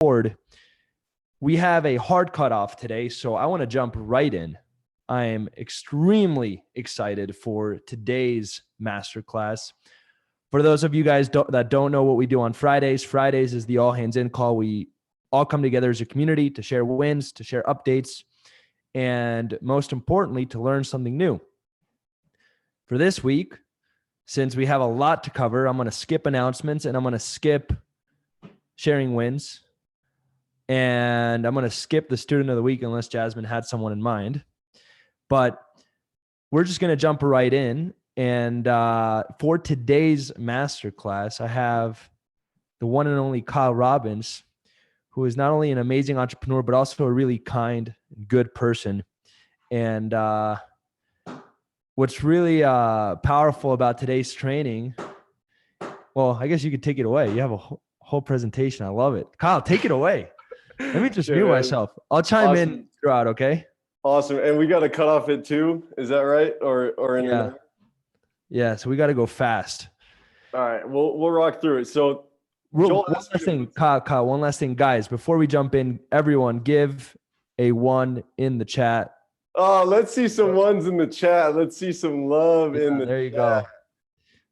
board. We have a hard cutoff today, so I want to jump right in. I am extremely excited for today's masterclass. For those of you guys that don't know what we do on Fridays, Fridays is the all hands in call. We all come together as a community to share wins, to share updates, and most importantly, to learn something new. For this week, since we have a lot to cover, I'm going to skip announcements and I'm going to skip sharing wins. And I'm going to skip the student of the week unless Jasmine had someone in mind. But we're just going to jump right in. And for today's masterclass, I have the one and only Kyle Robbins, who is not only an amazing entrepreneur, but also a really kind and good person. And what's really powerful about today's training, well, I guess you could take it away. You have a whole presentation. I love it. Kyle, take it away. Let me just mute myself. I'll chime in throughout, okay? Awesome. And we got to cut off at 2. Is that right? Or in Yeah, so we got to go fast. All right. We'll rock through it. So one last thing, Kyle, one last thing. Guys, before we jump in, everyone give a 1 in the chat. Oh, let's see some 1s in the chat. Let's see some love in the There you chat. go.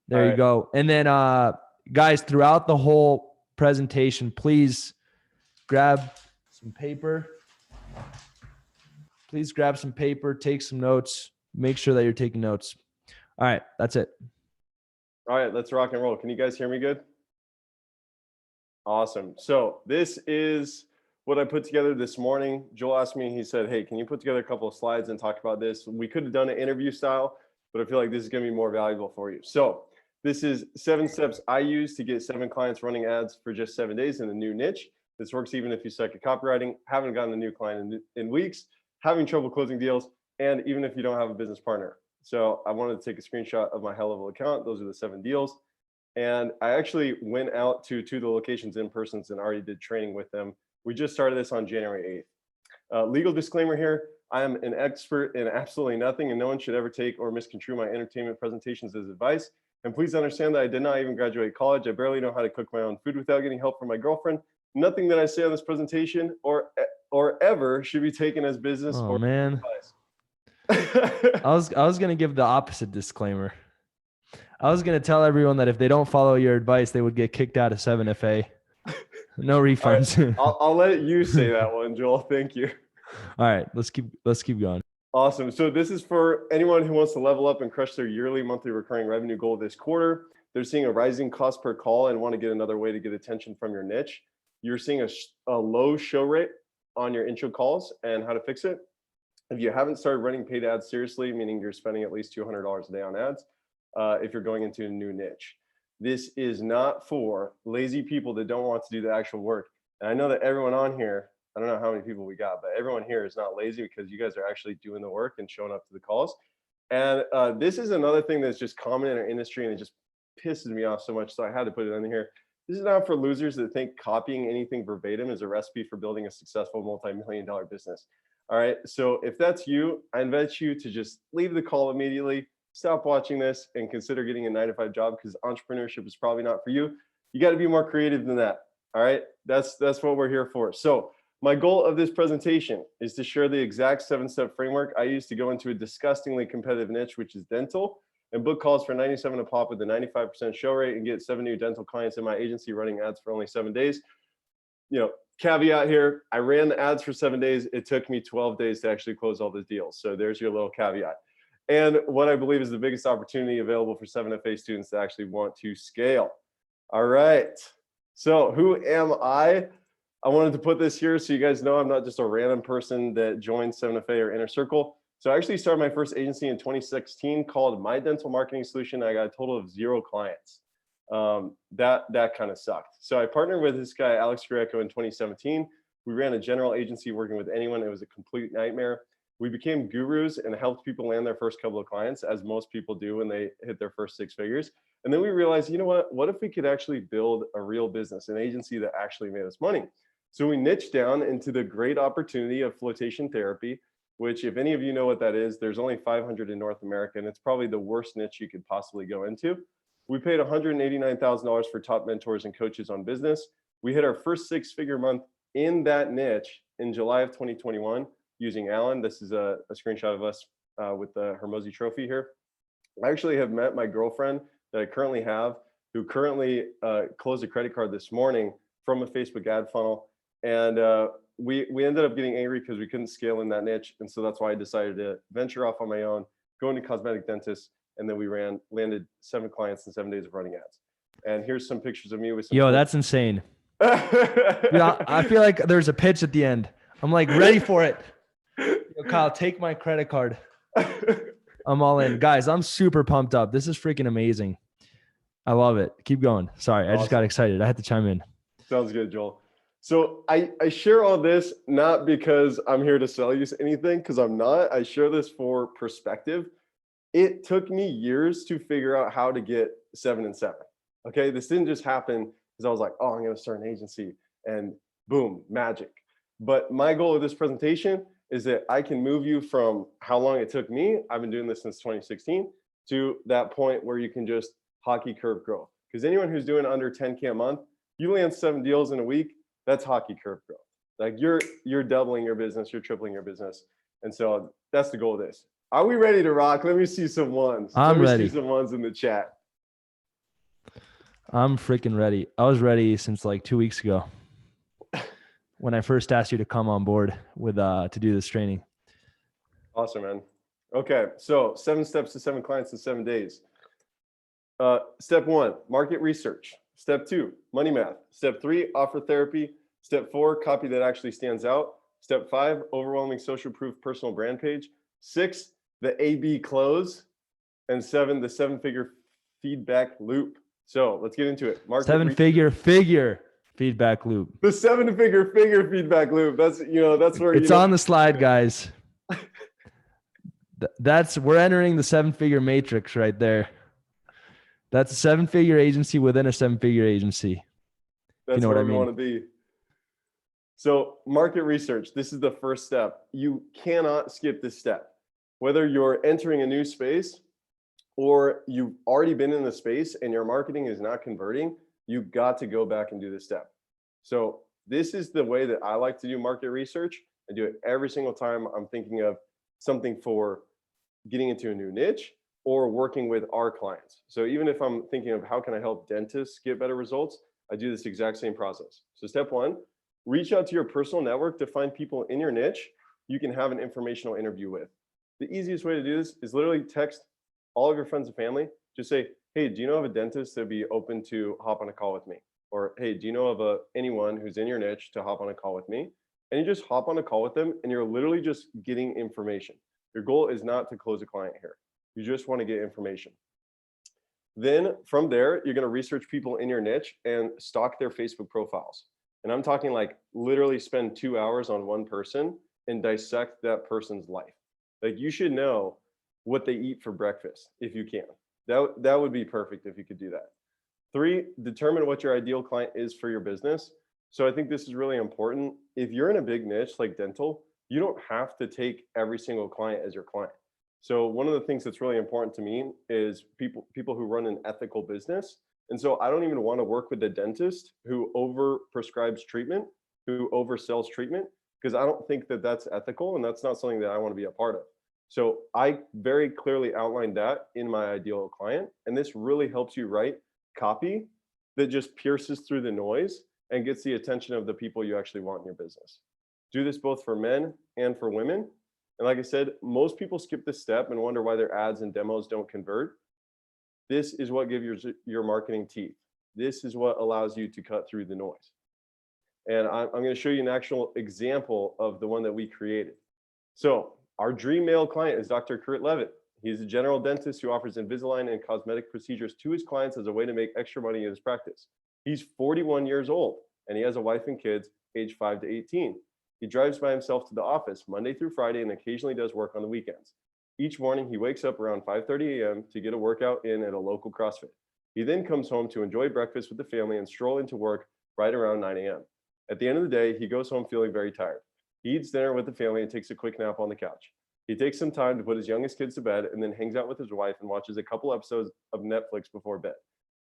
There you go. And then, guys, throughout the whole presentation, please grab some paper. Please grab some paper, take some notes. Make sure that you're taking notes. All right, that's it. All right, let's rock and roll. Can you guys hear me good? Awesome. So this is what I put together this morning. Joel asked me, he said, hey, can you put together a couple of slides and talk about this? We could have done an interview style, but I feel like this is going to be more valuable for you. So this is 7 steps I use to get 7 clients running ads for just 7 days in a new niche. This works even if you suck at copywriting, haven't gotten a new client in weeks, having trouble closing deals, and even if you don't have a business partner. So I wanted to take a screenshot of my high-level account. Those are the 7 deals. And I actually went out to 2 of the locations in person and already did training with them. We just started this on January 8th. Legal disclaimer here, I am an expert in absolutely nothing and no one should ever take or misconstrue my entertainment presentations as advice. And please understand that I did not even graduate college. I barely know how to cook my own food without getting help from my girlfriend. Nothing that I say on this presentation or ever should be taken as business or advice. I was going to give the opposite disclaimer. I was going to tell everyone that if they don't follow your advice, they would get kicked out of 7FA. No refunds. Right. I'll let you say that one, Joel. Thank you. All right, let's keep going. Awesome. So this is for anyone who wants to level up and crush their yearly, monthly recurring revenue goal this quarter. They're seeing a rising cost per call and want to get another way to get attention from your niche. You're seeing a low show rate on your intro calls and how to fix it. If you haven't started running paid ads seriously, meaning you're spending at least $200 a day on ads, if you're going into a new niche. This is not for lazy people that don't want to do the actual work. And I know that everyone on here, I don't know how many people we got, but everyone here is not lazy because you guys are actually doing the work and showing up to the calls. And this is another thing that's just common in our industry and it just pisses me off so much. So I had to put it in here. This is not for losers that think copying anything verbatim is a recipe for building a successful multi-million-dollar business. All right, so if that's you, I invite you to just leave the call immediately, stop watching this, and consider getting a 9-to-5 job because entrepreneurship is probably not for you. You got to be more creative than that. All right, that's what we're here for. So my goal of this presentation is to share the exact 7-step framework I use to go into a disgustingly competitive niche, which is dental, and book calls for 97 a pop with a 95% show rate and get 7 new dental clients in my agency running ads for only 7 days. You know, caveat here, I ran the ads for 7 days. It took me 12 days to actually close all the deals. So there's your little caveat. And what I believe is the biggest opportunity available for 7FA students to actually want to scale. All right. So who am I? I wanted to put this here so you guys know I'm not just a random person that joined 7FA or Inner Circle. So I actually started my first agency in 2016 called My Dental Marketing Solution. I got a total of 0 clients. That kind of sucked. So I partnered with this guy, Alex Greco, in 2017. We ran a general agency working with anyone. It was a complete nightmare. We became gurus and helped people land their first couple of clients, as most people do when they hit their first 6 figures. And then we realized, you know what if we could actually build a real business, an agency that actually made us money? So we niched down into the great opportunity of flotation therapy, which if any of you know what that is, there's only 500 in North America, and it's probably the worst niche you could possibly go into. We paid $189,000 for top mentors and coaches on business. We hit our first 6-figure month in that niche in July of 2021 using Alan. This is a screenshot of us with the Hermosi trophy here. I actually have met my girlfriend that I currently have, who currently closed a credit card this morning from a Facebook ad funnel. And we ended up getting angry because we couldn't scale in that niche. And so that's why I decided to venture off on my own, go into cosmetic dentists, and then we landed 7 clients in 7 days of running ads. And here's some pictures of me with some. Yo, that's insane. Yeah, I feel like there's a pitch at the end. I'm like ready for it. Yo, Kyle, take my credit card. I'm all in. Guys, I'm super pumped up. This is freaking amazing. I love it. Keep going. Sorry, I just got excited. I had to chime in. Sounds good, Joel. So I share all this not because I'm here to sell you anything, because I'm not. I share this for perspective. It took me years to figure out how to get 7 and 7. Okay, this didn't just happen because I was like, oh, I'm going to start an agency and boom, magic. But my goal of this presentation is that I can move you from how long it took me, I've been doing this since 2016, to that point where you can just hockey curve growth. Because anyone who's doing under 10K a month, you land 7 deals in a week, that's hockey curve growth. Like you're doubling your business, you're tripling your business. And so that's the goal of this. Are we ready to rock? Let me see some ones. I'm ready. See some ones in the chat. I'm freaking ready. I was ready since like 2 weeks ago when I first asked you to come on board with to do this training. Awesome, man. Okay, so 7 steps to 7 clients in 7 days. Step 1, market research. Step 2, money math. Step 3, offer therapy. Step 4, copy that actually stands out. Step 5, overwhelming social proof personal brand page. 6, the A/B close. And 7, the 7-figure feedback loop. So let's get into it. Seven-figure feedback loop. The 7-figure feedback loop. That's where it's on the slide, guys. We're entering the 7-figure matrix right there. That's a 7-figure agency within a 7-figure agency. That's you know where what I mean? We want to be. So market research, this is the first step. You cannot skip this step. Whether you're entering a new space or you've already been in the space and your marketing is not converting, you've got to go back and do this step. So this is the way that I like to do market research. I do it every single time I'm thinking of something for getting into a new niche or working with our clients. So even if I'm thinking of how can I help dentists get better results, I do this exact same process. So step 1, reach out to your personal network to find people in your niche you can have an informational interview with. The easiest way to do this is literally text all of your friends and family. Just say, hey, do you know of a dentist that'd be open to hop on a call with me? Or, hey, do you know of anyone who's in your niche to hop on a call with me? And you just hop on a call with them and you're literally just getting information. Your goal is not to close a client here. You just want to get information. Then from there, you're going to research people in your niche and stalk their Facebook profiles. And I'm talking like literally spend 2 hours on one person and dissect that person's life. Like you should know what they eat for breakfast if you can. That would be perfect if you could do that. 3, determine what your ideal client is for your business. So I think this is really important. If you're in a big niche like dental, you don't have to take every single client as your client. So one of the things that's really important to me is people who run an ethical business. And so I don't even want to work with a dentist who over prescribes treatment, who oversells treatment, because I don't think that that's ethical and that's not something that I want to be a part of. So I very clearly outlined that in my ideal client. And this really helps you write copy that just pierces through the noise and gets the attention of the people you actually want in your business. Do this both for men and for women. And like I said, most people skip this step and wonder why their ads and demos don't convert. This is what gives your marketing teeth. This is what allows you to cut through the noise. And I'm going to show you an actual example of the one that we created. So our dream male client is Dr. Kurt Levitt. He's a general dentist who offers Invisalign and cosmetic procedures to his clients as a way to make extra money in his practice. He's 41 years old and he has a wife and kids aged 5 to 18. He drives by himself to the office Monday through Friday and occasionally does work on the weekends. Each morning, he wakes up around 5:30 a.m. to get a workout in at a local CrossFit. He then comes home to enjoy breakfast with the family and stroll into work right around 9 a.m. At the end of the day, he goes home feeling very tired. He eats dinner with the family and takes a quick nap on the couch. He takes some time to put his youngest kids to bed and then hangs out with his wife and watches a couple episodes of Netflix before bed.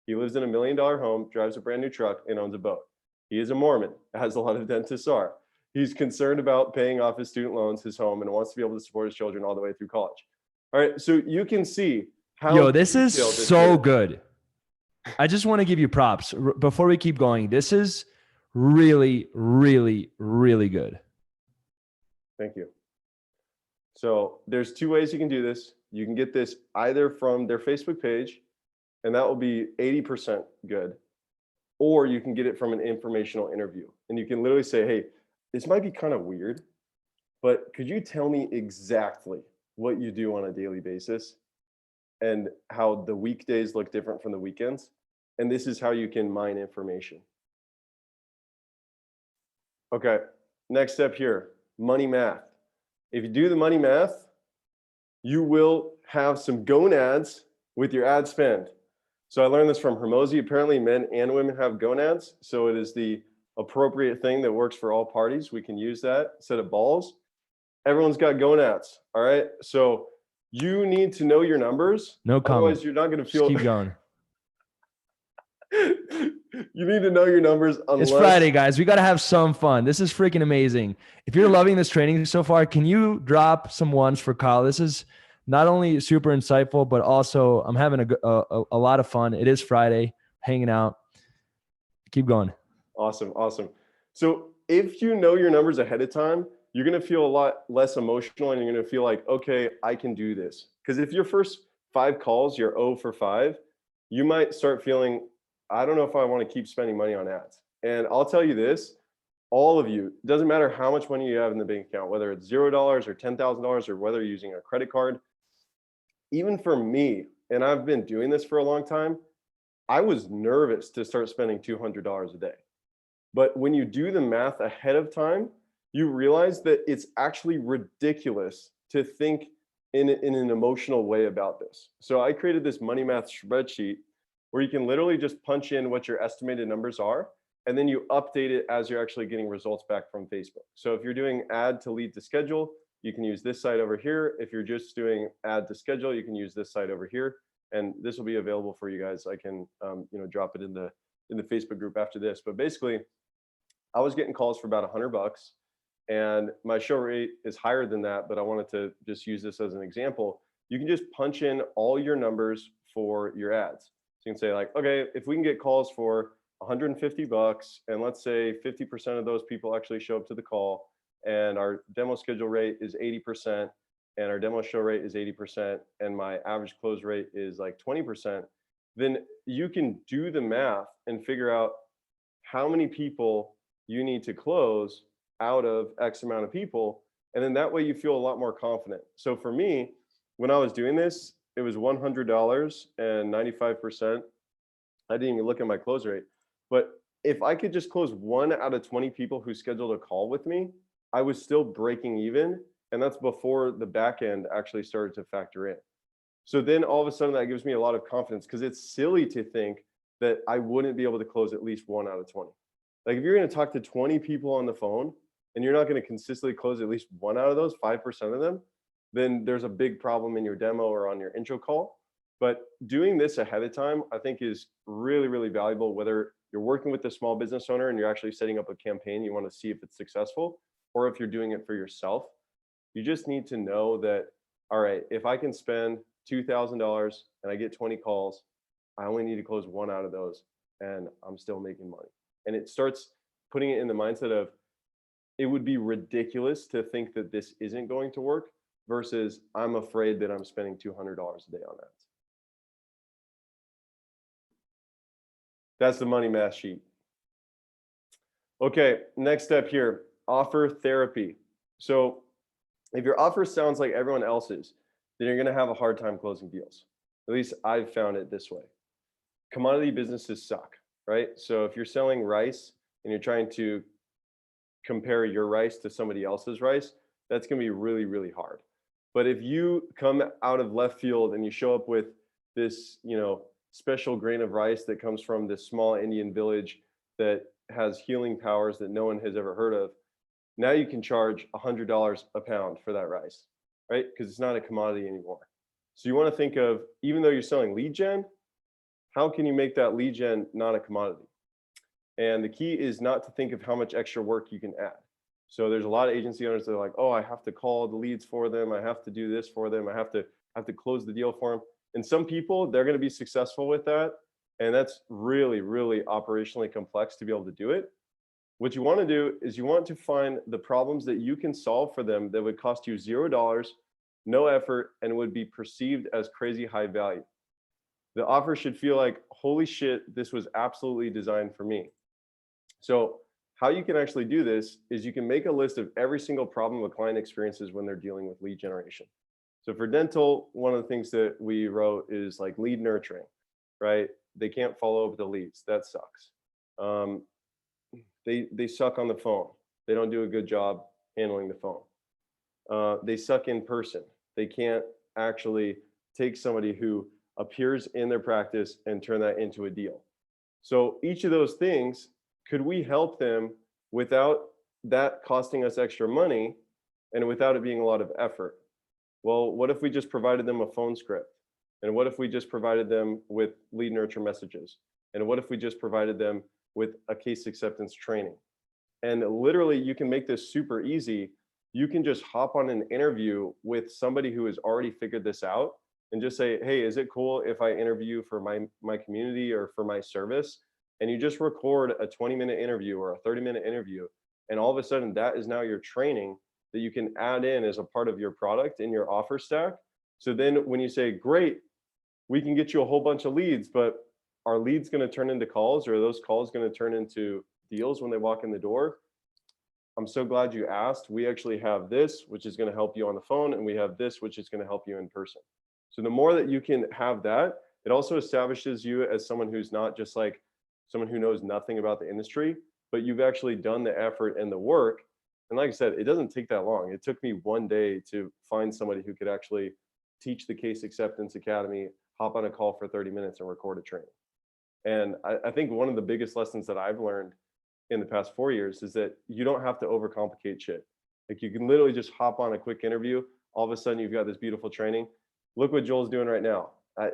He lives in $1 million home, drives a brand new truck, and owns a boat. He is a Mormon, as a lot of dentists are. He's concerned about paying off his student loans, his home, and wants to be able to support his children all the way through college. All right, so you can see how Yo, this is detailed this so is. good. I just want to give you props before we keep going. This is really, really, really good. Thank you. So there's two ways you can do this. You can get this either from their Facebook page, and that will be 80% good, or you can get it from an informational interview. And you can literally say, hey, this might be kind of weird, but could you tell me exactly what you do on a daily basis and how the weekdays look different from the weekends? And this is how you can mine information. Okay, next step here, money math. If you do the money math, you will have some gonads with your ad spend. So I learned this from Hermosi. Apparently men and women have gonads. So it is the appropriate thing that works for all parties. We can use that instead of balls. Everyone's got gonads, all right? So you need to know your numbers. No comment. Otherwise, you're not going to feel. Just keep going. You need to know your numbers unless. It's Friday, guys. We got to have some fun. This is freaking amazing. If you're loving this training so far, can you drop some ones for Kyle? This is not only super insightful, but also I'm having a lot of fun. It is Friday, hanging out. Keep going. Awesome, awesome. So if you know your numbers ahead of time, you're going to feel a lot less emotional, and you're going to feel like, okay, I can do this. Because if your first 5 calls, you're 0 for 5, you might start feeling, I don't know if I want to keep spending money on ads. And I'll tell you this, all of you, it doesn't matter how much money you have in the bank account, whether it's $0 or $10,000 or whether you're using a credit card. Even for me, and I've been doing this for a long time, I was nervous to start spending $200 a day. But when you do the math ahead of time, you realize that it's actually ridiculous to think in an emotional way about this. So I created this money math spreadsheet where you can literally just punch in what your estimated numbers are, and then you update it as you're actually getting results back from Facebook. So if you're doing ad to lead to schedule, you can use this site over here. If you're just doing ad to schedule, you can use this site over here. And this will be available for you guys. I can drop it in the Facebook group after this. But basically, I was getting calls for about $100, and my show rate is higher than that, but I wanted to just use this as an example. You can just punch in all your numbers for your ads. So you can say like, okay, if we can get calls for $150, and let's say 50% of those people actually show up to the call, and our demo schedule rate is 80%, and our demo show rate is 80%, and my average close rate is like 20%, then you can do the math and figure out how many people you need to close out of X amount of people. And then that way you feel a lot more confident. So for me, when I was doing this, it was $100 and 95%. I didn't even look at my close rate. But if I could just close 1 out of 20 people who scheduled a call with me, I was still breaking even. And that's before the back end actually started to factor in. So then all of a sudden that gives me a lot of confidence, because it's silly to think that I wouldn't be able to close at least 1 out of 20. Like if you're going to talk to 20 people on the phone and you're not going to consistently close at least 1 out of those, 5% of them, then there's a big problem in your demo or on your intro call. But doing this ahead of time, I think is really, really valuable, whether you're working with a small business owner and you're actually setting up a campaign, you want to see if it's successful, or if you're doing it for yourself. You just need to know that, all right, if I can spend $2,000 and I get 20 calls, I only need to close 1 out of those and I'm still making money. And it starts putting it in the mindset of, it would be ridiculous to think that this isn't going to work versus I'm afraid that I'm spending $200 a day on ads. That's the money math sheet. Okay, next step here, offer therapy. So if your offer sounds like everyone else's, then you're going to have a hard time closing deals. At least I've found it this way. Commodity businesses suck, right? So if you're selling rice and you're trying to compare your rice to somebody else's rice, that's going to be really, really hard. But if you come out of left field and you show up with this, special grain of rice that comes from this small Indian village that has healing powers that no one has ever heard of, now you can charge $100 a pound for that rice, right? Because it's not a commodity anymore. So you want to think of, even though you're selling lead gen, how can you make that lead gen not a commodity? And the key is not to think of how much extra work you can add. So there's a lot of agency owners that are like, oh, I have to call the leads for them. I have to do this for them. I have to close the deal for them. And some people, they're going to be successful with that. And that's really, really operationally complex to be able to do it. What you want to do is you want to find the problems that you can solve for them that would cost you $0, no effort, and would be perceived as crazy high value. The offer should feel like, holy shit, this was absolutely designed for me. So how you can actually do this is you can make a list of every single problem a client experiences when they're dealing with lead generation. So for dental, one of the things that we wrote is like lead nurturing, right? They can't follow up with the leads. That sucks. They suck on the phone. They don't do a good job handling the phone. They suck in person. They can't actually take somebody who appears in their practice and turn that into a deal. So each of those things, could we help them without that costing us extra money and without it being a lot of effort? Well, what if we just provided them a phone script? And what if we just provided them with lead nurture messages? And what if we just provided them with a case acceptance training? And literally, you can make this super easy. You can just hop on an interview with somebody who has already figured this out and just say, hey, is it cool if I interview for my community or for my service? And you just record a 20-minute interview or a 30-minute interview. And all of a sudden, that is now your training that you can add in as a part of your product in your offer stack. So then when you say, great, we can get you a whole bunch of leads, but are leads going to turn into calls, or are those calls going to turn into deals when they walk in the door? I'm so glad you asked. We actually have this, which is going to help you on the phone, and we have this, which is going to help you in person. So the more that you can have that, it also establishes you as someone who's not just like someone who knows nothing about the industry, but you've actually done the effort and the work. And like I said, it doesn't take that long. It took me one day to find somebody who could actually teach the Case Acceptance Academy, hop on a call for 30 minutes and record a training. And I think one of the biggest lessons that I've learned in the past 4 years is that you don't have to overcomplicate shit. Like you can literally just hop on a quick interview. All of a sudden you've got this beautiful training. Look what Joel's doing right now.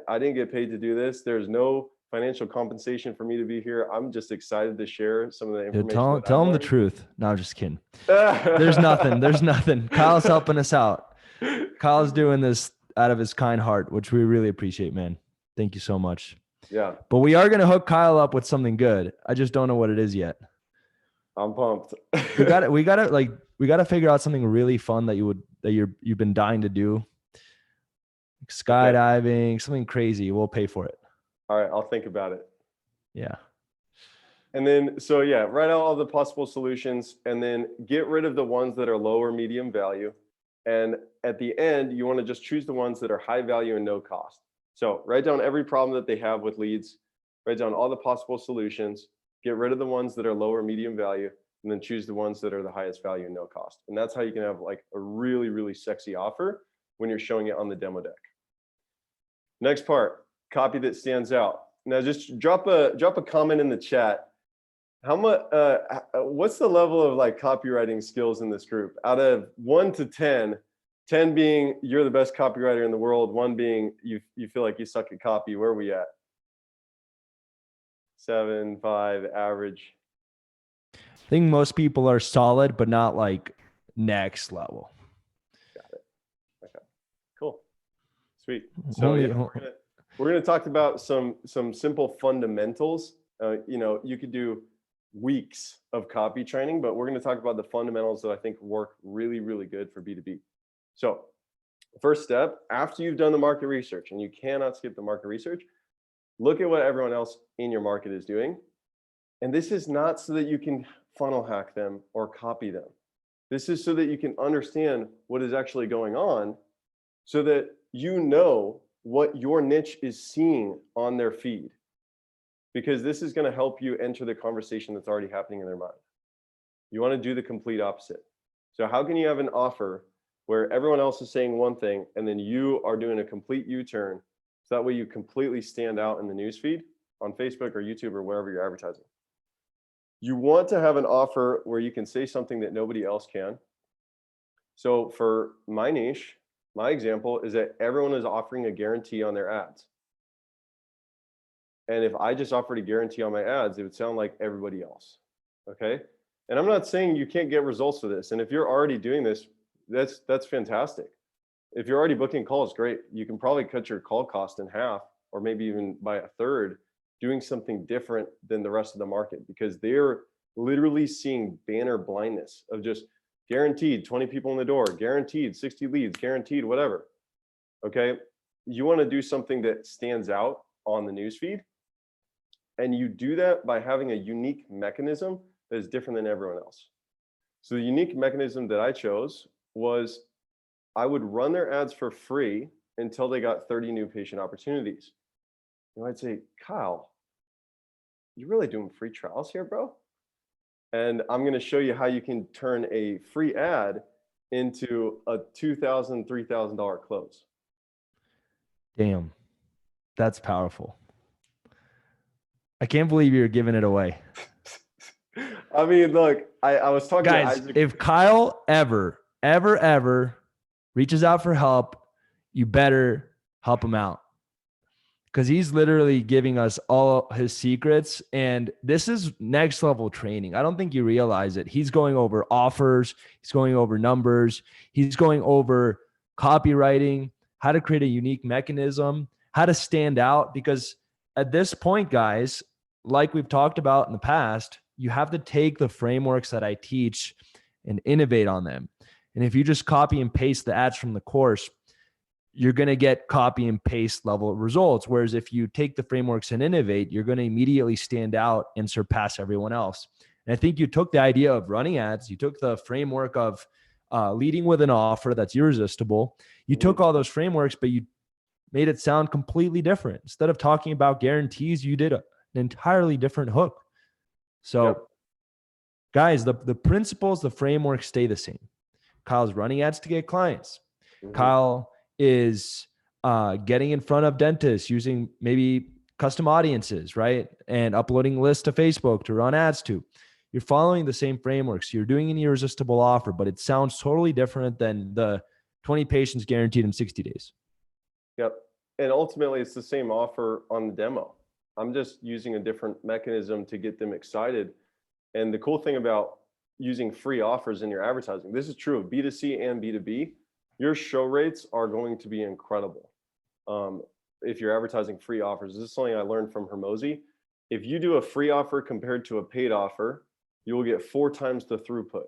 I didn't get paid to do this. There's no financial compensation for me to be here. I'm just excited to share some of the information. Dude, tell him the truth. No, I'm just kidding. There's nothing. Kyle's helping us out. Kyle's doing this out of his kind heart, which we really appreciate, man. Thank you so much. Yeah. But we are going to hook Kyle up with something good. I just don't know what it is yet. I'm pumped. we got to figure out something really fun that you've been dying to do. Like skydiving, something crazy. We'll pay for it. All right, I'll think about it. Yeah. And then, so yeah, write out all the possible solutions and then get rid of the ones that are low or medium value. And at the end, you want to just choose the ones that are high value and no cost. So write down every problem that they have with leads, write down all the possible solutions, get rid of the ones that are low or medium value, and then choose the ones that are the highest value and no cost. And that's how you can have like a really, really sexy offer when you're showing it on the demo deck. Next part, copy that stands out. Now just drop a comment in the chat. How much? What's the level of like copywriting skills in this group? Out of 1 to 10, 10 being you're the best copywriter in the world, 1 being you feel like you suck at copy. Where are we at? 7, 5, average. I think most people are solid, but not like next level. Got it. Okay. Cool. Sweet. So yeah, we're gonna talk about some simple fundamentals. You could do weeks of copy training, but we're going to talk about the fundamentals that I think work really, really good for B2B. So first step, after you've done the market research, and you cannot skip the market research, look at what everyone else in your market is doing. And this is not so that you can funnel hack them or copy them. This is so that you can understand what is actually going on so that you know what your niche is seeing on their feed. Because this is going to help you enter the conversation that's already happening in their mind. You want to do the complete opposite. So how can you have an offer where everyone else is saying one thing and then you are doing a complete U-turn, so that way you completely stand out in the newsfeed on Facebook or YouTube or wherever you're advertising? You want to have an offer where you can say something that nobody else can. So for my niche, my example is that everyone is offering a guarantee on their ads. And if I just offered a guarantee on my ads, it would sound like everybody else. Okay. And I'm not saying you can't get results with this. And if you're already doing this, that's fantastic. If you're already booking calls, great. You can probably cut your call cost in half or maybe even by a third, doing something different than the rest of the market, because they're literally seeing banner blindness of just guaranteed 20 people in the door, guaranteed 60 leads, guaranteed whatever. Okay. You want to do something that stands out on the newsfeed. And you do that by having a unique mechanism that is different than everyone else. So the unique mechanism that I chose was I would run their ads for free until they got 30 new patient opportunities. And I'd say, Kyle, you really doing free trials here, bro? And I'm going to show you how you can turn a free ad into a $2,000, $3,000 close. Damn, that's powerful. I can't believe you're giving it away. I mean, look, I was talking Guys, to Isaac. If Kyle ever reaches out for help, you better help him out, because he's literally giving us all his secrets. And this is next level training. I don't think you realize it. He's going over offers. He's going over numbers. He's going over copywriting, how to create a unique mechanism, how to stand out. Because at this point, guys, like we've talked about in the past, you have to take the frameworks that I teach and innovate on them. And if you just copy and paste the ads from the course, you're going to get copy and paste level results. Whereas if you take the frameworks and innovate, you're going to immediately stand out and surpass everyone else. And I think you took the idea of running ads, you took the framework of leading with an offer that's irresistible. You took all those frameworks, but you made it sound completely different. Instead of talking about guarantees, you did an entirely different hook. So guys, the principles, the framework stay the same. Kyle's running ads to get clients. Kyle is getting in front of dentists using maybe custom audiences, right? And uploading lists to Facebook to run ads to. You're following the same frameworks. You're doing an irresistible offer, but it sounds totally different than the 20 patients guaranteed in 60 days. Yep. And ultimately, it's the same offer on the demo. I'm just using a different mechanism to get them excited. And the cool thing about using free offers in your advertising, this is true of B2C and B2B, your show rates are going to be incredible. If you're advertising free offers, this is something I learned from Hermosi. If you do a free offer compared to a paid offer, you will get 4 times the throughput.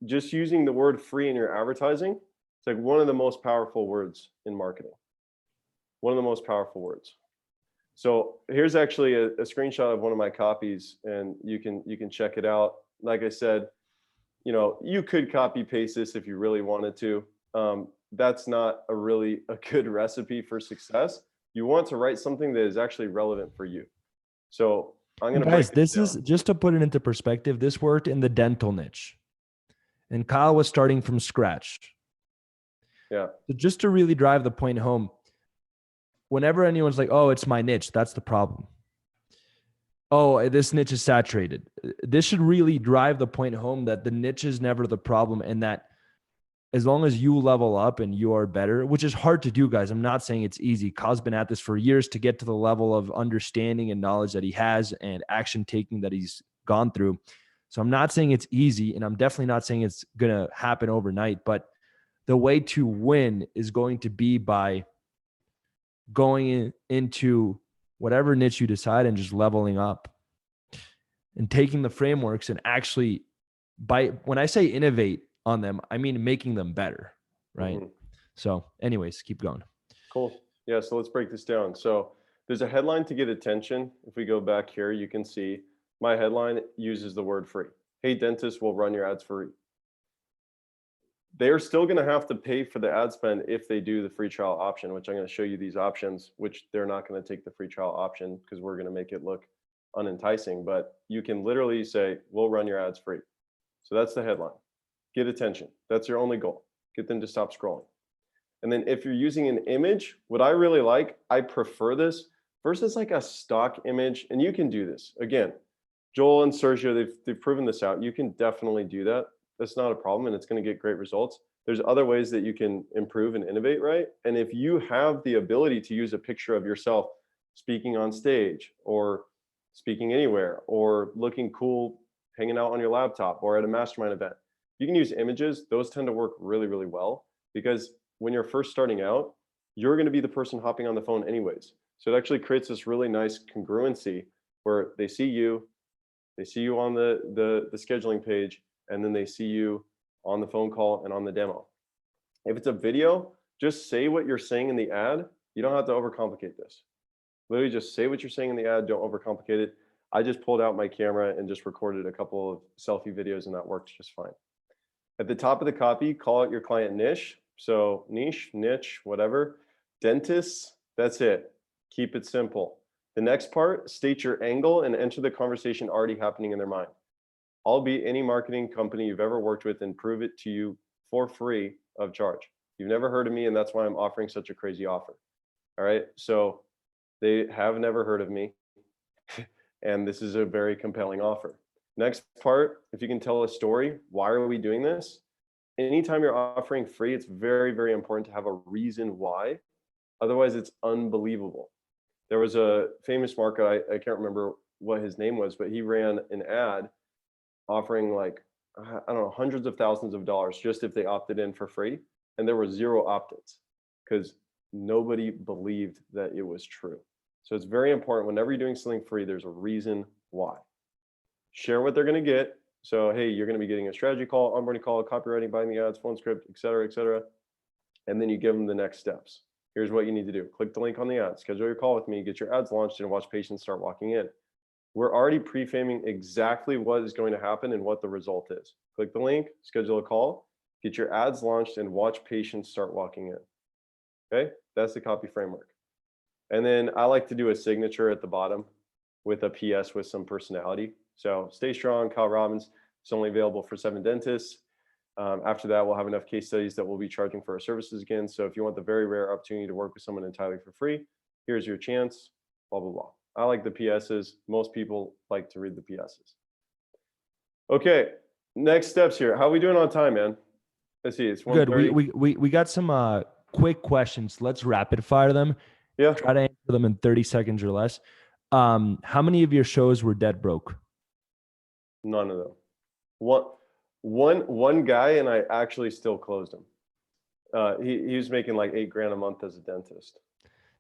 Just using the word free in your advertising, it's like one of the most powerful words in marketing. One of the most powerful words. So here's actually a screenshot of one of my copies, and you can check it out. Like I said, you could copy paste this if you really wanted to. That's not a good recipe for success. You want to write something that is actually relevant for you. So I'm going to guys, this is just to put it into perspective. This worked in the dental niche, and Kyle was starting from scratch. Yeah. So just to really drive the point home, whenever anyone's like, oh, it's my niche, that's the problem. Oh, this niche is saturated. This should really drive the point home that the niche is never the problem, and that as long as you level up and you are better, which is hard to do, guys. I'm not saying it's easy. Kyle's been at this for years to get to the level of understanding and knowledge that he has and action taking that he's gone through. So I'm not saying it's easy, and I'm definitely not saying it's going to happen overnight, but the way to win is going to be by going into whatever niche you decide and just leveling up and taking the frameworks and actually, when I say innovate on them, I mean making them better, right? So anyways, keep going. Cool. Yeah, so let's break this down. So there's a headline to get attention. If we go back here, you can see my headline uses the word free. Hey, dentist will run your ads free. They're still going to have to pay for the ad spend if they do the free trial option, which I'm going to show you these options, which they're not going to take the free trial option because we're going to make it look unenticing. But you can literally say, we'll run your ads free. So that's the headline. Get attention. That's your only goal. Get them to stop scrolling. And then if you're using an image, what I really like, I prefer this versus like a stock image. And you can do this. Again, Joel and Sergio, they've proven this out. You can definitely do that. That's not a problem, and it's going to get great results. There's other ways that you can improve and innovate, right? And if you have the ability to use a picture of yourself speaking on stage or speaking anywhere or looking cool, hanging out on your laptop or at a mastermind event. You can use images. Those tend to work really, really well because when you're first starting out, you're going to be the person hopping on the phone anyways. So it actually creates this really nice congruency where they see you on the scheduling page, and then they see you on the phone call and on the demo. If it's a video, just say what you're saying in the ad. You don't have to overcomplicate this. Literally just say what you're saying in the ad. Don't overcomplicate it. I just pulled out my camera and just recorded a couple of selfie videos, and that worked just fine. At the top of the copy, call out your client niche. So niche, whatever. Dentists, that's it. Keep it simple. The next part, state your angle and enter the conversation already happening in their mind. I'll be any marketing company you've ever worked with and prove it to you for free of charge. You've never heard of me, and that's why I'm offering such a crazy offer. All right, so they have never heard of me, and this is a very compelling offer. Next part, if you can tell a story, why are we doing this? Anytime you're offering free, it's very, very important to have a reason why. Otherwise, it's unbelievable. There was a famous marketer, I can't remember what his name was, but he ran an ad offering like, I don't know, hundreds of thousands of dollars just if they opted in for free. And there were 0 opt-ins because nobody believed that it was true. So it's very important whenever you're doing something free, there's a reason why. Share what they're going to get. So, hey, you're going to be getting a strategy call, onboarding call, copywriting, buying the ads, phone script, et cetera, et cetera. And then you give them the next steps. Here's what you need to do. Click the link on the ad, schedule your call with me, get your ads launched, and watch patients start walking in. We're already pre-framing exactly what is going to happen and what the result is. Click the link, schedule a call, get your ads launched, and watch patients start walking in. Okay, that's the copy framework. And then I like to do a signature at the bottom with a PS with some personality. So stay strong, Kyle Robbins. It's only available for 7 dentists. After that, we'll have enough case studies that we'll be charging for our services again. So if you want the very rare opportunity to work with someone entirely for free, here's your chance, blah, blah, blah. I like the PSs. Most people like to read the PSs. Okay, next steps here. How are we doing on time, man? Let's see, it's 1:30. Good. We got some quick questions. Let's rapid fire them. Yeah. Try to answer them in 30 seconds or less. How many of your shows were dead broke? None of them. One guy, and I actually still closed him. He was making like $8,000 a month as a dentist.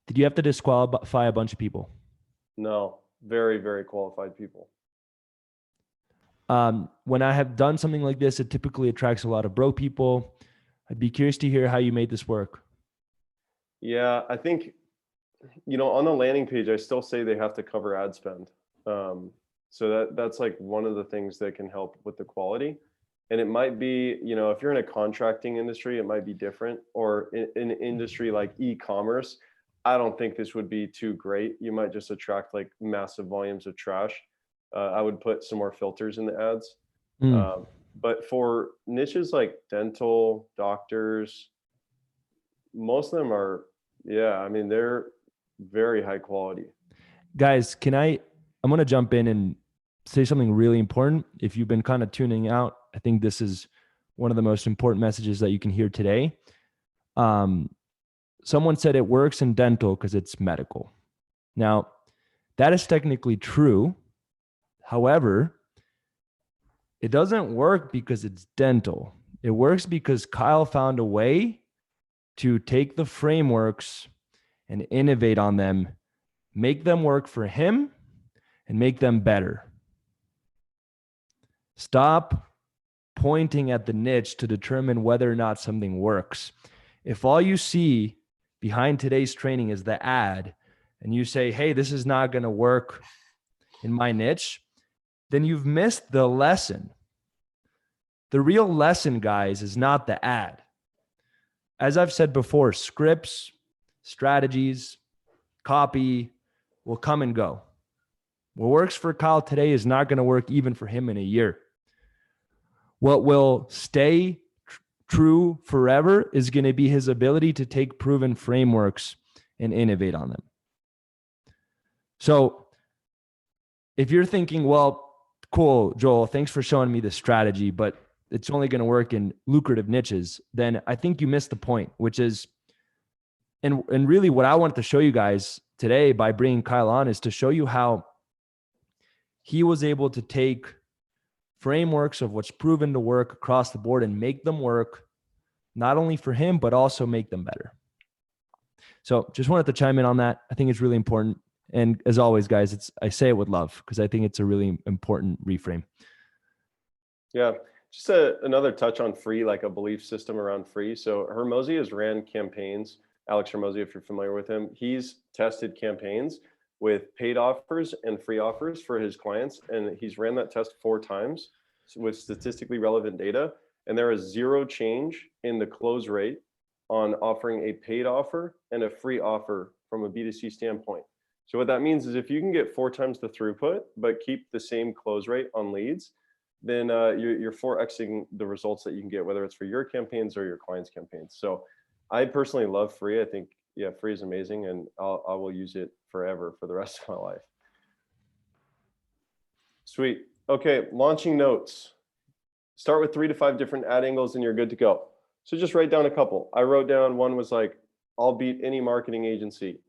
Did you have to disqualify a bunch of people? No, very, very qualified people. When I have done something like this, it typically attracts a lot of broke people. I'd be curious to hear how you made this work. Yeah, I think, on the landing page, I still say they have to cover ad spend. So that's like one of the things that can help with the quality. And it might be, if you're in a contracting industry, it might be different. Or in an industry like e-commerce, I don't think this would be too great. You might just attract like massive volumes of trash. I would put some more filters in the ads. But for niches like dental, doctors, most of them are, they're very high quality. Guys, I'm going to jump in and say something really important. If you've been kind of tuning out, I think this is one of the most important messages that you can hear today. Someone said it works in dental because it's medical. Now, that is technically true. However, it doesn't work because it's dental. It works because Kyle found a way to take the frameworks and innovate on them, make them work for him, and make them better. Stop pointing at the niche to determine whether or not something works. If all you see behind today's training is the ad, and you say, hey, this is not going to work in my niche, then you've missed the lesson. The real lesson, guys, is not the ad. As I've said before, scripts, strategies, copy will come and go. What works for Kyle today is not going to work even for him in a year. What will stay true forever is going to be his ability to take proven frameworks and innovate on them. So if you're thinking, well, cool, Joel, thanks for showing me the strategy, but it's only going to work in lucrative niches, then I think you missed the point, which is, and really what I wanted to show you guys today by bringing Kyle on is to show you how he was able to take frameworks of what's proven to work across the board and make them work, not only for him, but also make them better. So just wanted to chime in on that. I think it's really important. And as always, guys, I say it with love because I think it's a really important reframe. Yeah. Just another touch on free, like a belief system around free. So Hormozy has ran campaigns. Alex Hormozy, if you're familiar with him, he's tested campaigns with paid offers and free offers for his clients. And he's ran that test 4 times with statistically relevant data. And there is 0 change in the close rate on offering a paid offer and a free offer from a B2C standpoint. So what that means is if you can get 4 times the throughput, but keep the same close rate on leads, then you're 4xing the results that you can get, whether it's for your campaigns or your clients' campaigns. So I personally love free. I think, yeah, free is amazing, and I will use it forever for the rest of my life. Sweet. Okay, launching notes. Start with 3 to 5 different ad angles and you're good to go. So just write down a couple. I wrote down one was like, I'll beat any marketing agency.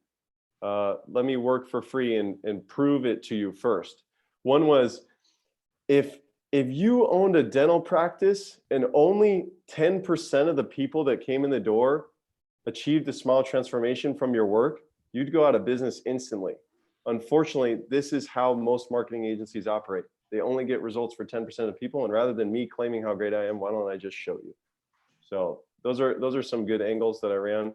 Let me work for free and prove it to you first. One was, if you owned a dental practice and only 10% of the people that came in the door achieved a smile transformation from your work, you'd go out of business instantly. Unfortunately, this is how most marketing agencies operate. They only get results for 10% of people. And rather than me claiming how great I am, why don't I just show you? So those are some good angles that I ran.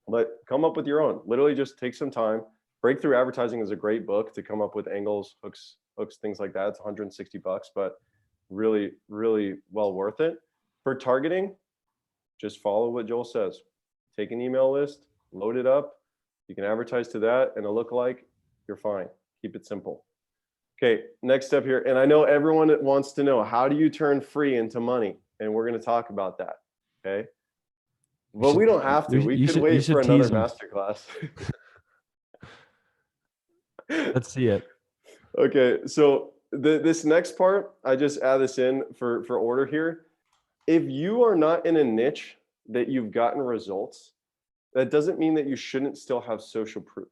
But come up with your own. Literally just take some time. Breakthrough Advertising is a great book to come up with angles, hooks, things like that. It's $160, but really, really well worth it. For targeting, just follow what Joel says. Take an email list, load it up. You can advertise to that and a lookalike. You're fine. Keep it simple. Okay, next step here. And I know everyone wants to know, how do you turn free into money? And we're going to talk about that. Okay. Well, we don't have to. We could wait for another masterclass. Let's see it. Okay, so this next part, I just add this in for order here. If you are not in a niche that you've gotten results, that doesn't mean that you shouldn't still have social proof,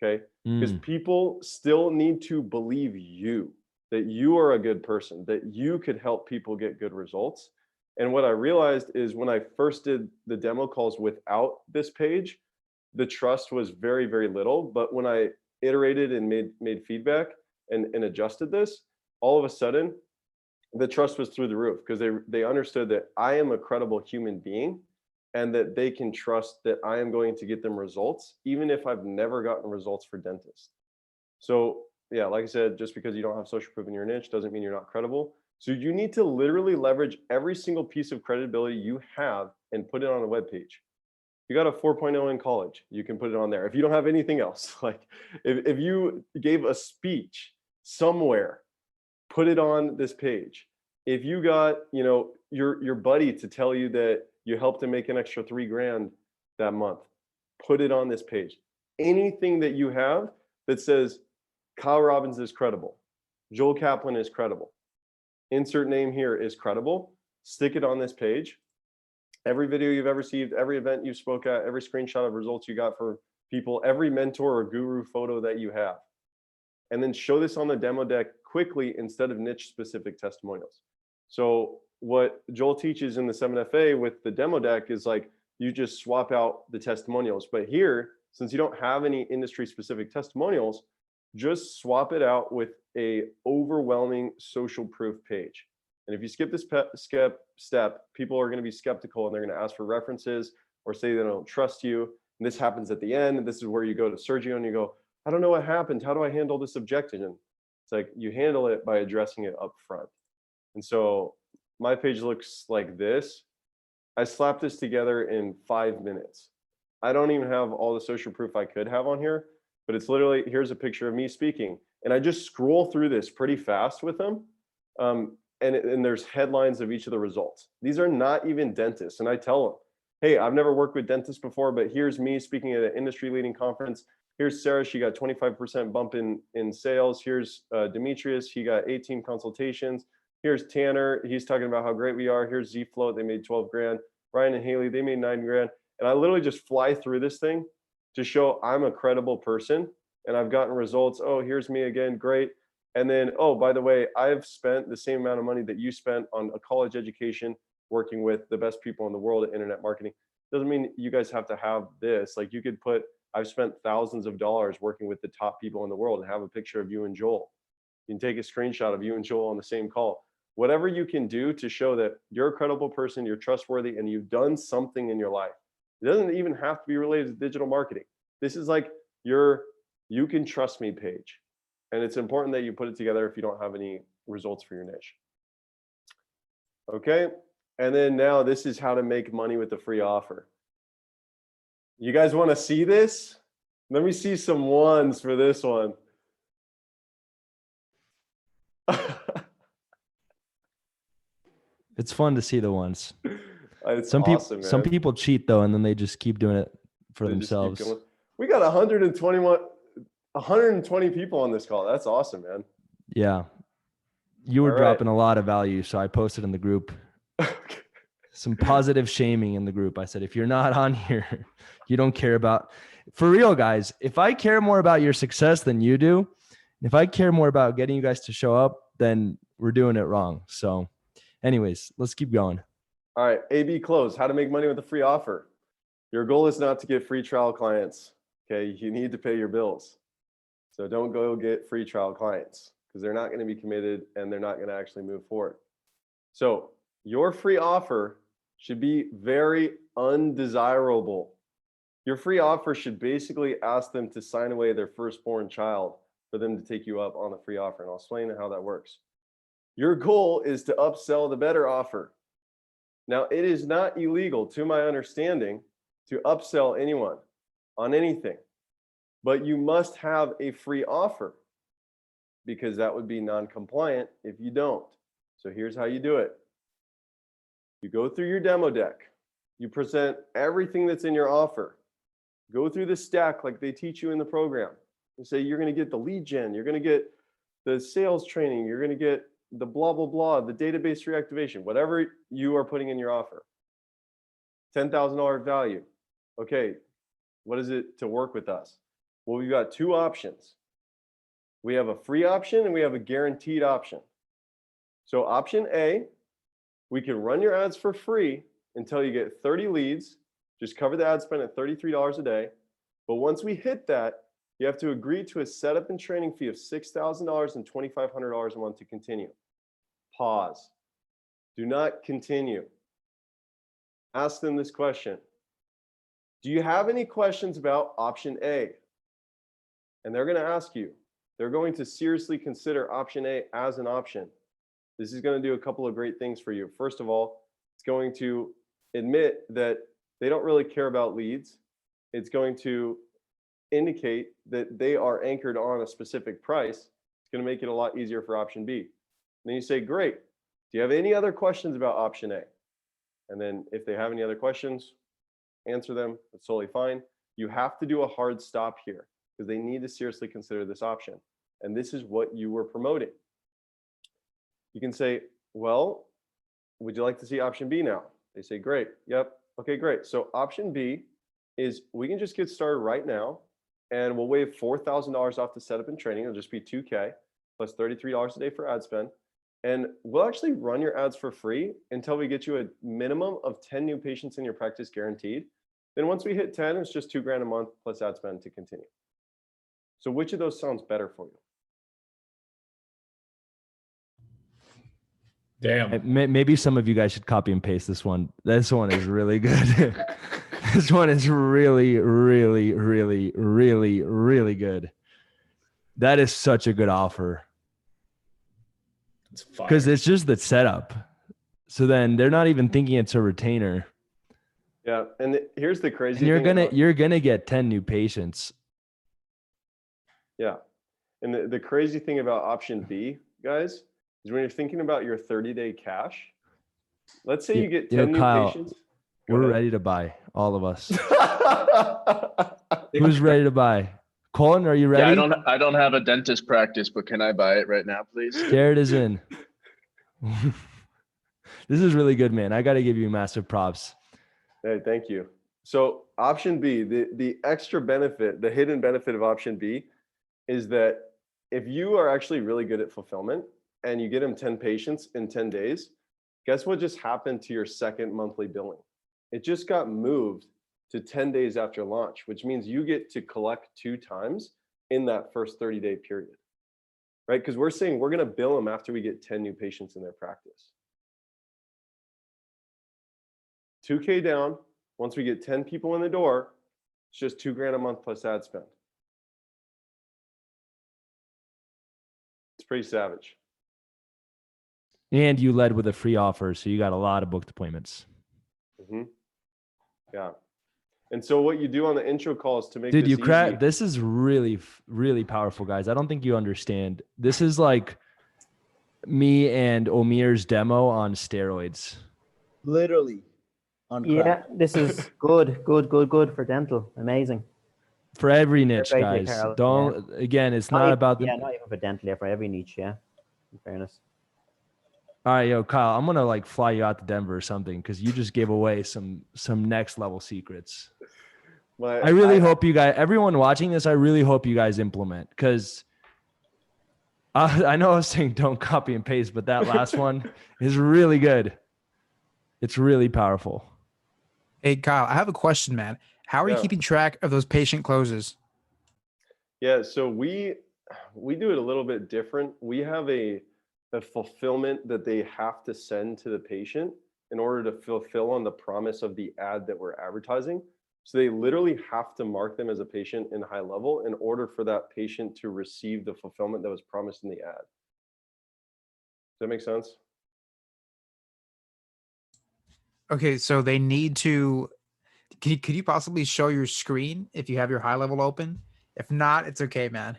okay? Because people still need to believe you, that you are a good person, that you could help people get good results. And what I realized is when I first did the demo calls without this page, the trust was very, very little. But when I iterated and made feedback and adjusted this, all of a sudden, the trust was through the roof because they understood that I am a credible human being and that they can trust that I am going to get them results, even if I've never gotten results for dentists. So yeah, like I said, just because you don't have social proof in your niche doesn't mean you're not credible. So you need to literally leverage every single piece of credibility you have and put it on a web page. You got a 4.0 in college, you can put it on there. If you don't have anything else, like if you gave a speech somewhere, put it on this page. If you got, your buddy to tell you that you helped him make an extra $3,000 that month, put it on this page. Anything that you have that says Kyle Robbins is credible, Joel Kaplan is credible, insert name here is credible, stick it on this page. Every video you've ever received, every event you spoke at, every screenshot of results you got for people, every mentor or guru photo that you have. And then show this on the demo deck quickly instead of niche specific testimonials. So what Joel teaches in the 7FA with the demo deck is like, you just swap out the testimonials. But here, since you don't have any industry specific testimonials, just swap it out with a overwhelming social proof page. And if you skip this step, people are going to be skeptical and they're going to ask for references or say they don't trust you. And this happens at the end. And this is where you go to Sergio and you go, I don't know what happened. How do I handle this objection? And it's like, you handle it by addressing it up front. And so my page looks like this. I slapped this together in 5 minutes. I don't even have all the social proof I could have on here, but it's literally, here's a picture of me speaking. And I just scroll through this pretty fast with them. And there's headlines of each of the results. These are not even dentists. And I tell them, hey, I've never worked with dentists before, but here's me speaking at an industry leading conference. Here's Sarah, she got 25% bump in sales. Here's Demetrius, he got 18 consultations. Here's Tanner, he's talking about how great we are. Here's Z Float, they made 12 grand. Ryan and Haley, they made 9 grand. And I literally just fly through this thing to show I'm a credible person and I've gotten results. Oh, here's me again. Great. And then, oh, by the way, I've spent the same amount of money that you spent on a college education working with the best people in the world at internet marketing. Doesn't mean you guys have to have this. Like you could put, I've spent thousands of dollars working with the top people in the world and have a picture of you and Joel. You can take a screenshot of you and Joel on the same call. Whatever you can do to show that you're a credible person, you're trustworthy, and you've done something in your life. It doesn't even have to be related to digital marketing. This is like your you can trust me page. And it's important that you put it together if you don't have any results for your niche. Okay. And then now this is how to make money with a free offer. You guys want to see this? Let me see some ones for this one. It's fun to see the ones. It's some awesome, people, some people cheat though, and then they just keep doing it for themselves. We got 120 people on this call. That's awesome, man. Yeah. You were dropping a lot of value, so I posted in the group some positive shaming in the group. I said, if you're not on here, you don't care about, for real, guys, if I care more about your success than you do, if I care more about getting you guys to show up, then we're doing it wrong. So anyways, let's keep going. All right. AB close, how to make money with a free offer. Your goal is not to get free trial clients. Okay. You need to pay your bills. So don't go get free trial clients because they're not going to be committed and they're not going to actually move forward. So your free offer should be very undesirable. Your free offer should basically ask them to sign away their firstborn child for them to take you up on the free offer. And I'll explain how that works. Your goal is to upsell the better offer. Now, it is not illegal, to my understanding, to upsell anyone on anything, but you must have a free offer because that would be non-compliant if you don't. So here's how you do it. You go through your demo deck. You present everything that's in your offer. Go through the stack like they teach you in the program. You say you're going to get the lead gen, you're going to get the sales training, you're going to get the blah, blah, blah, the database reactivation, whatever you are putting in your offer. $10,000 value. Okay, what is it to work with us? Well, we've got two options. We have a free option and we have a guaranteed option. So option A, we can run your ads for free until you get 30 leads. Just cover the ad spend at $33 a day. But once we hit that, you have to agree to a setup and training fee of $6,000 and $2,500 a month to continue. Pause. Do not continue. Ask them this question. Do you have any questions about option A? And they're going to ask you. They're going to seriously consider option A as an option. This is going to do a couple of great things for you. First of all, it's going to admit that they don't really care about leads. It's going to indicate that they are anchored on a specific price. It's going to make it a lot easier for option B. And then you say, great. Do you have any other questions about option A? And then if they have any other questions, answer them. That's totally fine. You have to do a hard stop here because they need to seriously consider this option. And this is what you were promoting. You can say, well, would you like to see option B now? They say, great. Yep. Okay, great. So option B is we can just get started right now and we'll waive $4,000 off the setup and training. It'll just be $2K plus $33 a day for ad spend. And we'll actually run your ads for free until we get you a minimum of 10 new patients in your practice guaranteed. Then once we hit 10, it's just $2,000 a month plus ad spend to continue. So which of those sounds better for you? Damn. Maybe some of you guys should copy and paste this one. This one is really good. This one is really, really, really, really, really good. That is such a good offer. Because it's just the setup. So then they're not even thinking it's a retainer. Yeah, and here's the crazy thing. You're gonna get 10 new patients. Yeah, and the crazy thing about option B, guys, is when you're thinking about your 30-day cash. Let's say you get 10 new Kyle, patients. We're ready to buy, all of us. Who's ready to buy? Colin, are you ready? Yeah, I don't have a dentist practice, but can I buy it right now, please? Jared is in. This is really good, man. I got to give you massive props. Hey, thank you. So option B, the extra benefit, the hidden benefit of option B is that if you are actually really good at fulfillment and you get them 10 patients in 10 days, guess what just happened to your second monthly billing? It just got moved to 10 days after launch, which means you get to collect 2 times in that first 30-day period, right? Because we're saying we're going to bill them after we get 10 new patients in their practice. 2K down. Once we get 10 people in the door, it's just $2,000 a month plus ad spend. It's pretty savage. And you led with a free offer, so you got a lot of booked appointments. Yeah. And so what you do on the intro call is to make Dude, this you crack. easy. This is really, really powerful, guys. I don't think you understand. This is like me and Omir's demo on steroids. Literally on Yeah, crack. this is good for dental. Amazing. For every niche, Great here, guys. Carl. Don't again. It's Not not even, about the. yeah, not even for dental. Yeah, for every niche. Yeah, in fairness. All right, yo, Kyle. I'm gonna like fly you out to Denver or something because you just gave away some next level secrets. I really hope you guys, everyone watching this, I really hope you guys implement because I know I was saying don't copy and paste, but that last one is really good. It's really powerful. Hey, Kyle, I have a question, man. How are you keeping track of those patient closes? Yeah, so we do it a little bit different. We have a fulfillment that they have to send to the patient in order to fulfill on the promise of the ad that we're advertising. So they literally have to mark them as a patient in high level in order for that patient to receive the fulfillment that was promised in the ad. Does that make sense? Okay, so they need to. Could you possibly show your screen if you have your high level open? If not, it's okay, man.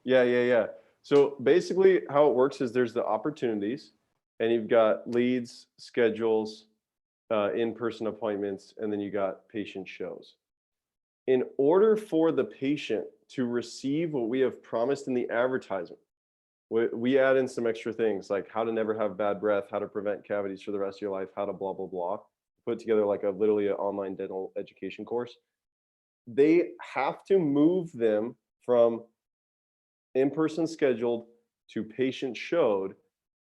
Yeah. So basically how it works is there's the opportunities and you've got leads, schedules, in-person appointments, and then you got patient shows. In order for the patient to receive what we have promised in the advertisement, we add in some extra things like how to never have bad breath, how to prevent cavities for the rest of your life, how to blah, blah, blah. Put together like literally an online dental education course. They have to move them from in-person scheduled to patient showed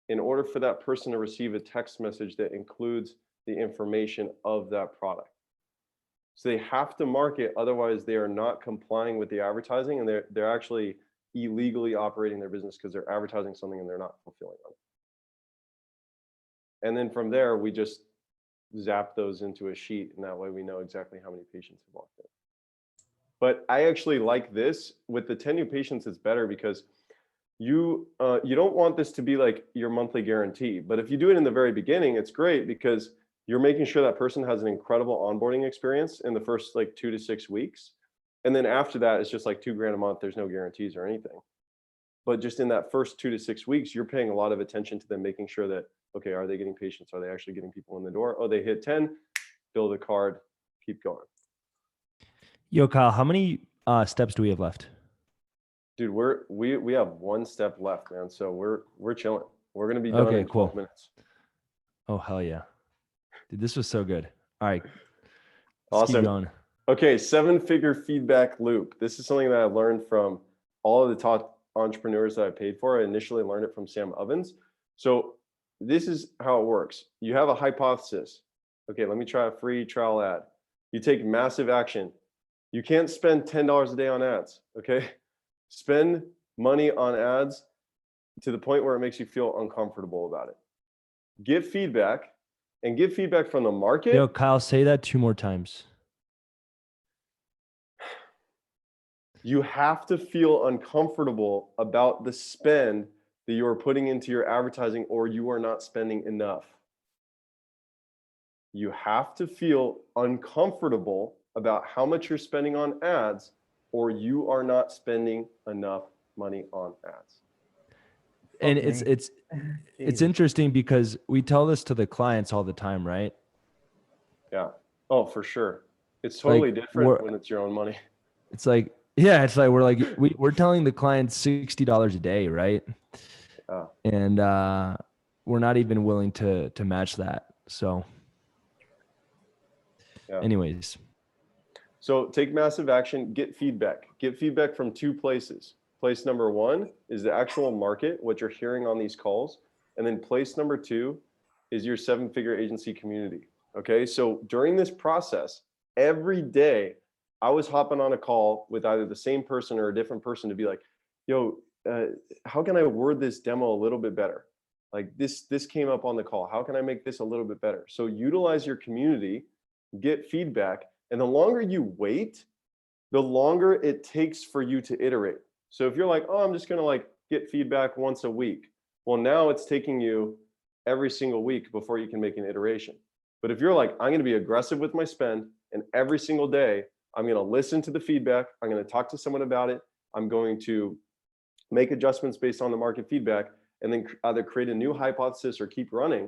in order for that person to receive a text message that includes the information of that product. So they have to mark it, otherwise they are not complying with the advertising and they're actually illegally operating their business because they're advertising something and they're not fulfilling on it. And then from there, we just zap those into a sheet and that way we know exactly how many patients have walked in. But I actually like this. With the 10 new patients, it's better because you don't want this to be like your monthly guarantee. But if you do it in the very beginning, it's great because you're making sure that person has an incredible onboarding experience in the first like 2 to 6 weeks. And then after that, it's just like $2,000 a month. There's no guarantees or anything. But just in that first 2 to 6 weeks, you're paying a lot of attention to them, making sure that, okay, are they getting patients? Are they actually getting people in the door? Oh, they hit 10, build a card, keep going. Yo, Kyle, how many steps do we have left? Dude, we have 1 step left, man. So we're chilling. We're gonna be done in 12 minutes. Oh, hell yeah. Dude, this was so good. All right. Awesome. Keep going. Okay, 7-figure feedback loop. This is something that I learned from all of the top entrepreneurs that I paid for. I initially learned it from Sam Ovens. So this is how it works. You have a hypothesis. Okay, let me try a free trial ad. You take massive action. You can't spend $10 a day on ads, okay? Spend money on ads to the point where it makes you feel uncomfortable about it. Give feedback and give feedback from the market. Yo, Kyle, say that 2 more times. You have to feel uncomfortable about the spend that you are putting into your advertising or you are not spending enough. You have to feel uncomfortable about how much you're spending on ads or you are not spending enough money on ads. And it's interesting because we tell this to the clients all the time, right? Yeah. Oh, for sure. It's totally Like, different when it's your own money. It's like, yeah, it's like we're telling the clients $60 a day, right? Yeah. And we're not even willing to match that. So yeah. anyways. So take massive action, get feedback. Get feedback from two places. Place number one is the actual market, what you're hearing on these calls. And then place number two is your 7-figure agency community. Okay, so during this process, every day I was hopping on a call with either the same person or a different person to be like, yo, how can I word this demo a little bit better? Like this came up on the call. How can I make this a little bit better? So utilize your community, get feedback. And the longer you wait, the longer it takes for you to iterate. So if you're like, oh, I'm just gonna like get feedback once a week. Well, now it's taking you every single week before you can make an iteration. But if you're like, I'm gonna be aggressive with my spend, and every single day, I'm gonna listen to the feedback, I'm gonna talk to someone about it, I'm going to make adjustments based on the market feedback, and then either create a new hypothesis or keep running.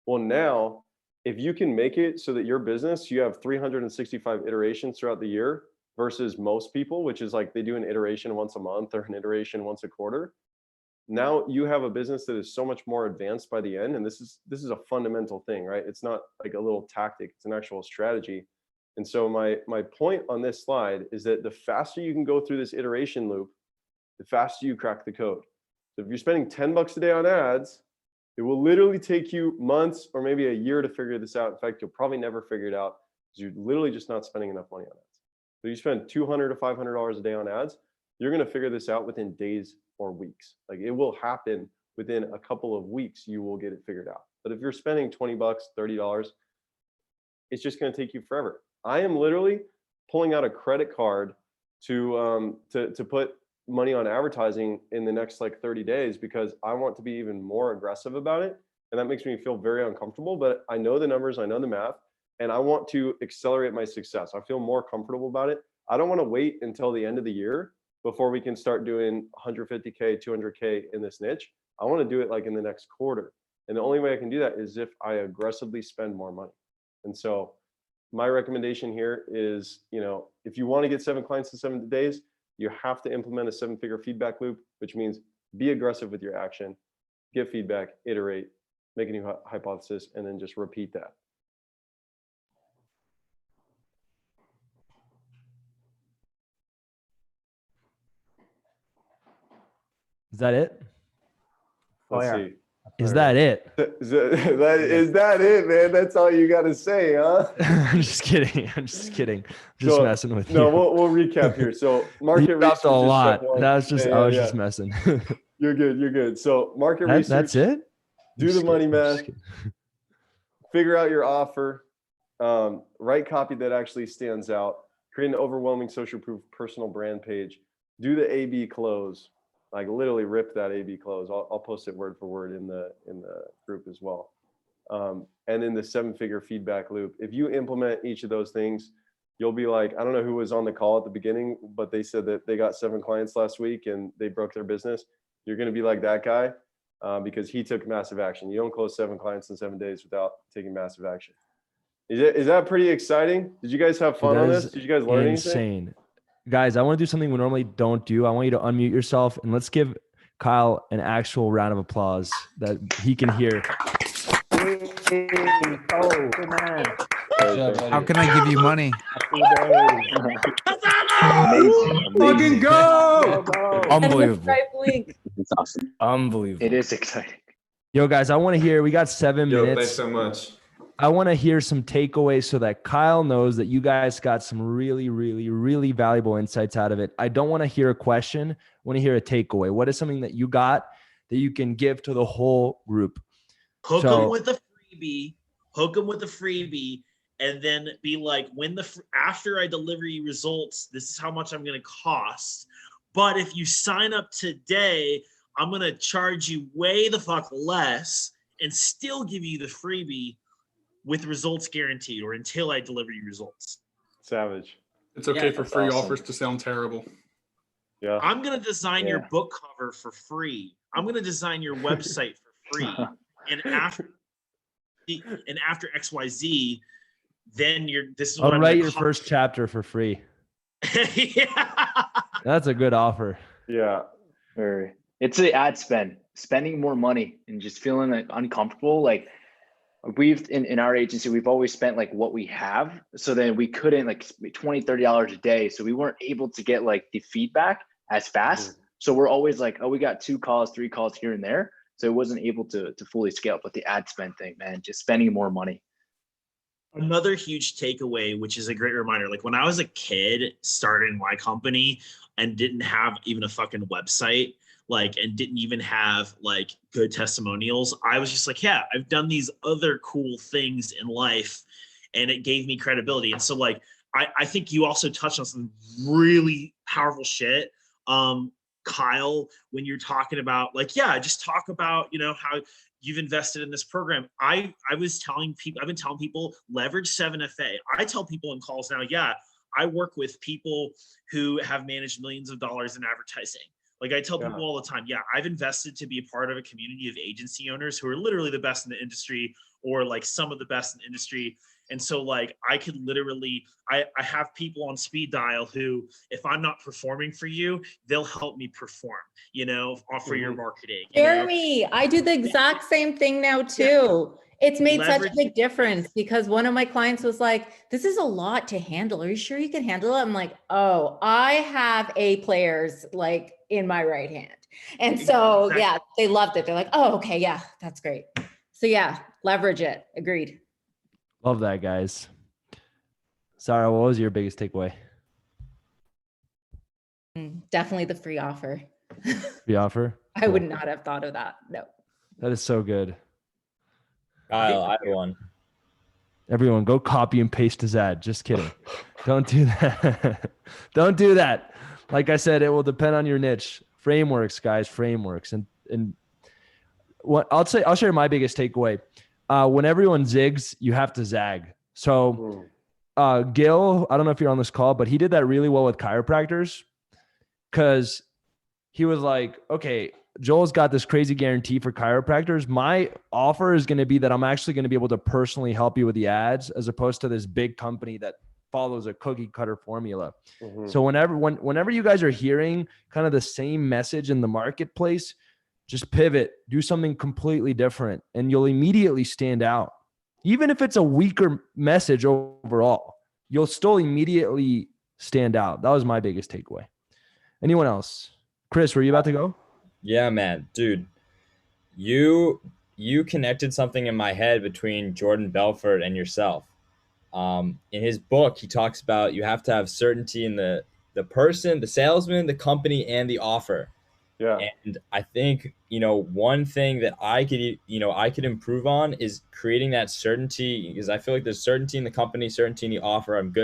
Well, now, if you can make it so that your business, you have 365 iterations throughout the year versus most people, which is like they do an iteration once a month or an iteration once a quarter. Now you have a business that is so much more advanced by the end. And this is a fundamental thing, right? It's not like a little tactic, it's an actual strategy. And so my point on this slide is that the faster you can go through this iteration loop, the faster you crack the code. So if you're spending $10 a day on ads, it will literally take you months or maybe a year to figure this out. In fact, you'll probably never figure it out because you're literally just not spending enough money on ads. So you spend $200 to $500 a day on ads, you're going to figure this out within days or weeks. Like it will happen within a couple of weeks, you will get it figured out. But if you're spending $20, $30, it's just going to take you forever. I am literally pulling out a credit card to put money on advertising in the next like 30 days because I want to be even more aggressive about it. And that makes me feel very uncomfortable, but I know the numbers, I know the math, and I want to accelerate my success. I feel more comfortable about it. I don't want to wait until the end of the year before we can start doing 150K, 200K in this niche. I want to do it like in the next quarter. And the only way I can do that is if I aggressively spend more money. And so my recommendation here is, if you want to get 7 clients in 7 days, you have to implement a 7-figure feedback loop, which means be aggressive with your action, get feedback, iterate, make a new hypothesis, and then just repeat that. Is that it? Let's Fire. see. Is that it? Is that it, man? That's all you got to say, huh? I'm just kidding. I'm just kidding. Just messing with you. No, we'll recap here. So market You dropped research a is lot. step one. That was just Yeah, I was yeah. just messing. You're good. You're good. So market research. That's it. Do the money math. Figure out your offer. Write copy that actually stands out. Create an overwhelming social proof personal brand page. Do the A/B close. Like literally rip that A/B close. I'll post it word for word in the group as well. And then the 7-figure feedback loop. If you implement each of those things, you'll be like, I don't know who was on the call at the beginning, but they said that they got 7 clients last week and they broke their business. You're going to be like that guy because he took massive action. You don't close 7 clients in 7 days without taking massive action. Is that pretty exciting? Did you guys have fun on this? Did you guys learn anything? Insane. Guys, I want to do something we normally don't do. I want you to unmute yourself and let's give Kyle an actual round of applause that he can hear. Oh, good man. How can I give you money? Amazing. Fucking go! Unbelievable. It's awesome. Unbelievable. It is exciting. Yo, guys, I want to hear, we got 7 minutes. Thanks so much. I want to hear some takeaways so that Kyle knows that you guys got some really, really, really valuable insights out of it. I don't want to hear a question. I want to hear a takeaway. What is something that you got that you can give to the whole group? Hook them with a freebie, and then be like, after I deliver you results, this is how much I'm going to cost. But if you sign up today, I'm going to charge you way the fuck less and still give you the freebie with results guaranteed, or until I deliver you results. Savage. It's okay for free offers to sound terrible. Yeah. I'm going to design your book cover for free. I'm going to design your website for free. And after XYZ, then this is what I'll write your first chapter for free. Yeah. That's a good offer. Yeah. It's the ad spending more money and just feeling like uncomfortable. Like we've in our agency, we've always spent like what we have. So then we couldn't like $20, $30 a day. So we weren't able to get like the feedback as fast. So we're always like, oh, we got 2 calls, 3 calls here and there. So it wasn't able to fully scale. But the ad spend thing, man, just spending more money. Another huge takeaway, which is a great reminder, like when I was a kid starting my company and didn't have even a fucking website, like, and didn't even have like good testimonials, I was just like, yeah, I've done these other cool things in life, and it gave me credibility. And so like, I think you also touched on some really powerful shit. Kyle, when you're talking about like, yeah, just talk about, you know, how you've invested in this program. I was telling people, I've been telling people, leverage 7FA. I tell people in calls now, yeah, I work with people who have managed millions of dollars in advertising. Like I tell people all the time, yeah, I've invested to be a part of a community of agency owners who are literally the best in the industry, or like some of the best in the industry. And so like I could literally, I have people on speed dial who, if I'm not performing for you, they'll help me perform, you know, for your marketing. Jeremy, I do the exact same thing now too. It's made such a big difference because one of my clients was like, this is a lot to handle. Are you sure you can handle it? I'm like, oh, I have A players like in my right hand. And so, yeah, they loved it. They're like, oh, okay, yeah, that's great. So yeah, leverage it. Agreed. Love that, guys. Sarah, what was your biggest takeaway? Definitely the free offer. The offer? I would not have thought of that. No. That is so good. Kyle, I have one. Everyone, go copy and paste his ad. Just kidding. Don't do that. Don't do that. Like I said, it will depend on your niche. Frameworks, guys, frameworks. And what I'll share my biggest takeaway. When everyone zigs, you have to zag. So Gil, I don't know if you're on this call, but he did that really well with chiropractors, because he was like, okay, Joel's got this crazy guarantee for chiropractors. My offer is going to be that I'm actually going to be able to personally help you with the ads, as opposed to this big company that follows a cookie cutter formula. So whenever you guys are hearing kind of the same message in the marketplace, just pivot, do something completely different, and you'll immediately stand out. Even if it's a weaker message overall, you'll still immediately stand out. That was my biggest takeaway. Anyone else? Chris, were you about to go? Yeah, man, dude, you connected something in my head between Jordan Belfort and yourself. In his book, he talks about you have to have certainty in the person, the salesman, the company, and the offer. Yeah. And I think, one thing that I could improve on is creating that certainty, because I feel like there's certainty in the company, certainty in the offer. I've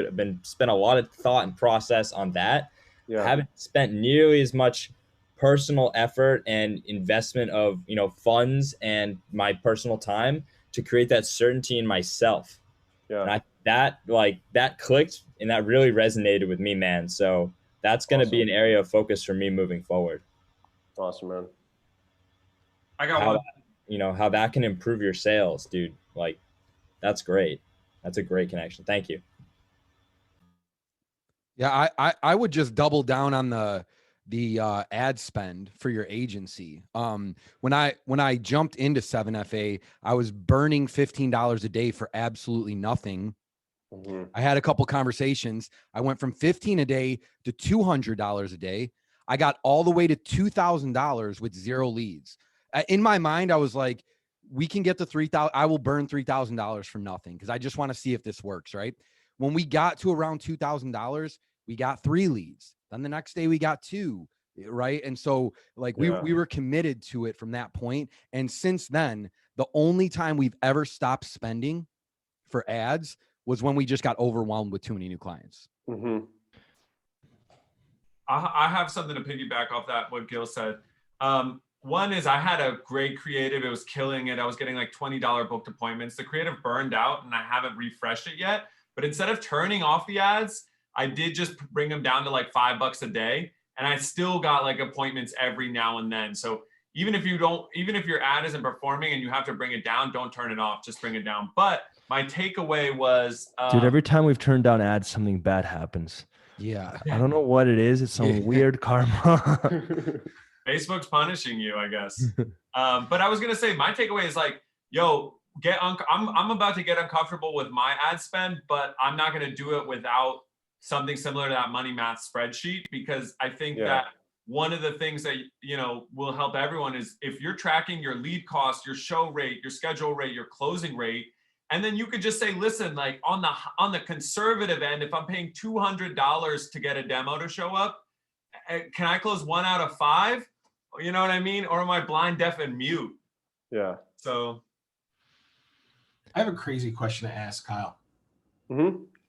spent a lot of thought and process on that. Yeah. I haven't spent nearly as much personal effort and investment of, funds and my personal time to create that certainty in myself. Yeah. And that clicked, and that really resonated with me, man. So that's going to be an area of focus for me moving forward. Awesome, man. I got one. How that can improve your sales, dude. Like, that's great. That's a great connection. Thank you. Yeah, I would just double down on the ad spend for your agency. When I jumped into 7FA, I was burning $15 a day for absolutely nothing. I had a couple conversations. I went from $15 a day to $200 a day. I got all the way to $2,000 with 0 leads. In my mind, I was like, we can get to 3,000. I will burn $3,000 for nothing, because I just want to see if this works, right? When we got to around $2,000, we got 3 leads. Then the next day we got 2, right? And so like we were committed to it from that point. And since then, the only time we've ever stopped spending for ads was when we just got overwhelmed with too many new clients. I have something to piggyback off that, what Gil said. One is I had a great creative. It was killing it. I was getting like $20 booked appointments. The creative burned out and I haven't refreshed it yet. But instead of turning off the ads, I did just bring them down to like $5 a day. And I still got like appointments every now and then. So even if your ad isn't performing and you have to bring it down, don't turn it off, just bring it down. But my takeaway was, dude, every time we've turned down ads, something bad happens. Yeah. I don't know what it is. It's some weird karma. Facebook's punishing you, I guess. But I was going to say, my takeaway is like, yo, I'm about to get uncomfortable with my ad spend, but I'm not going to do it without something similar to that money math spreadsheet, because I think that one of the things that will help everyone is if you're tracking your lead cost, your show rate, your schedule rate, your closing rate, and then you could just say, listen, like on the conservative end, if I'm paying $200 to get a demo to show up, can I close 1 out of 5? You know what I mean? Or am I blind, deaf, and mute? Yeah. So I have a crazy question to ask Kyle.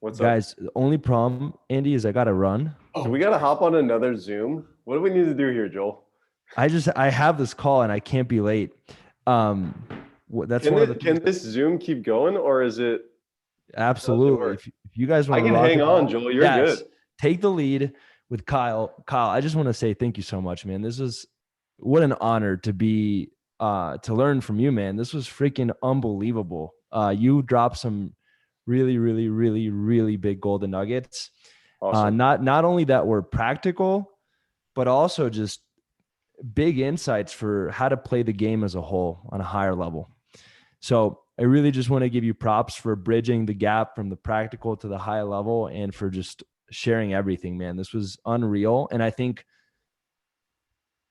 What's Guys, the only problem, Andy, is I got to run. Do we got to hop on another Zoom? What do we need to do here, Joel? I have this call and I can't be late. That's Can this Zoom keep going, or is it? Absolutely. If you guys want I can hang on, Joel. You're good. Take the lead with Kyle. Kyle, I just want to say thank you so much, man. This is what an honor to be to learn from you, man. This was freaking unbelievable. You dropped some really, really, really, really big golden nuggets. Awesome. Not only that were practical, but also just big insights for how to play the game as a whole on a higher level. So I really just want to give you props for bridging the gap from the practical to the high level and for just sharing everything, man. This was unreal. And I think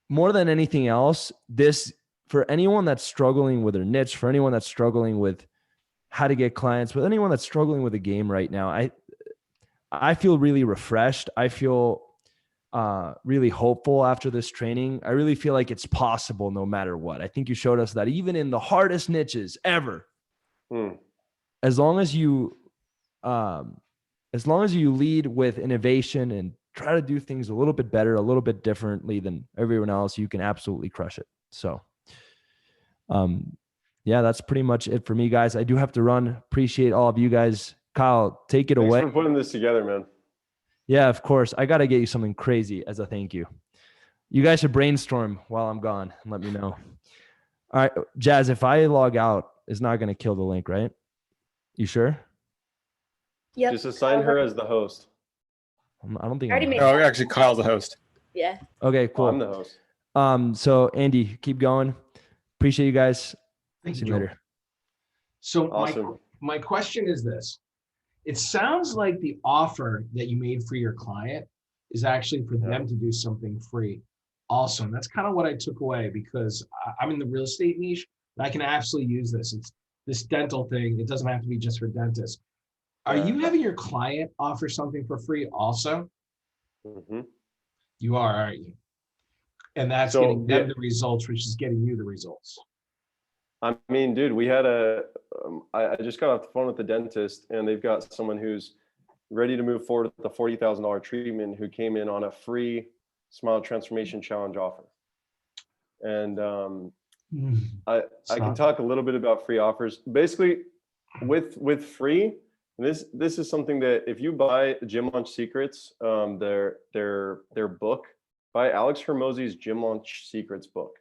more than anything else, this, for anyone that's struggling with their niche, for anyone that's struggling with how to get clients, with anyone that's struggling with a game right now, I feel really refreshed. I feel really hopeful after this training. I really feel like it's possible no matter what. I think you showed us that even in the hardest niches ever, as long as you lead with innovation and try to do things a little bit better, a little bit differently than everyone else, you can absolutely crush it. So, yeah, that's pretty much it for me, guys. I do have to run. Appreciate all of you guys. Kyle, take it away. Thanks for putting this together, man. Yeah, of course. I got to get you something crazy as a thank you. You guys should brainstorm while I'm gone and let me know. All right, Jazz, if I log out, it's not going to kill the link, right? You sure? Yep. Just assign her as the host. I don't think. No, actually, Kyle's the host. Yeah. Okay, cool. I'm the host. So Andy, keep going. Appreciate you guys. Thank See you, you Joel. later. So Awesome. my question is this. It sounds like the offer that you made for your client is actually for them to do something free. Also, and that's kind of what I took away, because I'm in the real estate niche and I can absolutely use this. It's this dental thing. It doesn't have to be just for dentists. Are you having your client offer something for free also? You are, aren't you? And that's getting them the results, which is getting you the results. I mean, dude, we had I just got off the phone with the dentist, and they've got someone who's ready to move forward with the $40,000 treatment who came in on a free Smile Transformation Challenge offer. And I can talk a little bit about free offers. Basically, with free, this is something that if you buy Gym Launch Secrets, their book, buy Alex Hormozi's Gym Launch Secrets book.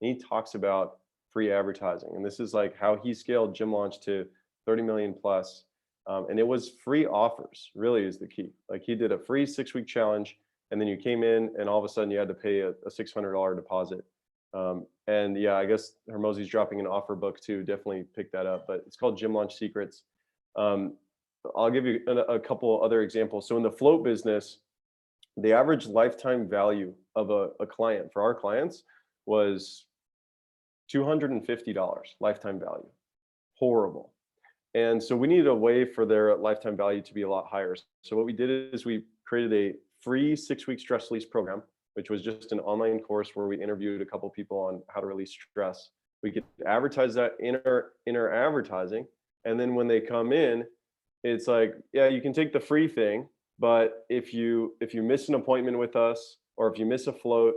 And he talks about free advertising. And this is like how he scaled Gym Launch to 30 million plus. And it was free offers, really is the key. Like he did a free 6-week challenge, and then you came in and all of a sudden you had to pay a $600 deposit. And yeah, I guess Hormozi's dropping an offer book too. Definitely pick that up, but it's called Gym Launch Secrets. I'll give you a couple other examples. So in the float business, the average lifetime value of a client for our clients was $250 lifetime value. Horrible. And so we needed a way for their lifetime value to be a lot higher. So what we did is we created a free 6-week stress release program, which was just an online course where we interviewed a couple people on how to release stress. We could advertise that in our advertising. And then when they come in, it's like, yeah, you can take the free thing, but if you miss an appointment with us, or if you miss a float,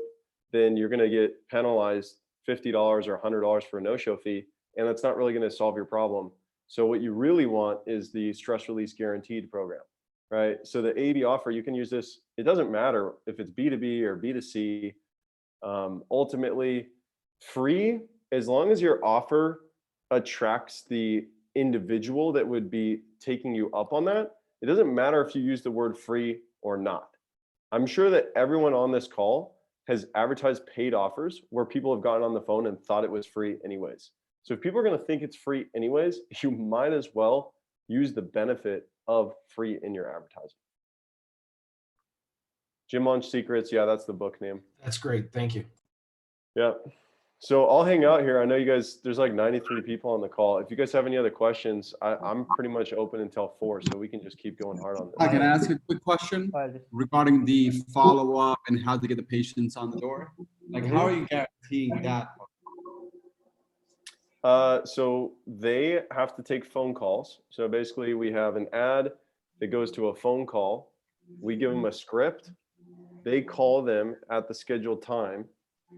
then you're going to get penalized $50 or $100 for a no-show fee. And that's not really going to solve your problem. So what you really want is the stress release guaranteed program, right? So the AB offer, you can use this. It doesn't matter if it's B2B or B2C. Ultimately, free, as long as your offer attracts the individual that would be taking you up on that, it doesn't matter if you use the word free or not. I'm sure that everyone on this call has advertised paid offers where people have gotten on the phone and thought it was free anyways. So if people are going to think it's free anyways, you might as well use the benefit of free in your advertising. Gym Launch Secrets. Yeah, that's the book name. That's great. Thank you. Yeah. So I'll hang out here. I know you guys, there's like 93 people on the call. If you guys have any other questions, I'm pretty much open until 4, so we can just keep going hard on this. Can I ask a quick question regarding the follow-up and how to get the patients on the door? Like, how are you guaranteeing that? So they have to take phone calls. So basically we have an ad that goes to a phone call. We give them a script. They call them at the scheduled time.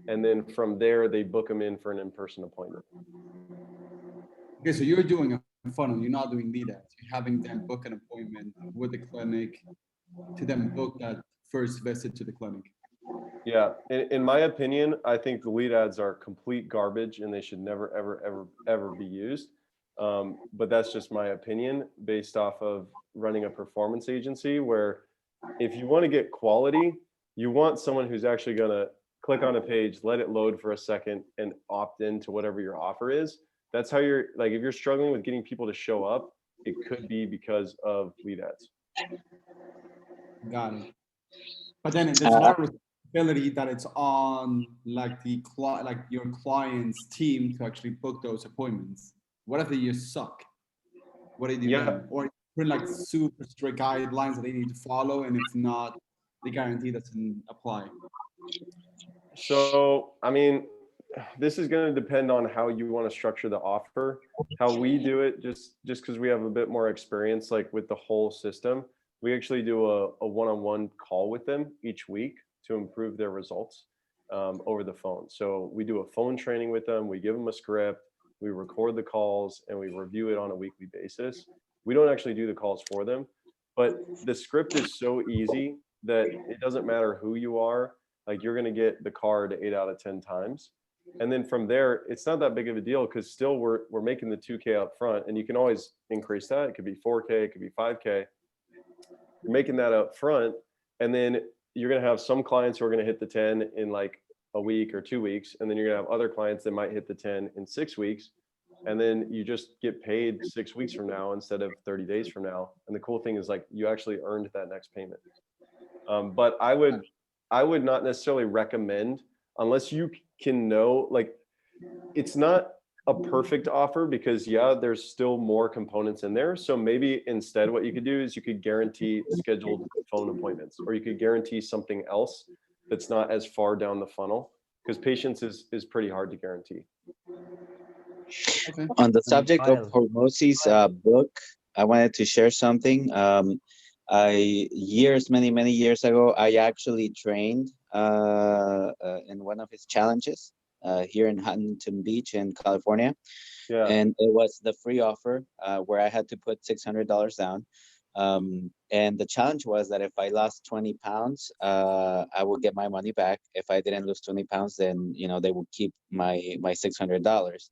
And then from there, they book them in for an in-person appointment. Okay, so you're doing a funnel. You're not doing lead ads. You're having them book an appointment with the clinic to then book that first visit to the clinic. Yeah, in my opinion, I think the lead ads are complete garbage and they should never, ever, ever, ever be used. But that's just my opinion based off of running a performance agency, where if you want to get quality, you want someone who's actually going to click on a page, let it load for a second, and opt into whatever your offer is. That's how you're, like, if you're struggling with getting people to show up, it could be because of lead ads. Got it. But then there's a lot of responsibility that it's on like your client's team to actually book those appointments. What if they just suck? What do you do then? Or put like super strict guidelines that they need to follow, and if not, the guarantee doesn't apply. So, I mean, this is going to depend on how you want to structure the offer. How we do it, just because we have a bit more experience, like with the whole system, we actually do a one-on-one call with them each week to improve their results over the phone. So we do a phone training with them. We give them a script, we record the calls, and we review it on a weekly basis. We don't actually do the calls for them, but the script is so easy that it doesn't matter who you are. Like, you're going to get the card 8 out of 10 times. And then from there, it's not that big of a deal, because still we're making the 2K up front, and you can always increase that. It could be 4K, it could be 5K. You're making that up front, and then you're going to have some clients who are going to hit the 10 in like a week or 2 weeks. And then you're going to have other clients that might hit the 10 in 6 weeks. And then you just get paid 6 weeks from now instead of 30 days from now. And the cool thing is, like, you actually earned that next payment. But I would not necessarily recommend, unless you can know, like, it's not a perfect offer, because there's still more components in there. So maybe instead what you could do is you could guarantee scheduled phone appointments, or you could guarantee something else that's not as far down the funnel, because patience is pretty hard to guarantee. Okay. On the subject of Hormozzi's book, I wanted to share something. Many years ago, I actually trained in one of his challenges here in Huntington Beach in California. Yeah. And it was the free offer where I had to put $600 down. And the challenge was that if I lost 20 pounds, I would get my money back. If I didn't lose 20 pounds, then, they would keep my $600.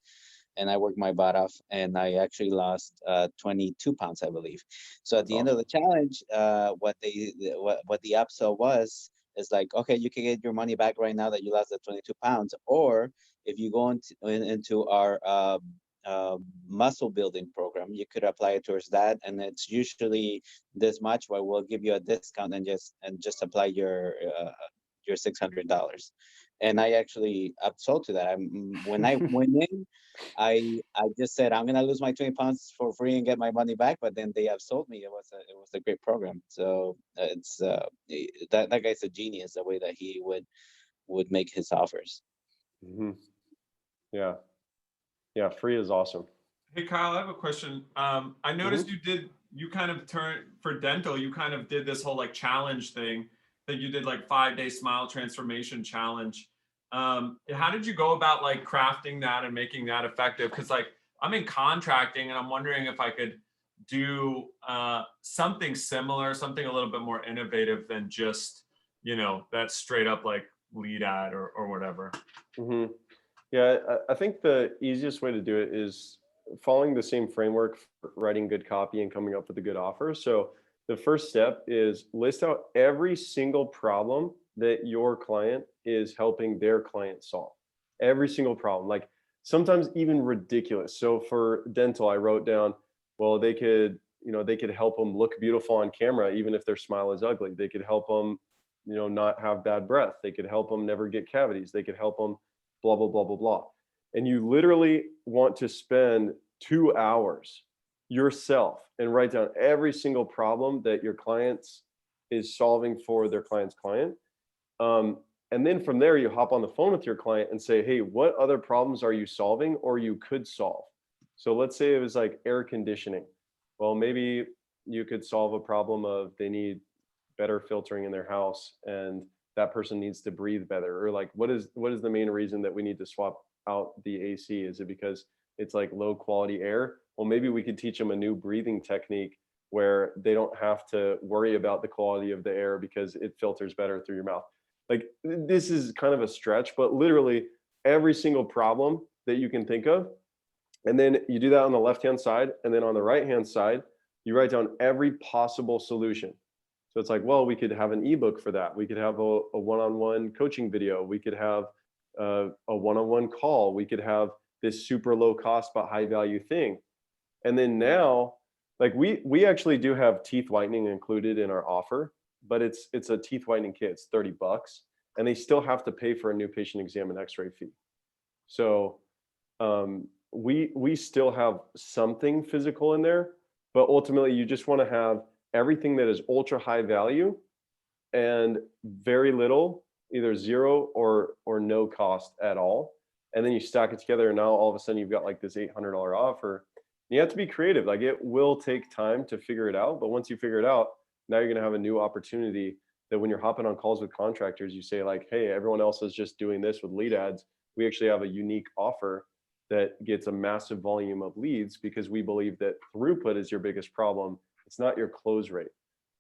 And I worked my butt off, and I actually lost 22 pounds, I believe. So at the end of the challenge, what the upsell was is like, okay, you can get your money back right now that you lost the 22 pounds, or if you go into our muscle building program, you could apply it towards that, and it's usually this much, where we'll give you a discount and just apply your $600. And I actually upsold to that. When I went in, I just said, I'm gonna lose my 20 pounds for free and get my money back. But then they upsold me. It was a great program. So it's that guy's a genius, the way that he would make his offers. Mm-hmm. Yeah, free is awesome. Hey Kyle, I have a question. I noticed you kind of turned for dental. You kind of did this whole like challenge thing. That you did like 5-day smile transformation challenge. How did you go about like crafting that and making that effective? Because like I'm in contracting, and I'm wondering if I could do something similar, something a little bit more innovative than just that straight up like lead ad or whatever. Mm-hmm. Yeah, I think the easiest way to do it is following the same framework for writing good copy and coming up with a good offer. So the first step is list out every single problem that your client is helping their client solve. Every single problem. Like, sometimes even ridiculous. So for dental, I wrote down, well, they could help them look beautiful on camera, even if their smile is ugly. They could help them, not have bad breath. They could help them never get cavities. They could help them blah, blah, blah, blah, blah. And you literally want to spend 2 hours yourself and write down every single problem that your clients is solving for their client's client. And then from there, you hop on the phone with your client and say, hey, what other problems are you solving or you could solve? So let's say it was like air conditioning. Well, maybe you could solve a problem of they need better filtering in their house and that person needs to breathe better. Or like, what is the main reason that we need to swap out the AC? Is it because it's like low quality air? Well, maybe we could teach them a new breathing technique where they don't have to worry about the quality of the air because it filters better through your mouth. Like, this is kind of a stretch, but literally every single problem that you can think of. And then you do that on the left-hand side. And then on the right-hand side, you write down every possible solution. So it's like, well, we could have an ebook for that. We could have a one-on-one coaching video. We could have a one-on-one call. We could have this super low cost but high value thing. And then now, like we actually do have teeth whitening included in our offer, but it's a teeth whitening kit. It's $30 and they still have to pay for a new patient exam and x-ray fee. So we still have something physical in there, but ultimately you just want to have everything that is ultra high value and very little, either zero or no cost at all. And then you stack it together and now all of a sudden you've got like this $800 offer. You have to be creative. Like, it will take time to figure it out, but once you figure it out, now you're going to have a new opportunity that when you're hopping on calls with contractors, you say like, hey, everyone else is just doing this with lead ads. We actually have a unique offer that gets a massive volume of leads because we believe that throughput is your biggest problem. It's not your close rate.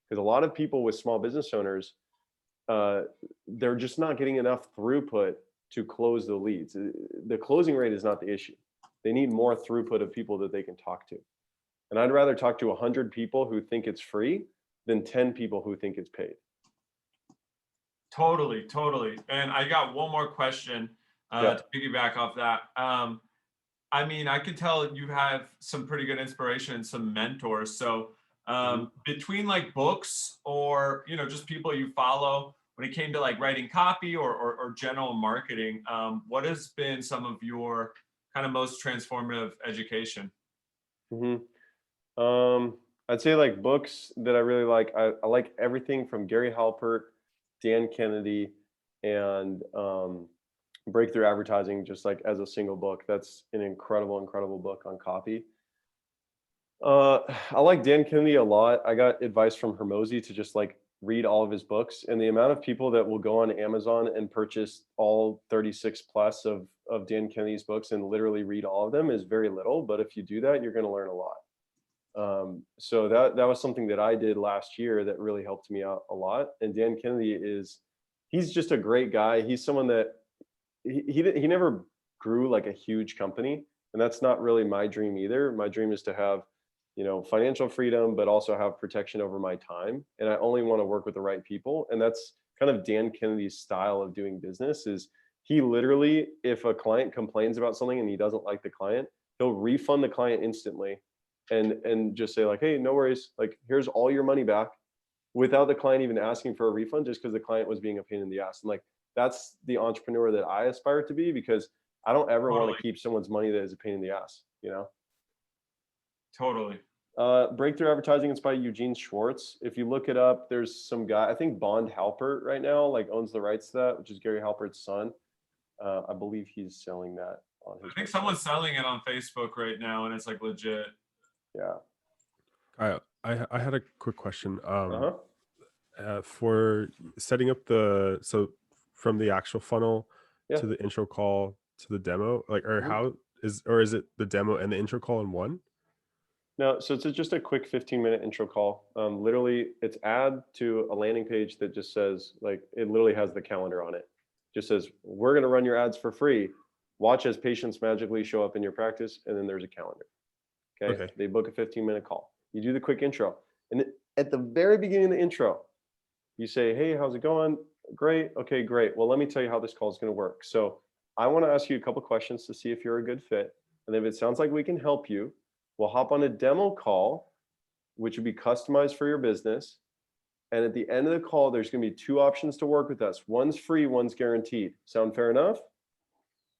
Because a lot of people with small business owners, they're just not getting enough throughput to close the leads. The closing rate is not the issue. They need more throughput of people that they can talk to. And I'd rather talk to 100 people who think it's free than 10 people who think it's paid. Totally. And I got one more question to piggyback off that. I mean, I could tell you have some pretty good inspiration and some mentors. So between like books or, just people you follow, when it came to like writing copy or general marketing, what has been some of your kind of most transformative education? I'd say like books that I really like. I like everything from Gary Halpert, Dan Kennedy, and Breakthrough Advertising, just like as a single book. That's an incredible book on copy. I like Dan Kennedy a lot. I got advice from Hermosi to just like read all of his books, and the amount of people that will go on Amazon and purchase all 36 plus of Dan Kennedy's books and literally read all of them is very little. But if you do that, you're going to learn a lot. So that was something that I did last year that really helped me out a lot. And Dan Kennedy he's just a great guy. He's someone that he never grew like a huge company, and that's not really my dream either. My dream is to have, financial freedom, but also have protection over my time. And I only want to work with the right people. And that's kind of Dan Kennedy's style of doing business. Is he literally, if a client complains about something and he doesn't like the client, he'll refund the client instantly and just say like, hey, no worries, like here's all your money back, without the client even asking for a refund, just because the client was being a pain in the ass. And like, that's the entrepreneur that I aspire to be, because I don't ever want to keep someone's money that is a pain in the ass, Totally. Breakthrough Advertising is by Eugene Schwartz. If you look it up, there's some guy, I think Bond Halpert right now, like owns the rights to that, which is Gary Halpert's son. I believe he's selling that on his I think website. someone's selling it on Facebook right now, and it's like legit. Yeah. I had a quick question. For setting up so from the actual funnel to the intro call to the demo, like, or is it the demo and the intro call in one? No, so it's just a quick 15-minute intro call. Literally, it's add to a landing page that just says, like, it literally has the calendar on it. Just says, we're going to run your ads for free. Watch as patients magically show up in your practice, and then there's a calendar. Okay. They book a 15-minute call. You do the quick intro. And at the very beginning of the intro, you say, hey, how's it going? Great. Okay, great. Well, let me tell you how this call is going to work. So I want to ask you a couple questions to see if you're a good fit. And if it sounds like we can help you, we'll hop on a demo call, which would be customized for your business. And at the end of the call, there's going to be 2 options to work with us. One's free, one's guaranteed. Sound fair enough?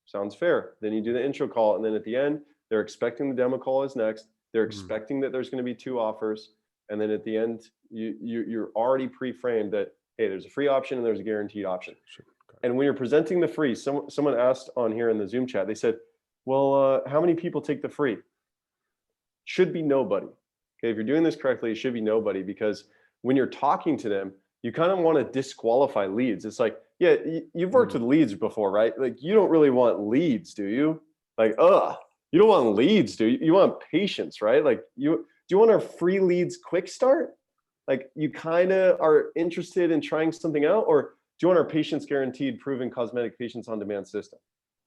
Sounds fair. Then you do the intro call. And then at the end, they're expecting the demo call is next. They're expecting that there's going to be 2 offers. And then at the end, you're already pre-framed that, hey, there's a free option and there's a guaranteed option. Sure. And when you're presenting the free, someone asked on here in the Zoom chat, they said, well, how many people take the free? Should be nobody. Okay, if you're doing this correctly, it should be nobody, because when you're talking to them, you kind of want to disqualify leads. It's like, yeah, you've worked with leads before, right? Like, you don't really want leads, do you? Like, you don't want leads, do you? You want patience, right? Like, do you want our free leads quick start? Like, you kind of are interested in trying something out, or do you want our patience guaranteed proven cosmetic patients on demand system,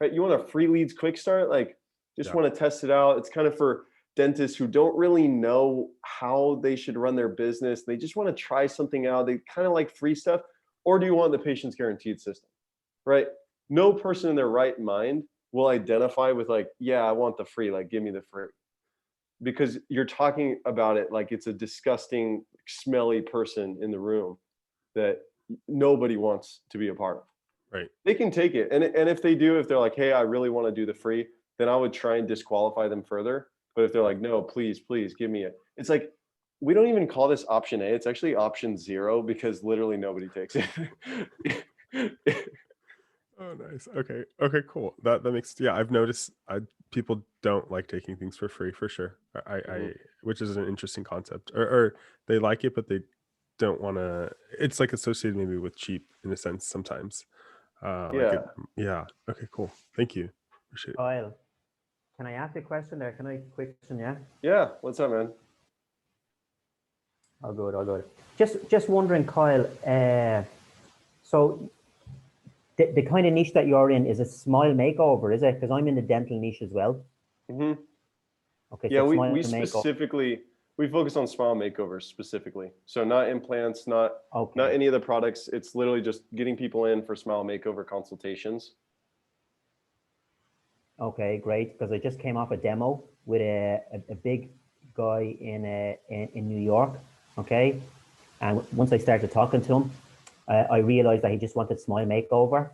right? You want a free leads quick start? Like, just want to test it out. It's kind of for dentists who don't really know how they should run their business. They just want to try something out. They kind of like free stuff. Or do you want the patient's guaranteed system, right? No person in their right mind will identify with like, yeah, I want the free, like, give me the free. Because you're talking about it like it's a disgusting, smelly person in the room that nobody wants to be a part of. Right. They can take it. And if they do, if they're like, hey, I really want to do the free, then I would try and disqualify them further. But if they're like, no, please, give me it. It's like, we don't even call this option A. It's actually option 0, because literally nobody takes it. Oh, nice. Okay, cool. That makes, yeah, I've noticed people don't like taking things for free, for sure. I which is an interesting concept. Or they like it, but they don't want to. It's like associated maybe with cheap in a sense sometimes. Yeah. Okay, cool. Thank you. Appreciate it. Kyle, can I ask you a question there? Can I quick question? Yeah. Yeah. What's up, man? All good. Just wondering, Kyle. So the kind of niche that you're in is a smile makeover, is it? Because I'm in the dental niche as well. Mm-hmm. Okay. Yeah, so we specifically we focus on smile makeovers specifically. So not implants, not any of the products. It's literally just getting people in for smile makeover consultations. Okay, great. Because I just came off a demo with a big guy in New York. Okay, and once I started talking to him, I realized that he just wanted smile makeover.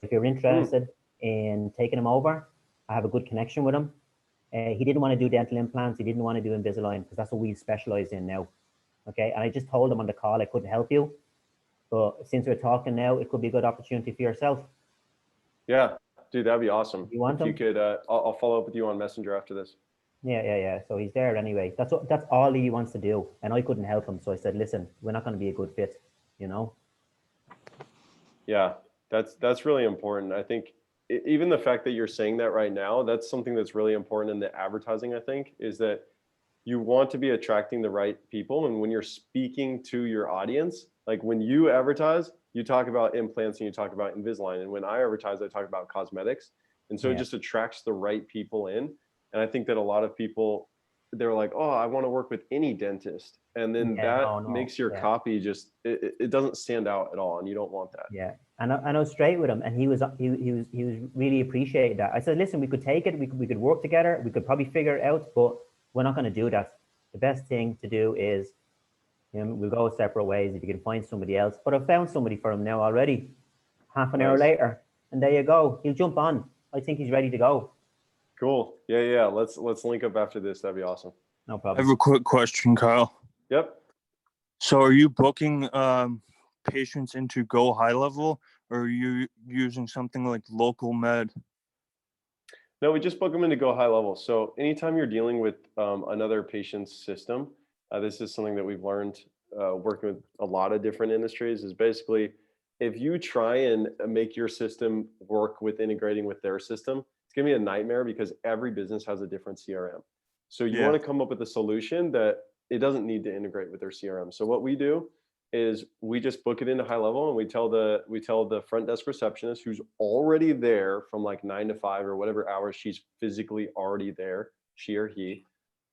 If you're interested in taking him over, I have a good connection with him. He didn't want to do dental implants. He didn't want to do Invisalign, because that's what we specialize in now. Okay, and I just told him on the call I couldn't help you, but since we're talking now, it could be a good opportunity for yourself. Yeah, dude, that'd be awesome. You want if him? you could, I'll follow up with you on Messenger after this. Yeah. So he's there anyway. That's all he wants to do, and I couldn't help him. So I said, listen, we're not going to be a good fit, you know. Yeah, that's really important. I think even the fact that you're saying that right now, that's something that's really important in the advertising, I think, is that you want to be attracting the right people. And when you're speaking to your audience, like when you advertise, you talk about implants and you talk about Invisalign. And when I advertise, I talk about cosmetics. And so it just attracts the right people in. And I think that a lot of people, they're like, oh, I want to work with any dentist. And then makes your copy just, it doesn't stand out at all. And you don't want that. Yeah. And I was straight with him, and he was really appreciated that. I said, listen, we could take it, we could work together, we could probably figure it out, but we're not going to do that. The best thing to do is, we'll go separate ways if you can find somebody else. But I've found somebody for him now already, half an hour later, and there you go. He'll jump on. I think he's ready to go. Cool. Yeah. Let's link up after this. That'd be awesome. No I problem. have a quick question, Kyle. Yep. So are you booking patients into Go High Level, or are you using something like Local Med? No, we just book them in to Go High Level. So anytime you're dealing with another patient's system, this is something that we've learned working with a lot of different industries, is basically if you try and make your system work with integrating with their system, it's gonna be a nightmare, because every business has a different CRM. So you want to come up with a solution that it doesn't need to integrate with their CRM. So what we do is we just book it into High Level, and we tell the front desk receptionist, who's already there from like 9 to 5 or whatever hours she's physically already there, she or he.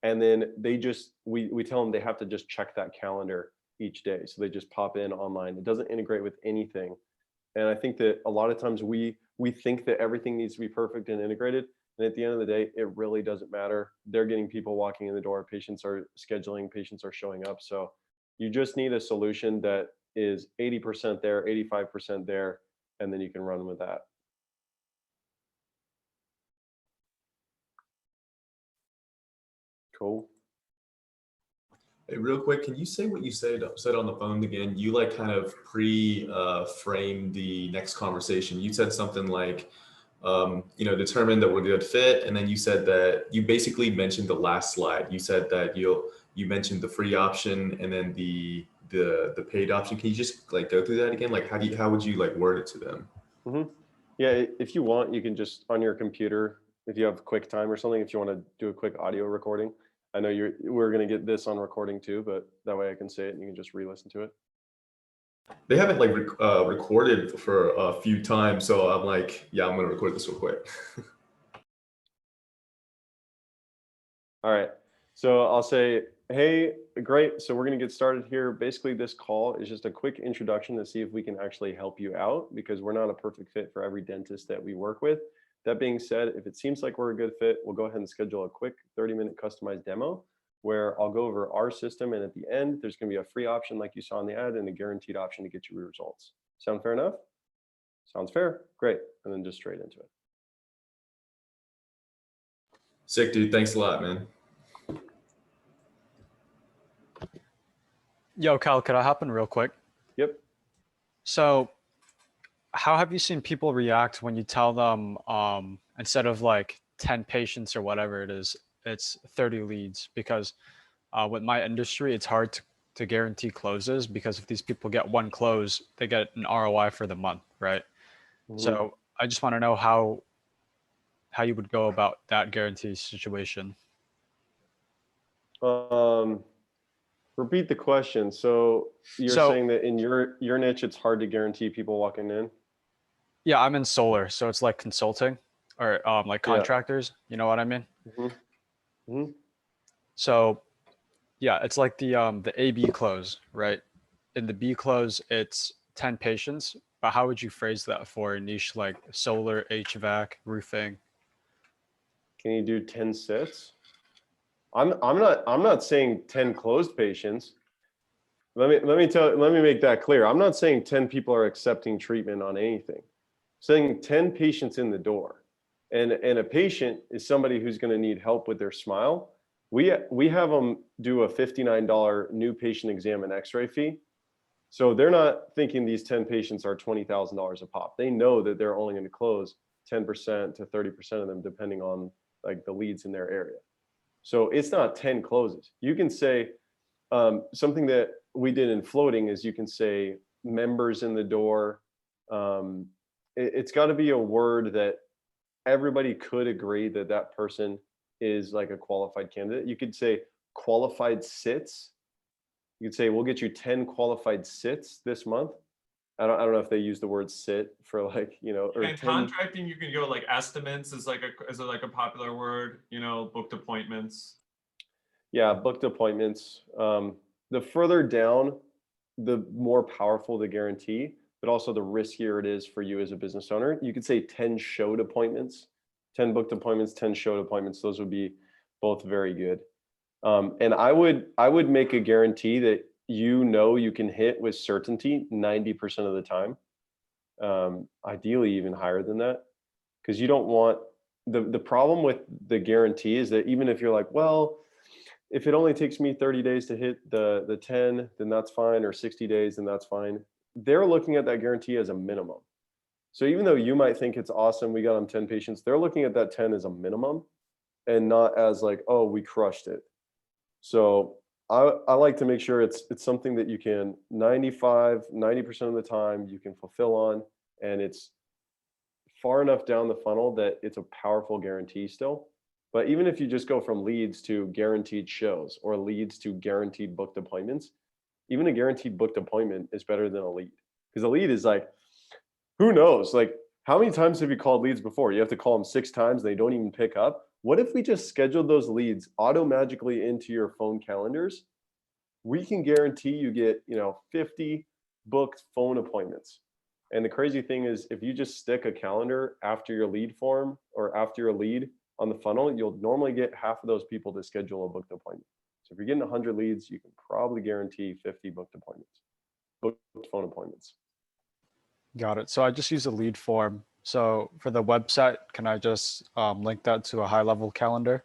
And then we tell them they have to just check that calendar each day. So they just pop in online. It doesn't integrate with anything. And I think that a lot of times we we think that everything needs to be perfect and integrated. And at the end of the day, it really doesn't matter. They're getting people walking in the door. Patients are scheduling, patients are showing up. So you just need a solution that is 80% there, 85% there, and then you can run with that. Cool. Hey, real quick, can you say what you said on the phone again? You like kind of framed the next conversation. You said something like, determine that we're a good fit, and then you said that you basically mentioned the last slide. You said that you mentioned the free option and then the paid option. Can you just like go through that again? Like how would you like word it to them? Mm-hmm. Yeah, if you want, you can just on your computer, if you have QuickTime or something, if you want to do a quick audio recording. I know we're going to get this on recording too, but that way I can say it and you can just re-listen to it. They haven't like recorded for a few times, so I'm like, yeah, I'm going to record this real quick. All right. So I'll say, hey, great. So we're going to get started here. Basically, this call is just a quick introduction to see if we can actually help you out, because we're not a perfect fit for every dentist that we work with. That being said, if it seems like we're a good fit, we'll go ahead and schedule a quick 30-minute customized demo where I'll go over our system. And at the end, there's going to be a free option like you saw in the ad and a guaranteed option to get you results. Sound fair enough? Sounds fair. Great. And then just straight into it. Sick, dude. Thanks a lot, man. Yo, Kyle, could I hop in real quick? Yep. So how have you seen people react when you tell them instead of like 10 patients or whatever it is, it's 30 leads? Because with my industry, it's hard to guarantee closes, because if these people get one close, they get an ROI for the month, right? Mm-hmm. So I just want to know how you would go about that guarantee situation. Repeat the question. So you're saying that in your niche, it's hard to guarantee people walking in? Yeah, I'm in solar, so it's like consulting or like contractors. Yeah. You know what I mean? Mm-hmm. Mm-hmm. So yeah, it's like the A/B close, right? In the B close, it's 10 patients. But how would you phrase that for a niche like solar, HVAC, roofing? Can you do 10 sits? I'm not saying 10 closed patients. Let me make that clear. I'm not saying 10 people are accepting treatment on anything. I'm saying 10 patients in the door. And a patient is somebody who's going to need help with their smile. We have them do a $59 new patient exam and x-ray fee. So they're not thinking these 10 patients are $20,000 a pop. They know that they're only going to close 10% to 30% of them, depending on like the leads in their area. So it's not 10 closes. You can say something that we did in floating is you can say members in the door. It's got to be a word that everybody could agree that that person is like a qualified candidate. You could say qualified sits. You could say, we'll get you 10 qualified sits this month. I don't know if they use the word sit for like, or and 10... contracting, you can go like estimates is like a popular word, booked appointments. Yeah, booked appointments. The further down, the more powerful the guarantee, but also the riskier it is for you as a business owner. You could say 10 showed appointments, 10 booked appointments, 10 showed appointments. Those would be both very good. And I would make a guarantee that you can hit with certainty 90% of the time. Ideally even higher than that, because you don't want the problem with the guarantee is that even if you're like, well, if it only takes me 30 days to hit the 10, then that's fine, or 60 days, then that's fine. They're looking at that guarantee as a minimum. So even though you might think it's awesome, we got them 10 patients, they're looking at that 10 as a minimum and not as like, oh, we crushed it. So I like to make sure it's something that you can 90% of the time you can fulfill on, and it's far enough down the funnel that it's a powerful guarantee still. But even if you just go from leads to guaranteed shows or leads to guaranteed booked appointments, even a guaranteed booked appointment is better than a lead, because a lead is like, who knows? Like, how many times have you called leads before? You have to call them 6 times. They don't even pick up. What if we just scheduled those leads auto-magically into your phone calendars? We can guarantee you get, 50 booked phone appointments. And the crazy thing is, if you just stick a calendar after your lead form or after your lead on the funnel, you'll normally get half of those people to schedule a booked appointment. So if you're getting 100 leads, you can probably guarantee 50 booked appointments, booked phone appointments. Got it. So I just use a lead form. So for the website, can I just link that to a high level calendar?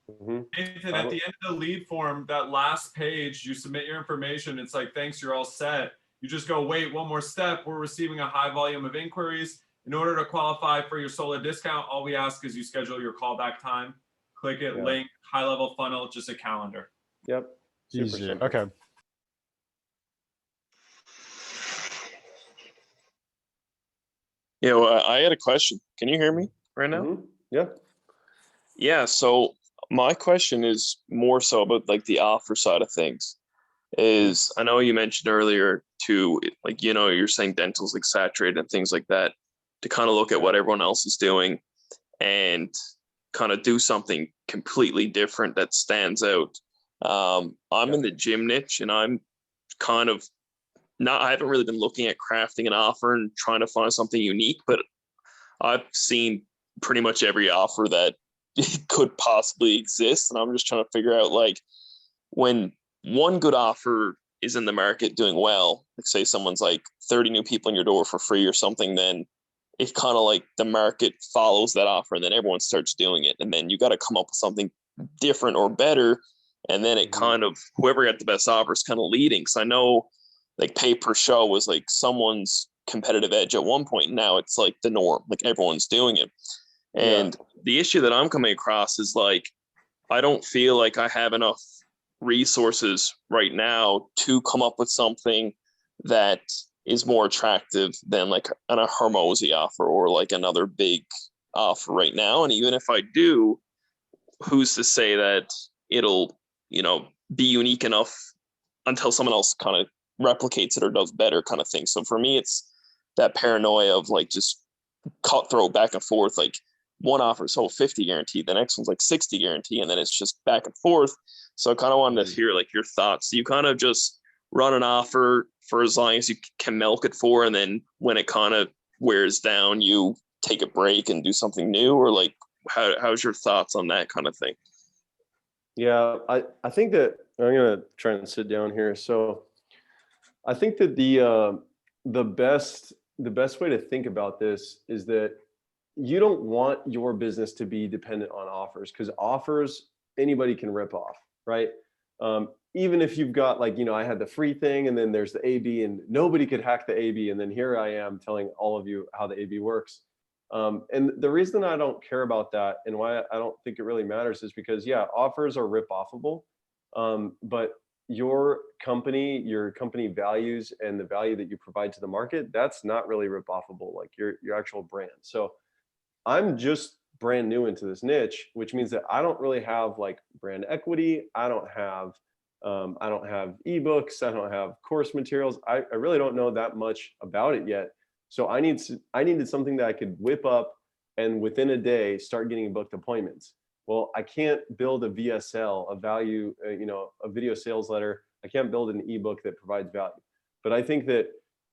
Nathan, at the end of the lead form, that last page, you submit your information. It's like, thanks, you're all set. You just go, wait, one more step. We're receiving a high volume of inquiries. In order to qualify for your solar discount, all we ask is you schedule your callback time. Click it, link, high level funnel, just a calendar. Yep. Easy. Okay. Yeah, well, I had a question. Can you hear me right now? Yeah. Yeah, so my question is more so about like the offer side of things. Is I know you mentioned earlier to like, you know, you're saying dental's like saturated and things like that, to kind of look at what everyone else is doing and kind of do something completely different that stands out. I'm in the gym niche and I'm kind of I haven't really been looking at crafting an offer and trying to find something unique, but I've seen pretty much every offer that could possibly exist. And I'm just trying to figure out, like, when one good offer is in the market doing well, like say someone's like 30 new people in your door for free or something, then it kind of like the market follows that offer and then everyone starts doing it. And then you got to come up with something different or better. And then it kind of, whoever got the best offer is kind of leading. Cause I know like pay per show was like someone's competitive edge at one point. Now it's like the norm, like everyone's doing it. And the issue that I'm coming across is like, I don't feel like I have enough resources right now to come up with something that is more attractive than like a Hormozy offer or like another big offer right now. And even if I do, who's to say that it'll, you know, be unique enough until someone else kind of replicates it or does better kind of thing. So for me, it's that paranoia of like just cutthroat back and forth. Like one offer sold 50 guaranteed, the next one's like 60 guarantee, and then it's just back and forth. So I kind of wanted to hear like your thoughts. Do you kind of just run an offer for as long as you can milk it for, and then when it kind of wears down, you take a break and do something new? Or like how's your thoughts on that kind of thing? Yeah, I think that I'm gonna try and sit down here. So I think that the best way to think about this is that you don't want your business to be dependent on offers, because offers anybody can rip off, right? Even if you've got like, you know, I had the free thing and then there's the AB and nobody could hack the AB, and then here I am telling all of you how the AB works. And the reason I don't care about that and why I don't think it really matters is because, yeah, offers are rip-offable, but your company values and the value that you provide to the market, that's not really rip-offable, like your actual brand. So I'm just brand new into this niche, which means that I don't really have like brand equity. I don't have ebooks. I don't have course materials. I really don't know that much about it yet. So I needed something that I could whip up and within a day start getting booked appointments. Well, I can't build a VSL, a video sales letter. I can't build an ebook that provides value. But I think that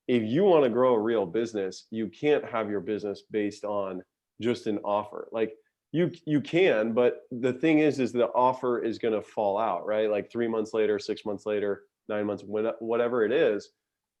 if you want to grow a real business, you can't have your business based on just an offer. Like you can, but the thing is the offer is going to fall out, right? Like 3 months later, 6 months later, 9 months, whatever it is.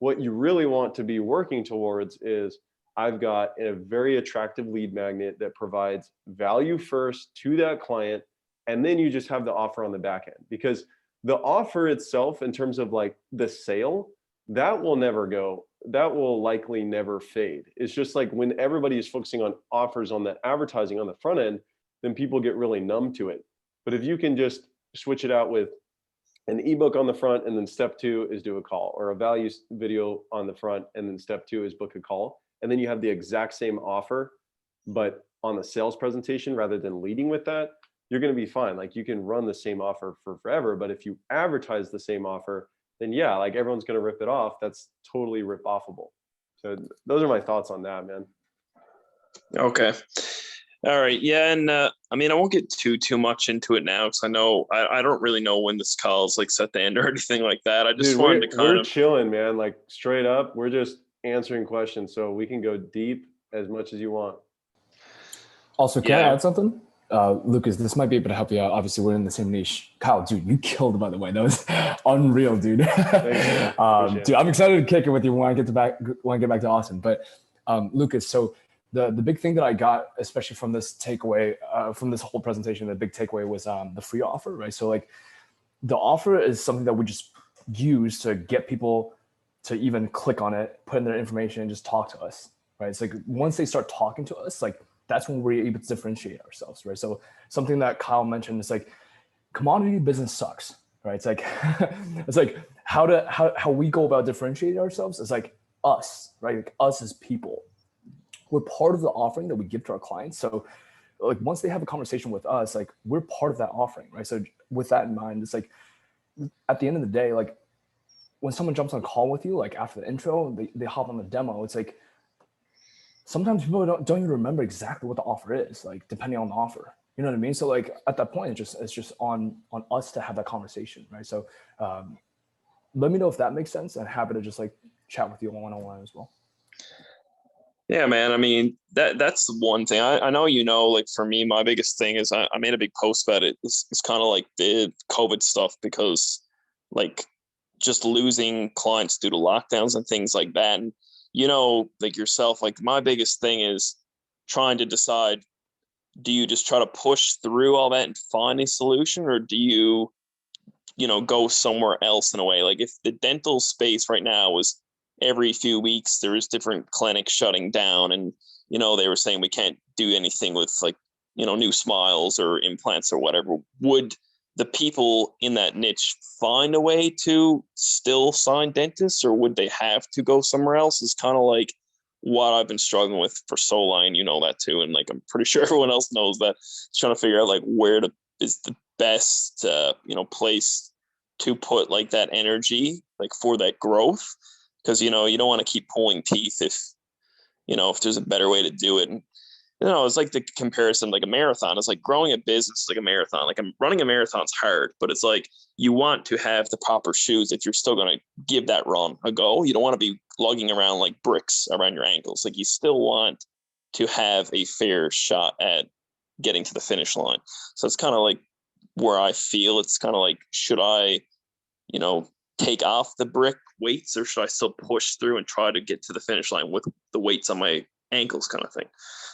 What you really want to be working towards is, I've got a very attractive lead magnet that provides value first to that client, and then you just have the offer on the back end. Because the offer itself, in terms of like the sale, that will never go, that will likely never fade. It's just like when everybody is focusing on offers on the advertising on the front end, then people get really numb to it. But if you can just switch it out with an ebook on the front, and then step 2 is do a call, or a value video on the front, and then step 2 is book a call. And then you have the exact same offer, but on the sales presentation rather than leading with that, you're going to be fine. Like you can run the same offer for forever, but if you advertise the same offer, then yeah, like everyone's going to rip it off. That's totally rip-offable. So those are my thoughts on that, man. Okay. All right. Yeah. And I mean, I won't get too much into it now, because I know I don't really know when this call is like set to end or anything like that. I just wanted to we're kind of chilling, man. Like straight up, we're just answering questions, so we can go deep as much as you want. Also, can I Yeah. add something? Lucas, this might be able to help you out. Obviously, we're in the same niche. Kyle, dude, you killed, by the way. That was unreal, dude. Thanks, man. Appreciate Dude, it. I'm excited to kick it with you when I get back to Austin. But Lucas, so the big thing that I got, especially from this takeaway, from this whole presentation, the big takeaway was the free offer, right? So like the offer is something that we just use to get people to even click on it, put in their information, and just talk to us, right? It's like once they start talking to us, like that's when we're able to differentiate ourselves, right? So something that Kyle mentioned is like commodity business sucks, right? It's like it's like how we go about differentiating ourselves is like us, right? Like us as people. We're part of the offering that we give to our clients. So like once they have a conversation with us, like we're part of that offering, right? So with that in mind, it's like at the end of the day, like when someone jumps on a call with you, like after the intro, they hop on the demo, it's like sometimes people don't even remember exactly what the offer is, like depending on the offer. You know what I mean? So like at that point, it's just on us to have that conversation, right? So let me know if that makes sense, and happy to just like chat with you one-on-one as well. Yeah, man. I mean, that's the one thing. I know, like for me, my biggest thing is I made a big post about it. It's kind of like the COVID stuff, because like just losing clients due to lockdowns and things like that. And, like yourself, like my biggest thing is trying to decide, do you just try to push through all that and find a solution, or do you, go somewhere else in a way? Like if the dental space right now was every few weeks, there's different clinics shutting down, and, they were saying we can't do anything with like, new smiles or implants or whatever. Would the people in that niche find a way to still sign dentists, or would they have to go somewhere else? Is kind of like what I've been struggling with for so long. That too. And like, I'm pretty sure everyone else knows that. Just trying to figure out like where is the best, place to put like that energy, like for that growth. Cause you don't want to keep pulling teeth if there's a better way to do it. And, it's like the comparison, like a marathon. It's like growing a business, like a marathon. Like running a marathon's hard, but it's like you want to have the proper shoes if you're still going to give that run a go. You don't want to be lugging around like bricks around your ankles. Like you still want to have a fair shot at getting to the finish line. So it's kind of like where I feel it's kind of like, should I, take off the brick weights, or should I still push through and try to get to the finish line with the weights on my ankles, kind of thing?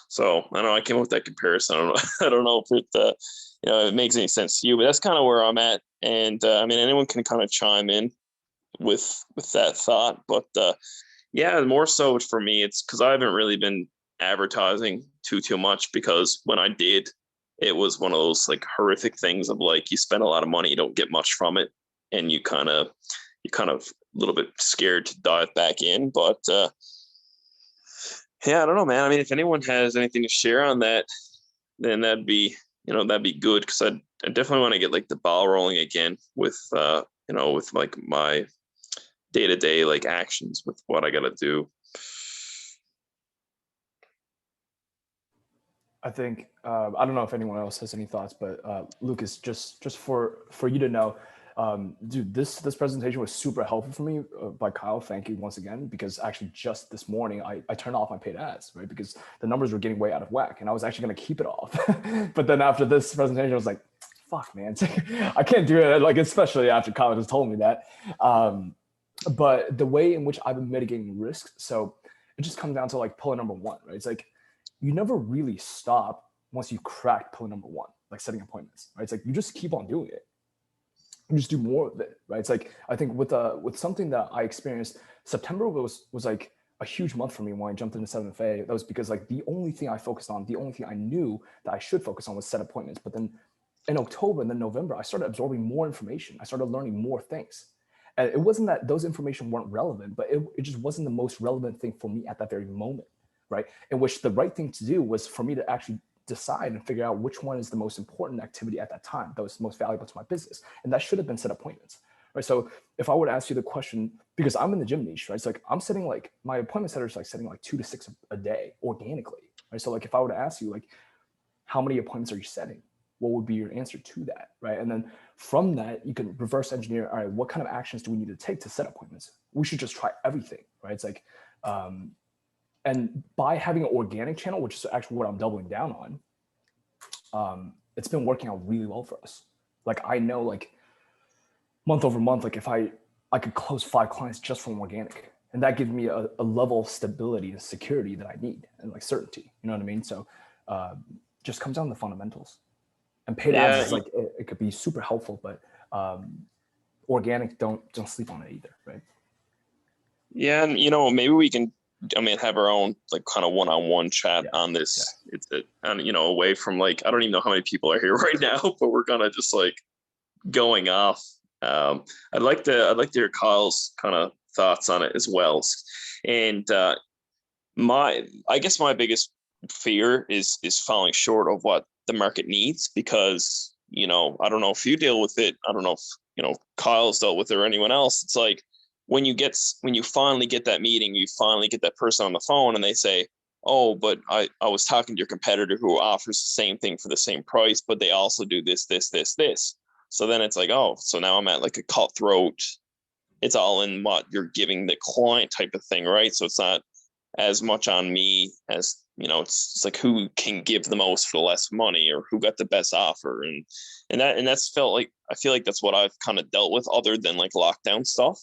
So I don't know. I came up with that comparison. I don't know if it, it makes any sense to you, but that's kind of where I'm at. And I mean, anyone can kind of chime in with that thought, but yeah, more so for me, it's because I haven't really been advertising too much, because when I did, it was one of those like horrific things of like, you spend a lot of money, you don't get much from it, and you kind of a little bit scared to dive back in. But yeah, I don't know, man. I mean, if anyone has anything to share on that, then that'd be good, because I definitely want to get like the ball rolling again with with like my day-to-day like actions with what I gotta do. I think I don't know if anyone else has any thoughts, but Lucas, just for you to know, dude, this presentation was super helpful for me by Kyle. Thank you once again, because actually just this morning I turned off my paid ads, right? Because the numbers were getting way out of whack, and I was actually going to keep it off. But then after this presentation, I was like, fuck, man, I can't do it. Like, especially after Kyle just told me that. But the way in which I've been mitigating risks, so it just comes down to like pillar number one, right? It's like, you never really stop once you crack pillar number one, like setting appointments, right? It's like, you just keep on doing it. You just do more of it, right? It's like, I think with something that I experienced, September was like a huge month for me when I jumped into 7FA. That was because like the only thing I focused on, the only thing I knew that I should focus on was set appointments. But then in October and then November, I started absorbing more information. I started learning more things. And it wasn't that those information weren't relevant, but it just wasn't the most relevant thing for me at that very moment, right? In which the right thing to do was for me to actually decide and figure out which one is the most important activity at that time that was most valuable to my business. And that should have been set appointments, right? So if I were to ask you the question, because I'm in the gym niche, right? It's like, I'm setting like, my appointment setter is like setting like 2 to 6 a day organically, right? So like, if I were to ask you like, how many appointments are you setting? What would be your answer to that, right? And then from that, you can reverse engineer, all right, what kind of actions do we need to take to set appointments? We should just try everything, right? It's like, And by having an organic channel, which is actually what I'm doubling down on, it's been working out really well for us. Like I know, like month over month, like if I could close 5 clients just from organic, and that gives me a level of stability and security that I need, and like certainty. You know what I mean? So just comes down to the fundamentals. And paid ads is like it could be super helpful, but organic, don't sleep on it either, right? Yeah, and maybe we can, have our own like kind of one-on-one chat on this. And away from like, I don't even know how many people are here right now, but we're kind of just like going off. I'd like to hear Kyle's kind of thoughts on it as well. And I guess my biggest fear is falling short of what the market needs, because I don't know if you deal with it. I don't know if Kyle's dealt with it or anyone else. It's like when you finally get that meeting, you finally get that person on the phone and they say, oh, but I was talking to your competitor who offers the same thing for the same price, but they also do this. So then it's like, oh, so now I'm at like a cutthroat. It's all in what you're giving the client type of thing, right? So it's not as much on me as, it's like who can give the most for less money, or who got the best offer. And that's felt like, I feel like that's what I've kind of dealt with, other than like lockdown stuff.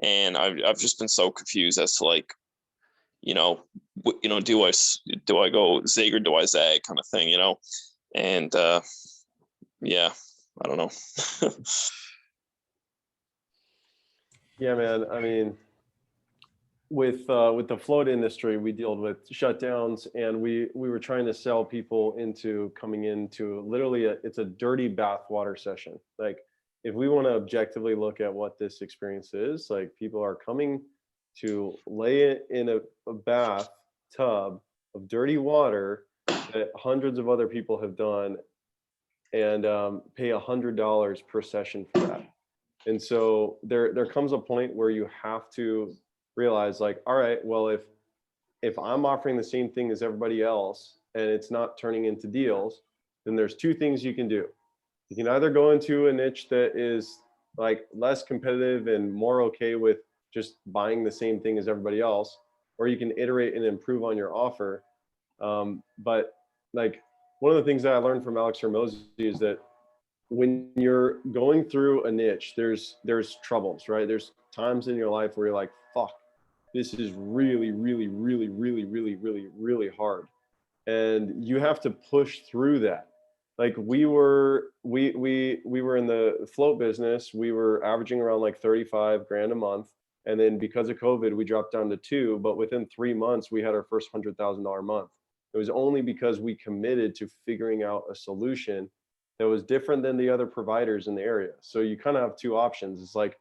And I've just been so confused as to like, do I go zig or do I zag kind of thing, and yeah, I don't know. Yeah, man. I mean, with the float industry, we dealt with shutdowns, and we were trying to sell people into coming into literally it's a dirty bathwater session. Like, if we want to objectively look at what this experience is, like, people are coming to lay it in a bath tub of dirty water that hundreds of other people have done, and pay $100 per session for that. And so there comes a point where you have to realize, like, all right, well, if I'm offering the same thing as everybody else and it's not turning into deals, then there's 2 things you can do. You can either go into a niche that is like less competitive and more okay with just buying the same thing as everybody else, or you can iterate and improve on your offer. But like, one of the things that I learned from Alex Hormozy is that when you're going through a niche, there's troubles, right? There's times in your life where you're like, fuck, this is really, really, really, really, really, really, really hard. And you have to push through that. Like, we were in the float business. We were averaging around like 35 grand a month. And then because of COVID, we dropped down to 2, but within 3 months, we had our first $100,000 month. It was only because we committed to figuring out a solution that was different than the other providers in the area. So you kind of have 2 options. It's like,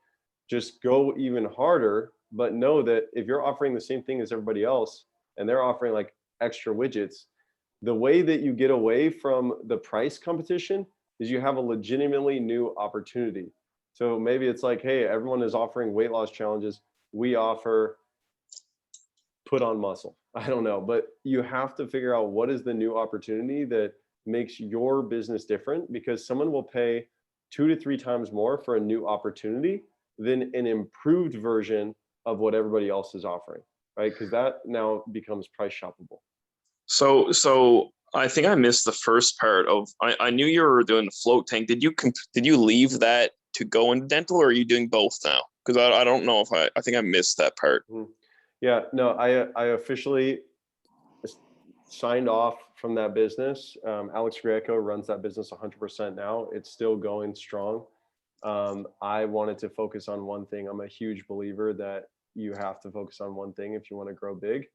just go even harder, but know that if you're offering the same thing as everybody else and they're offering like extra widgets, the way that you get away from the price competition is you have a legitimately new opportunity. So maybe it's like, hey, everyone is offering weight loss challenges. We offer put on muscle. I don't know, but you have to figure out what is the new opportunity that makes your business different, because someone will pay 2 to 3 times more for a new opportunity than an improved version of what everybody else is offering, right? Because that now becomes price shoppable. So I think I missed the first part of, I knew you were doing the float tank. Did you leave that to go into dental, or are you doing both now? Because I don't know if I think I missed that part. Yeah, no, I officially signed off from that business. Alex Greco runs that business 100% now. It's still going strong. I wanted to focus on one thing. I'm a huge believer that you have to focus on one thing if you want to grow big.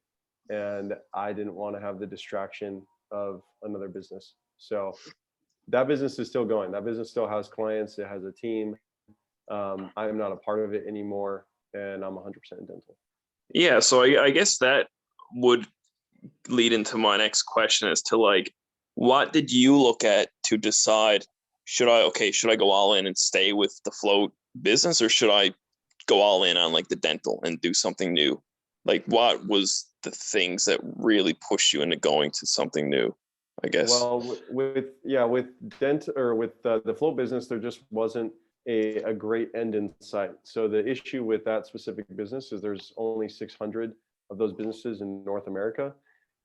And I didn't want to have the distraction of another business. So that business is still going. That business still has clients. It has a team. I'm not a part of it anymore, and I'm 100% dental. Yeah, so I guess that would lead into my next question as to like, what did you look at to decide, should I go all in and stay with the float business, or should I go all in on like the dental and do something new? Like, what was the things that really pushed you into going to something new, I guess? Well, with the float business, there just wasn't a great end in sight. So the issue with that specific business is there's only 600 of those businesses in North America.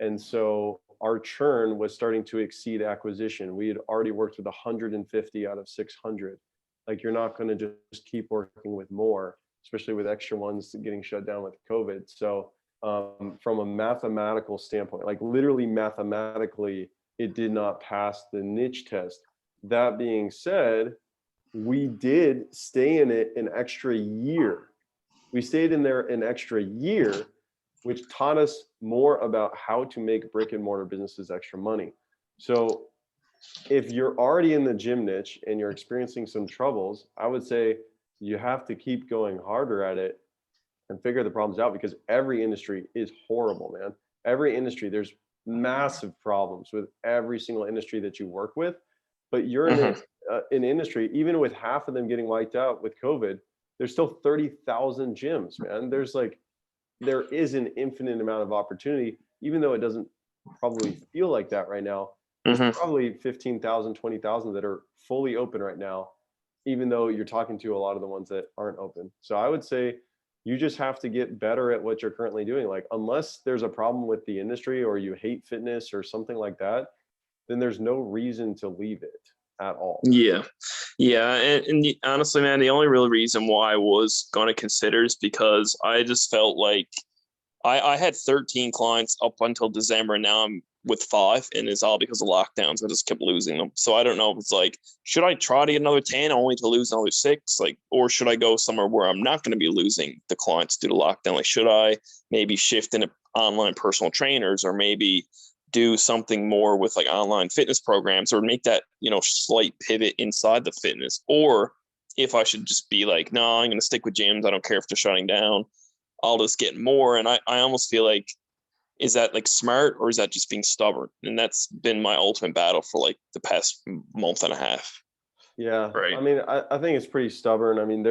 And so our churn was starting to exceed acquisition. We had already worked with 150 out of 600. Like, you're not going to just keep working with more, especially with extra ones getting shut down with COVID. So from a mathematical standpoint, like literally mathematically, it did not pass the niche test. That being said, we did stay in it an extra year. We stayed in there an extra year, which taught us more about how to make brick and mortar businesses extra money. So if you're already in the gym niche and you're experiencing some troubles, I would say you have to keep going harder at it and figure the problems out, because every industry is horrible, man. Every industry, there's massive problems with every single industry that you work with. But you're in an industry, even with half of them getting wiped out with COVID, there's still 30,000 gyms, man. There is an infinite amount of opportunity, even though it doesn't probably feel like that right now. There's probably 15,000, 20,000 that are fully open right now, even though you're talking to a lot of the ones that aren't open. So I would say you just have to get better at what you're currently doing. Like, unless there's a problem with the industry or you hate fitness or something like that, then there's no reason to leave it at all. Yeah. And honestly, man, the only real reason why I was going to consider is because I just felt like I had 13 clients up until December, and now I'm with 5, and it's all because of lockdowns. I just kept losing them. So I don't know if it's like, should I try to get another 10 only to lose another 6? Like, or should I go somewhere where I'm not going to be losing the clients due to lockdown? Like, should I maybe shift into online personal trainers, or maybe do something more with like online fitness programs, or make that, slight pivot inside the fitness? Or if I should just be like, no, I'm going to stick with gyms. I don't care if they're shutting down. I'll just get more. And I almost feel like, is that like smart, or is that just being stubborn? And that's been my ultimate battle for like the past month and a half. Yeah. Right. I mean, I think it's pretty stubborn. I mean,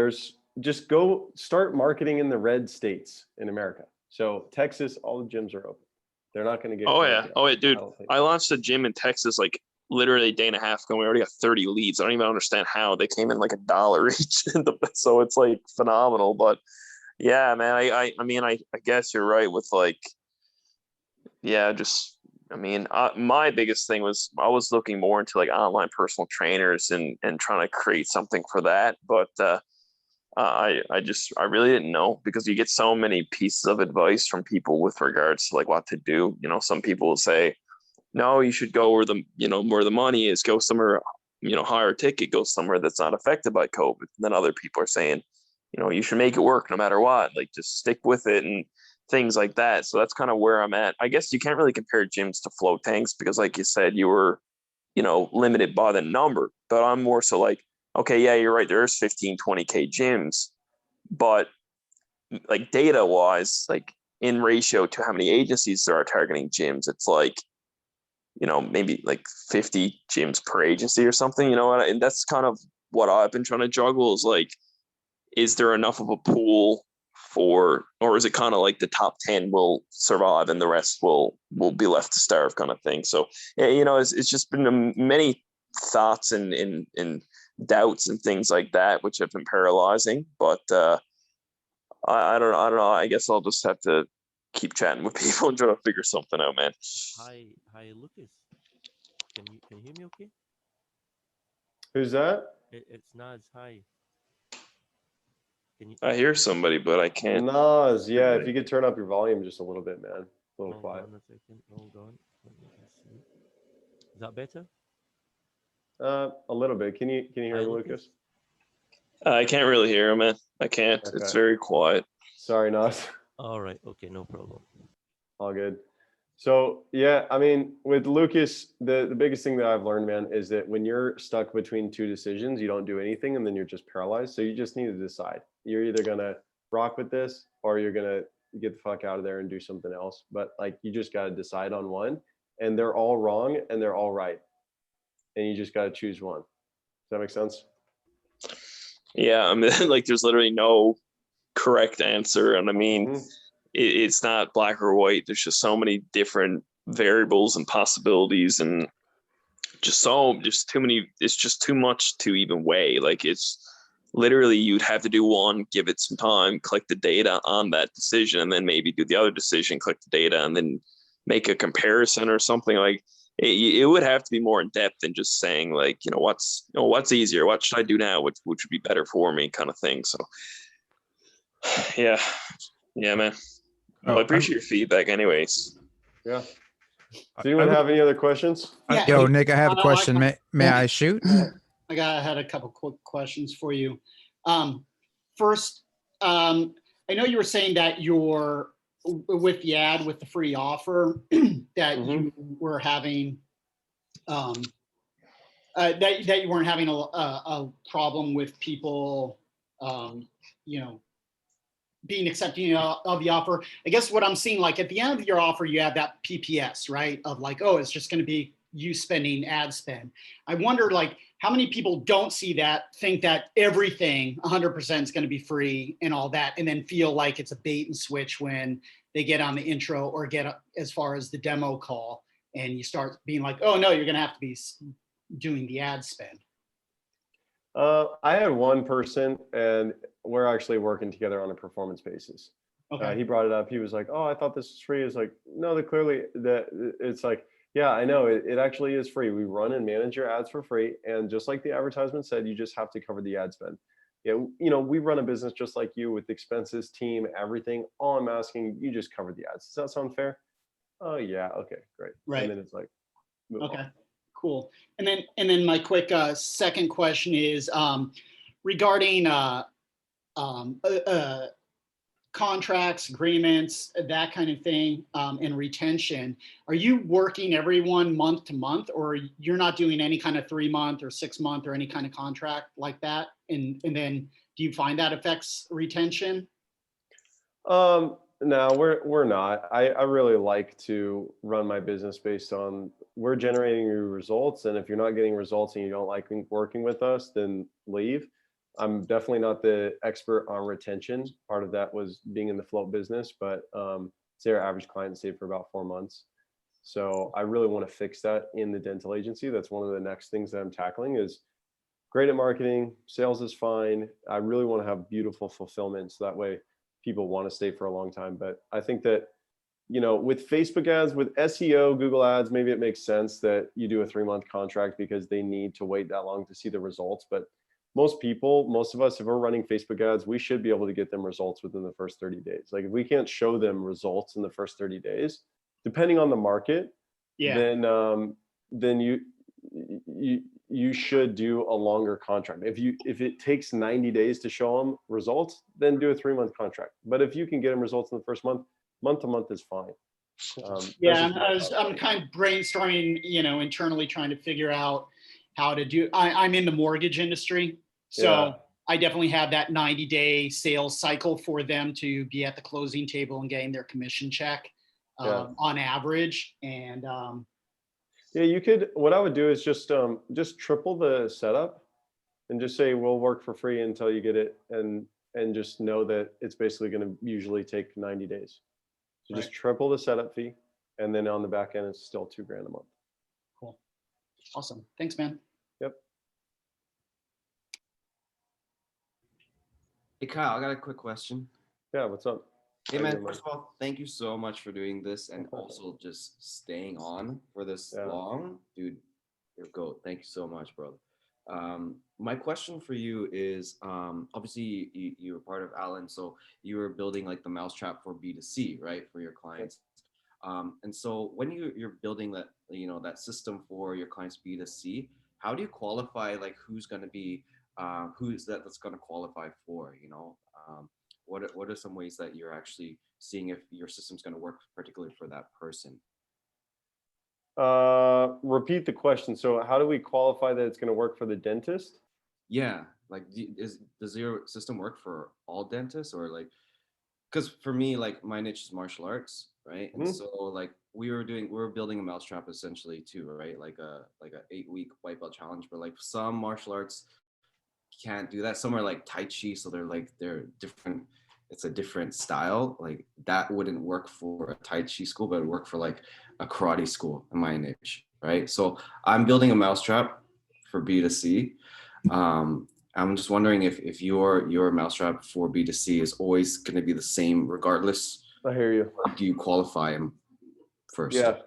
just go start marketing in the red states in America. So Texas, all the gyms are open. They're not going to get. Oh yeah, dude. I launched a gym in Texas like literally a day and a half ago. We already got 30 leads. I don't even understand how they came in like $1 each. So it's like phenomenal. But yeah, man, I guess you're right with like, yeah, my biggest thing was I was looking more into like online personal trainers and trying to create something for that. But I really didn't know, because you get so many pieces of advice from people with regards to like what to do. Some people will say, no, you should go where the money is, go somewhere, higher ticket, go somewhere that's not affected by COVID. And then other people are saying, you should make it work no matter what, like just stick with it and things like that. So that's kind of where I'm at. I guess you can't really compare gyms to float tanks, because like you said, you were, limited by the number. But I'm more so like, okay, yeah, you're right. There's 15, 20K gyms, but like data wise, like in ratio to how many agencies there are targeting gyms, it's like, maybe like 50 gyms per agency or something, and that's kind of what I've been trying to juggle, is like, is there enough of a pool or is it kind of like the top 10 will survive and the rest will be left to starve kind of thing? So, it's just been many thoughts and doubts and things like that, which have been paralyzing. But I don't know. I guess I'll just have to keep chatting with people and try to figure something out, man. Hi, Lucas. Can you hear me? Okay. Who's that? It's Naz. Hi. I hear somebody, but I can't. Naz, yeah. If you could turn up your volume just a little bit, man. A little quiet. Hold on a second. Hold on. Let me just see. Is that better? A little bit. Can you hear me, Lucas? I can't really hear him, man. I can't. Okay. It's very quiet. Sorry, Naz. All right. Okay. No problem. All good. So yeah, I mean, with Lucas, the biggest thing that I've learned, man, is that when you're stuck between 2 decisions, you don't do anything, and then you're just paralyzed. So you just need to decide. You're either gonna rock with this, or you're gonna get the fuck out of there and do something else. But like, you just gotta decide on one, and they're all wrong and they're all right, and you just gotta choose one. Does that make sense? Yeah, I mean, like, there's literally no correct answer, and I mean, it's not black or white. There's just so many different variables and possibilities, and just too many. It's just too much to even weigh. Like, it's literally you'd have to do one, give it some time, collect the data on that decision, and then maybe do the other decision, collect the data, and then make a comparison or something. Like it would have to be more in depth than just saying like, what's easier, what should I do now, which would be better for me, kind of thing. So yeah, man. Well, I appreciate your feedback anyways. Yeah. Does anyone have any other questions? Yeah. Yo, Nick, I have a question. May I shoot? I had a couple quick questions for you. First, I know you were saying that you're with the ad, with the free offer, that you were having, that you weren't having a problem with people, being accepting of the offer. I guess what I'm seeing, like at the end of your offer, you have that PPS, right? Of like, oh, it's just going to be you spending ad spend. I wonder like how many people don't see that, think that everything 100% is going to be free and all that, and then feel like it's a bait and switch when they get on the intro or get as far as the demo call and you start being like, oh no, you're going to have to be doing the ad spend. I had one person, and we're actually working together on a performance basis. Okay. He brought it up. He was like, "Oh, I thought this was free." It's like, no, it's like, yeah, I know it actually is free. We run and manage your ads for free, and just like the advertisement said, you just have to cover the ad spend. Yeah, we run a business just like you with expenses, team, everything. All I'm asking, you just cover the ads. Does that sound fair? Oh yeah, okay, great. Right. And then it's like, okay. On. Cool. And then my quick second question is regarding contracts, agreements, that kind of thing, and retention. Are you working everyone month to month, or you're not doing any kind of 3-month or 6-month or any kind of contract like that? And then do you find that affects retention? No, we're not. I really like to run my business based on we're generating you results, and if you're not getting results and you don't like working with us, then leave. I'm definitely not the expert on retention. Part of that was being in the float business, but say our average client stayed for about 4 months. So I really want to fix that in the dental agency. That's one of the next things that I'm tackling is great at marketing. Sales is fine. I really want to have beautiful fulfillment, so that way people want to stay for a long time. But I think that, with Facebook ads, with SEO, Google ads, maybe it makes sense that you do a 3-month contract because they need to wait that long to see the results. But most of us, if we're running Facebook ads, we should be able to get them results within the first 30 days. Like if we can't show them results in the first 30 days, depending on the market, then you should do a longer contract. If it takes 90 days to show them results, then do a 3-month contract. But if you can get them results in the first month to month is fine. I'm kind of brainstorming, internally trying to figure out how to do. I'm in the mortgage industry, so I definitely have that 90-day sales cycle for them to be at the closing table and getting their commission check on average. And you could. What I would do is just triple the setup, and just say we'll work for free until you get it, and just know that it's basically going to usually take 90 days. So just triple the setup fee, and then on the back end, it's still $2,000 a month. Cool. Awesome. Thanks, man. Yep. Hey, Kyle, I got a quick question. Yeah, what's up? Hey, man, first of all, thank you so much for doing this and also just staying on for this long. Dude, you're a GOAT. Thank you so much, bro. My question for you is, obviously you were part of Allen, so you were building like the mousetrap for B2C, right, for your clients. And so when you're building that, that system for your clients B2C, how do you qualify like who's going to be, that's going to qualify for, what are some ways that you're actually seeing if your system's going to work particularly for that person? Repeat the question. So how do we qualify that it's going to work for the dentist? Yeah, like does your system work for all dentists, or like, because for me, like my niche is martial arts, right? And so like we were building a mousetrap essentially too, right? Like a 8-week white belt challenge, but like some martial arts can't do that. Some are like Tai Chi, so they're different. It's a different style. Like that wouldn't work for a Tai Chi school, but it would work for like a karate school in my niche, right? So I'm building a mousetrap for B2C. I'm just wondering if your mousetrap for B2C is always going to be the same regardless. I hear you. Or do you qualify them first? Yeah.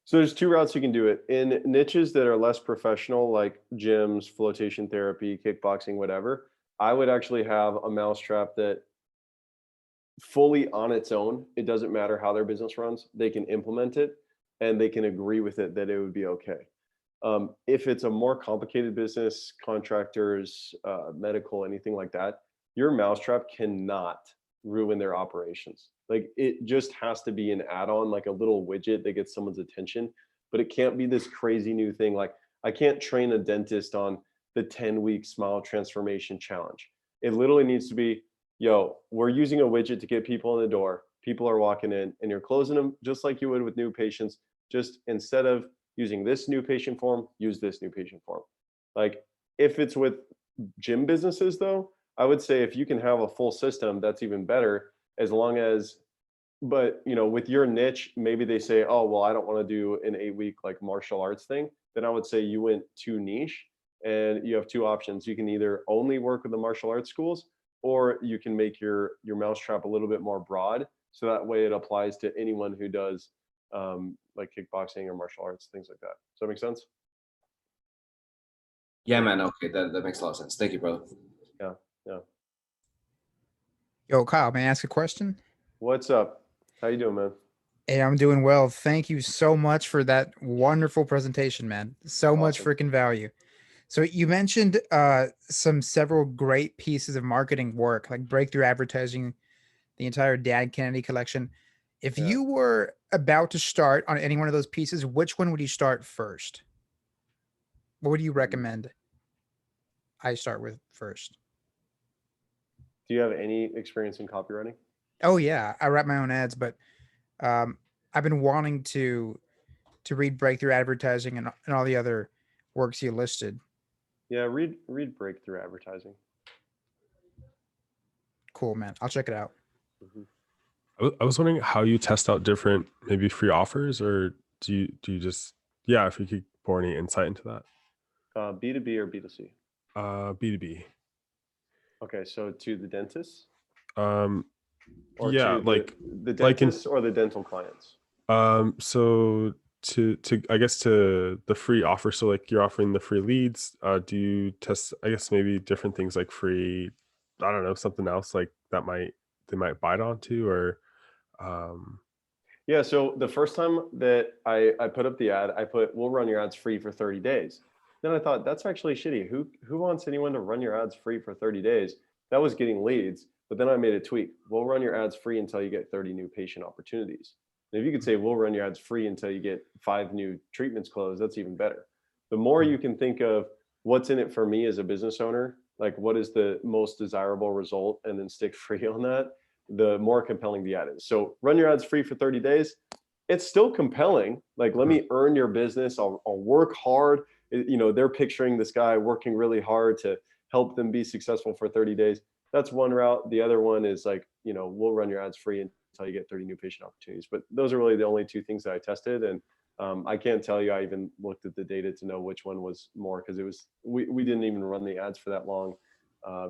So there's two routes you can do it. In niches that are less professional, like gyms, flotation therapy, kickboxing, whatever, I would actually have a mousetrap that fully on its own, it doesn't matter how their business runs, they can implement it and they can agree with it that it would be okay. If it's a more complicated business, contractors, medical, anything like that, your mousetrap cannot ruin their operations. Like it just has to be an add-on, like a little widget that gets someone's attention, but it can't be this crazy new thing. Like I can't train a dentist on the 10-week smile transformation challenge. It literally needs to be, yo, we're using a widget to get people in the door. People are walking in and you're closing them just like you would with new patients. Just instead of using this new patient form, use this new patient form. Like if it's with gym businesses though, I would say if you can have a full system, that's even better, as long as, but you know, with your niche, maybe they say, oh, well, I don't want to do an 8-week like martial arts thing. Then I would say you went too niche and you have two options. You can either only work with the martial arts schools, or you can make your mousetrap a little bit more broad. So that way it applies to anyone who does like kickboxing or martial arts, things like that. Does that make sense? Yeah, man. Okay, that makes a lot of sense. Thank you, brother. Yeah, yeah. Yo, Kyle, may I ask a question? What's up? How you doing, man? Hey, I'm doing well. Thank you so much for that wonderful presentation, man. So much freaking value. So you mentioned several great pieces of marketing work, like breakthrough advertising, the entire Dad Kennedy collection. If you were about to start on any one of those pieces, which one would you start first? What would you recommend I start with first? Do you have any experience in copywriting? Oh yeah, I write my own ads, but I've been wanting to read breakthrough advertising and all the other works you listed. Yeah, read breakthrough advertising. Cool, man. I'll check it out. I was wondering how you test out different maybe free offers, or do you just, yeah, if you could pour any insight into that. B2B or B2C? B2B. Okay, so to the dentist? Or yeah, to like the dentists or the dental clients? So to I guess to the free offer, so like you're offering the free leads, do you test, I guess, maybe different things like free, I don't know, something else like that they might bite onto, or Yeah, so the first time that I put up the ad, I put, we'll run your ads free for 30 days. Then I thought, that's actually shitty. Who wants anyone to run your ads free for 30 days? That was getting leads. But then I made a tweak. We'll run your ads free until you get 30 new patient opportunities. And if you could say, we'll run your ads free until you get 5 new treatments closed, that's even better. The more you can think of what's in it for me as a business owner, like what is the most desirable result, and then stick free on that, the more compelling the ad is. So run your ads free for 30 days. It's still compelling. Like, let me earn your business. I'll work hard. You know, they're picturing this guy working really hard to help them be successful for 30 days. That's one route. The other one is like, you know, we'll run your ads free until you get 30 new patient opportunities. But those are really the only two things that I tested. And I can't tell you, I even looked at the data to know which one was more, because it was, we didn't even run the ads for that long.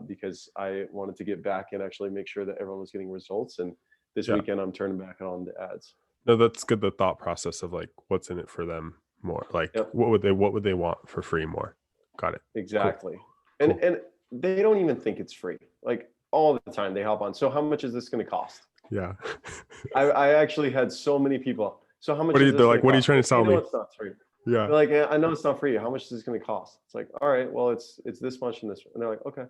Because I wanted to get back and actually make sure that everyone was getting results. And this weekend, I'm turning back on the ads. No, that's good. The thought process of like, what's in it for them more, like what would they want for free more? Got it. Exactly. Cool. And they don't even think it's free. Like all the time they hop on. So how much is this going to cost? Yeah. I actually had so many people. So how much What are you, is they're this like, what are you trying to sell me? It's not free. Yeah. They're like, I know it's not free. How much is this going to cost? It's like, all right, well, it's this much and this. And they're like, okay.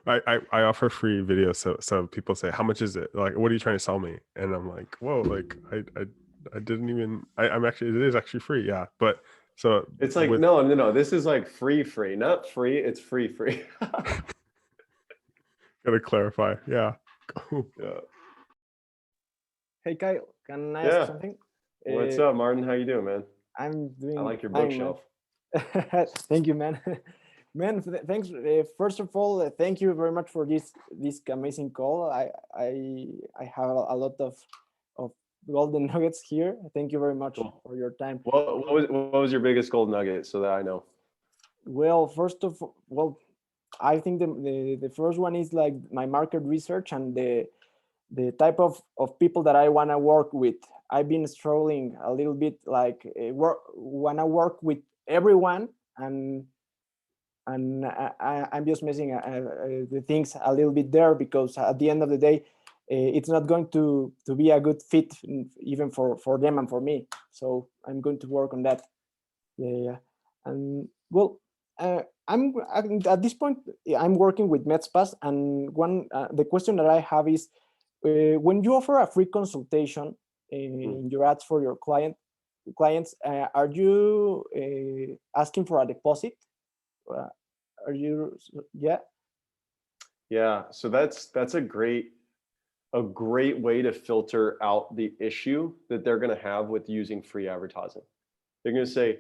I offer free videos, so people say, how much is it? Like, what are you trying to sell me? And I'm like, whoa, like I didn't even, I'm actually, it is actually free. Yeah. But so it's like, no, this is like free, not free. It's free. Gotta clarify. Yeah. Yeah. Hey Kyle, can I Yeah. ask something? What's up, Martin? How you doing, man? I'm doing I like your fine, bookshelf. man. Thank you, man. Man, thanks. First of all, thank you very much for this amazing call. I have a lot of golden nuggets here. Thank you very much for your time. What was your biggest gold nugget, so that I know? Well, I think the first one is like my market research and the type of people that I want to work with. I've been struggling a little bit, like want to work with everyone, and I'm just missing the things a little bit there, because at the end of the day, it's not going to be a good fit even for them and for me. So I'm going to work on that. Yeah. And well, at this point, I'm working with MedSpass, and the question that I have is, when you offer a free consultation in your ads for your clients, are you asking for a deposit? Are you? Yeah. Yeah. So that's a great way to filter out the issue that they're going to have with using free advertising. They're going to say,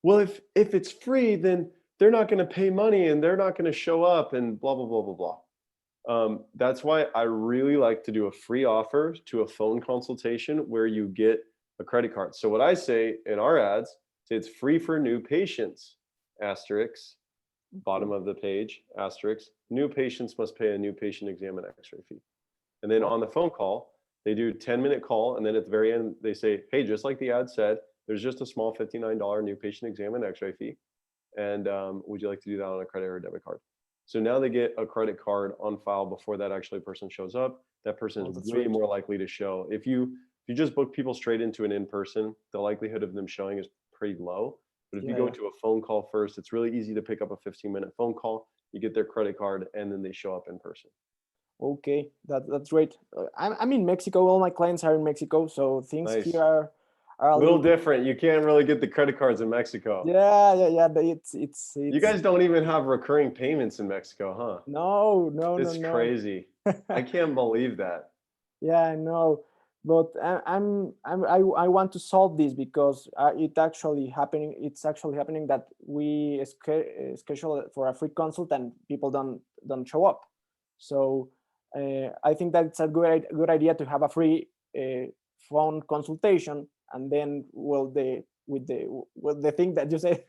well, if it's free, then they're not going to pay money and they're not going to show up and blah, blah, blah, blah, blah. That's why I really like to do a free offer to a phone consultation where you get a credit card. So what I say in our ads, say it's free for new patients, asterisk, bottom of the page, asterisk, new patients must pay a new patient exam and x-ray fee. And then on the phone call, they do 10-minute call. And then at the very end, they say, hey, just like the ad said, there's just a small $59 new patient exam and x-ray fee. And would you like to do that on a credit or a debit card? So now they get a credit card on file before that actually person shows up. That person is way more likely to show. If you just book people straight into an in-person, the likelihood of them showing is pretty low. But if you go to a phone call first, it's really easy to pick up a 15-minute phone call. You get their credit card, and then they show up in person. Okay, that's great. I'm in Mexico. All my clients are in Mexico, so things here are a little different. You can't really get the credit cards in Mexico. Yeah. But it's you guys don't even have recurring payments in Mexico, huh? No. It's crazy. I can't believe that. Yeah, I know, but I want to solve this, because it's actually happening that we schedule for a free consult and people don't show up. So I think that's a good idea to have a free phone consultation, and then with the thing that you say.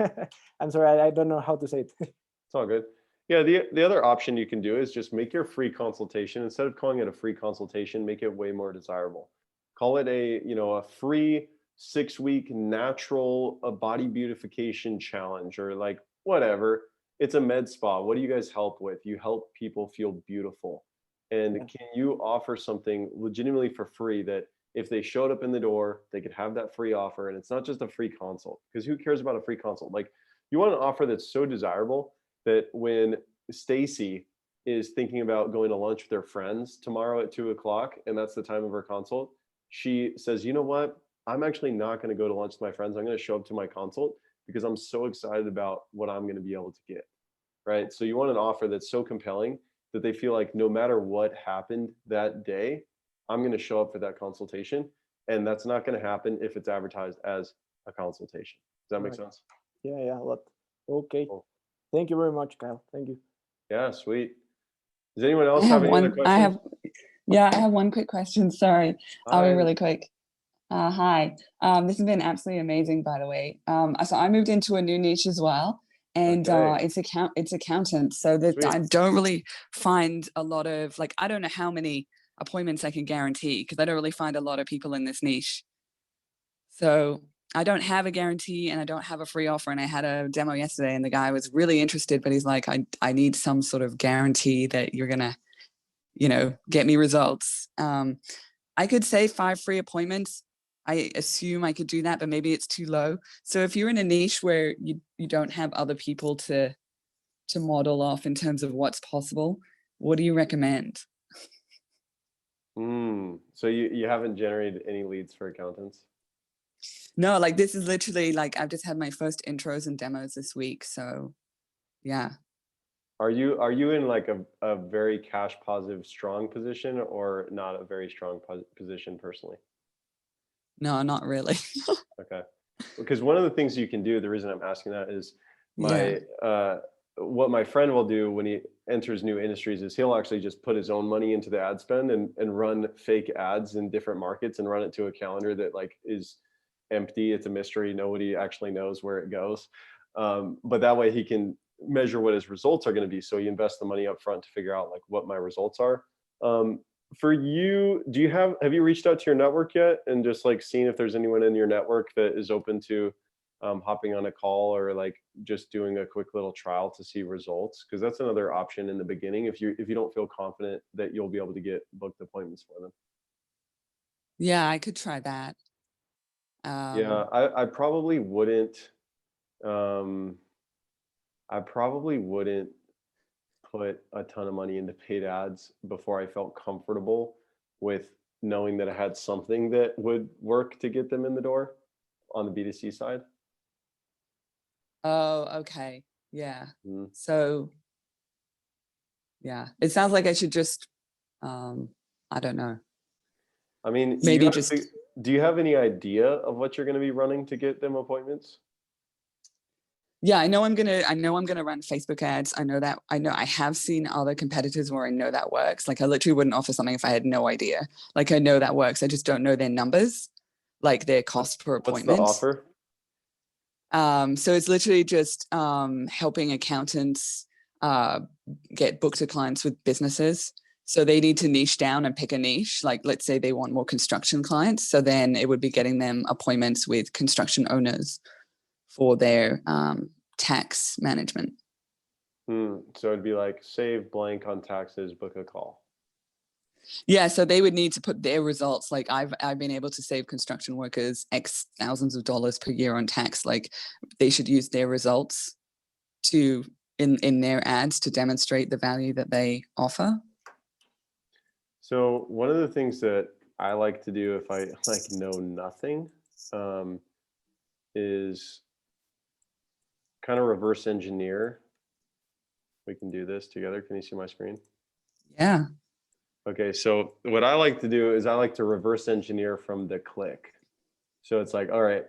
I'm sorry, I don't know how to say it. It's all good. Yeah, the other option you can do is just make your free consultation, instead of calling it a free consultation, make it way more desirable. Call it a free 6-week natural body beautification challenge, or like whatever. It's a med spa. What do you guys help with? You help people feel beautiful. And can you offer something legitimately for free that if they showed up in the door, they could have that free offer? And it's not just a free consult, because who cares about a free consult? Like, you want an offer that's so desirable that when Stacy is thinking about going to lunch with her friends tomorrow at 2:00, and that's the time of her consult, she says, you know what? I'm actually not going to go to lunch with my friends. I'm going to show up to my consult because I'm so excited about what I'm going to be able to get. Right? So you want an offer that's so compelling that they feel like no matter what happened that day, I'm going to show up for that consultation. And that's not going to happen if it's advertised as a consultation. Does that make sense? Yeah, a lot. Okay. Cool. Thank you very much, Kyle. Thank you. Yeah, sweet. Does anyone else have any other questions? I have one quick question. Sorry, I'll be really quick. Hi. This has been absolutely amazing, by the way. So I moved into a new niche as well, and it's accountant. So that I don't really find a lot of, like, I don't know how many appointments I can guarantee, because I don't really find a lot of people in this niche. So I don't have a guarantee and I don't have a free offer. And I had a demo yesterday and the guy was really interested, but he's like, I need some sort of guarantee that you're going to, get me results. I could say 5 free appointments. I assume I could do that, but maybe it's too low. So if you're in a niche where you don't have other people to model off in terms of what's possible, what do you recommend? So you haven't generated any leads for accountants? No, like this is literally like I've just had my first intros and demos this week. So yeah. Are you in like a very cash positive, strong position, or not a very strong position personally? No, not really. Okay. Because one of the things you can do, the reason I'm asking that is what my friend will do when he enters new industries is he'll actually just put his own money into the ad spend and run fake ads in different markets and run it to a calendar that like is empty. It's a mystery. Nobody actually knows where it goes. But that way he can measure what his results are going to be. So he invests the money up front to figure out like what my results are. For you, have you reached out to your network yet and just like seen if there's anyone in your network that is open to hopping on a call or like just doing a quick little trial to see results? Because that's another option in the beginning if you don't feel confident that you'll be able to get booked appointments for them. Yeah, I could try that. Yeah, I probably wouldn't. I probably wouldn't put a ton of money into paid ads before I felt comfortable with knowing that I had something that would work to get them in the door on the B2C side. Oh, okay. Yeah. Mhm. So, yeah, it sounds like I should just, I don't know. I mean, Maybe just, do you have any idea of what you're going to be running to get them appointments? yeah, I know I'm gonna run Facebook ads. I know I have seen other competitors where I know that works. Like I literally wouldn't offer something if I had no idea. Like I know that works. I just don't know their numbers, like their cost per appointment. What's the offer? So it's literally just helping accountants get booked to clients with businesses. So they need to niche down and pick a niche. Like let's say they want more construction clients. So then it would be getting them appointments with construction owners for their tax management. So it'd be like save blank on taxes, book a call. Yeah, so they would need to put their results. Like I've been able to save construction workers X thousands of dollars per year on tax. Like they should use their results to in their ads to demonstrate the value that they offer. So one of the things that I like to do if I like know nothing is kind of reverse engineer. We can do this together. Can you see my screen? Yeah. Okay, so what I like to do is I like to reverse engineer from the click. So it's like, all right,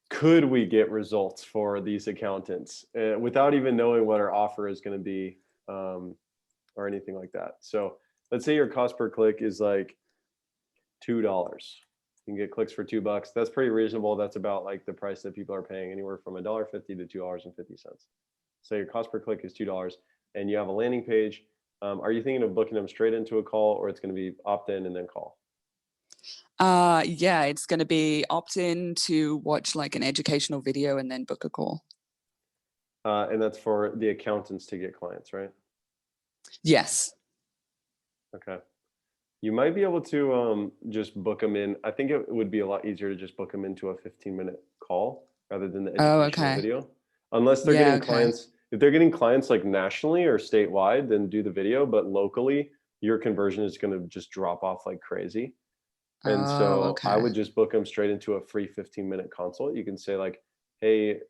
could we get results for these accountants without even knowing what our offer is going to be or anything like that? So let's say your cost per click is like $2. You can get clicks for $2. That's pretty reasonable. That's about like the price that people are paying, anywhere from $1.50 to $2.50. So your cost per click is $2 and you have a landing page. Are you thinking of booking them straight into a call, or it's going to be opt in and then call? Yeah, it's going to be opt in to watch like an educational video and then book a call. And that's for the accountants to get clients, right? Yes. Okay. You might be able to just book them in. I think it would be a lot easier to just book them into a 15-minute call rather than the educational video. Unless they're getting clients. If they're getting clients like nationally or statewide, then do the video. But locally, your conversion is going to just drop off like crazy. And so I would just book them straight into a free 15-minute consult. You can say like, hey,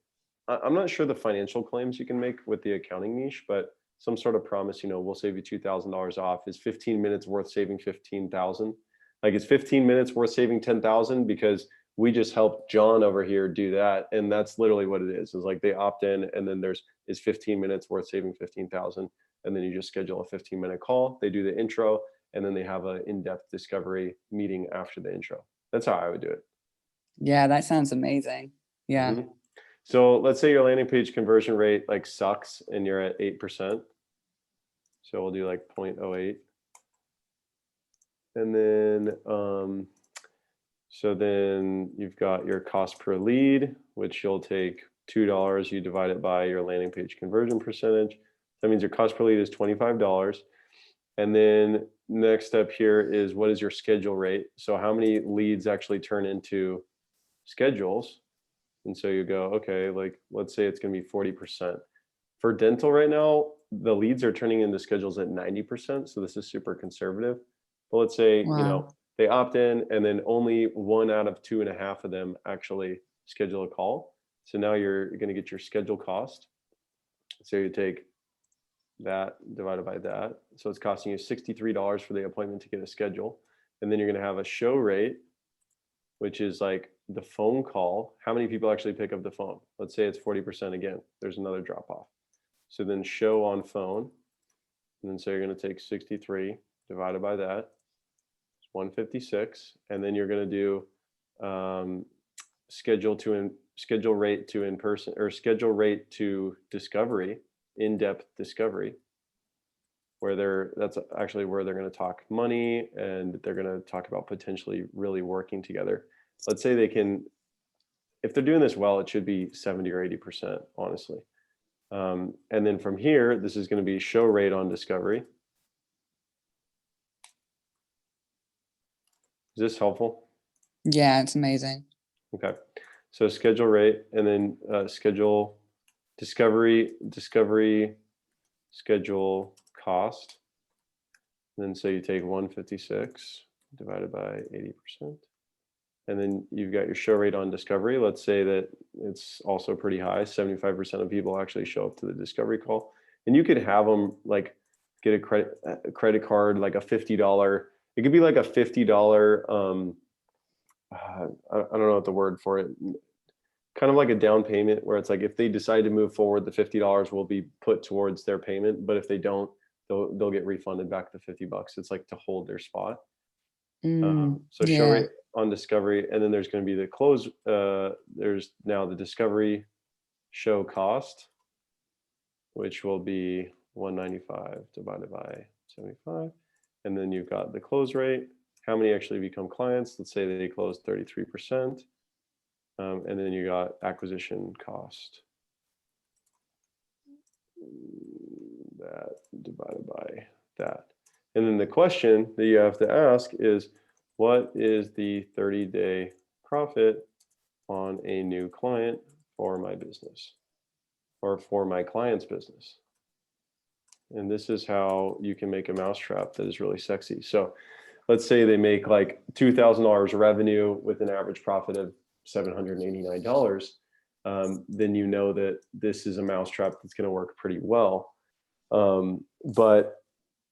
I'm not sure the financial claims you can make with the accounting niche, but some sort of promise, we'll save you $2,000 off. Is 15 minutes worth saving 15,000? Like it's 15 minutes worth saving 10,000 because we just helped John over here do that. And that's literally what it is. It's like they opt in and then is 15 minutes worth saving 15,000. And then you just schedule a 15-minute call. They do the intro and then they have an in-depth discovery meeting after the intro. That's how I would do it. Yeah, that sounds amazing. Yeah. Mm-hmm. So let's say your landing page conversion rate like sucks and you're at 8%. So we'll do like 0.08. And then, so then you've got your cost per lead, which you'll take $2, you divide it by your landing page conversion percentage. That means your cost per lead is $25. And then next step here is what is your schedule rate? So how many leads actually turn into schedules? And so you go, okay, like let's say it's going to be 40%. For dental right now, the leads are turning into schedules at 90%. So this is super conservative. But let's say, they opt in and then only 1 out of 2.5 of them actually schedule a call. So now you're going to get your schedule cost. So you take that divided by that. So it's costing you $63 for the appointment to get a schedule. And then you're going to have a show rate, which is like the phone call. How many people actually pick up the phone? Let's say it's 40% again. There's another drop off. So then show on phone. And then so you're going to take 63 divided by that. It's 156. And then you're going to do schedule schedule rate to in-person, or schedule rate to discovery, in-depth discovery, where that's actually where they're going to talk money, and they're going to talk about potentially really working together. Let's say they can, if they're doing this well, it should be 70 or 80%, honestly. And then from here, this is going to be show rate on discovery. Is this helpful? Yeah, it's amazing. Okay. So schedule rate, and then schedule discovery, schedule cost. And then so you take 156 divided by 80%. And then you've got your show rate on discovery. Let's say that it's also pretty high. 75% of people actually show up to the discovery call. And you could have them like get a credit card, like a $50. It could be like a $50, I don't know what the word for it, kind of like a down payment, where it's like if they decide to move forward, the $50 will be put towards their payment. But if they don't, they'll get refunded back the $50. It's like to hold their spot. So show Yeah. rate on discovery, and then there's going to be the close. There's now the discovery show cost, which will be 195 divided by 75. And then you've got the close rate. How many actually become clients? Let's say they close 33%. And then you got acquisition cost. That divided by that. And then the question that you have to ask is, what is the 30-day profit on a new client for my business, or for my client's business? And this is how you can make a mousetrap that is really sexy. So let's say they make like $2,000 revenue with an average profit of $789. Then you know that this is a mousetrap that's going to work pretty well. But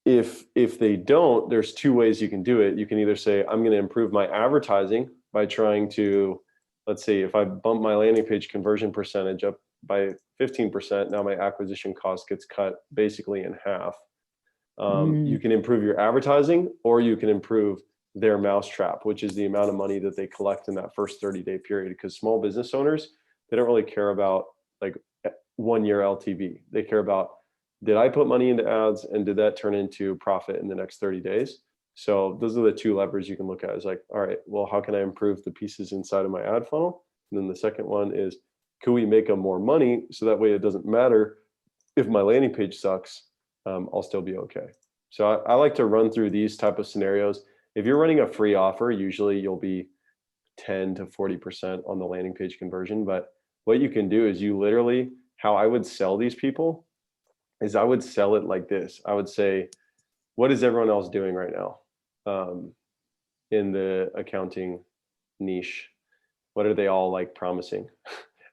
if they don't, there's two ways you can do it. You can either say, I'm going to improve my advertising by trying to, let's say if I bump my landing page conversion percentage up by 15%, now my acquisition cost gets cut basically in half. You can improve your advertising, or you can improve their mousetrap, which is the amount of money that they collect in that first 30-day period. Because small business owners, they don't really care about like 1 year LTV. They care about, did I put money into ads, and did that turn into profit in the next 30 days? So those are the two levers you can look at. Is like, all right, well, how can I improve the pieces inside of my ad funnel? And then the second one is, can we make them more money so that way it doesn't matter if my landing page sucks, I'll still be okay. So I like to run through these type of scenarios. If you're running a free offer, usually you'll be 10 to 40% on the landing page conversion. But what you can do is you literally, how I would sell these people is I would sell it like this. I would say, what is everyone else doing right now in the accounting niche? What are they all like promising?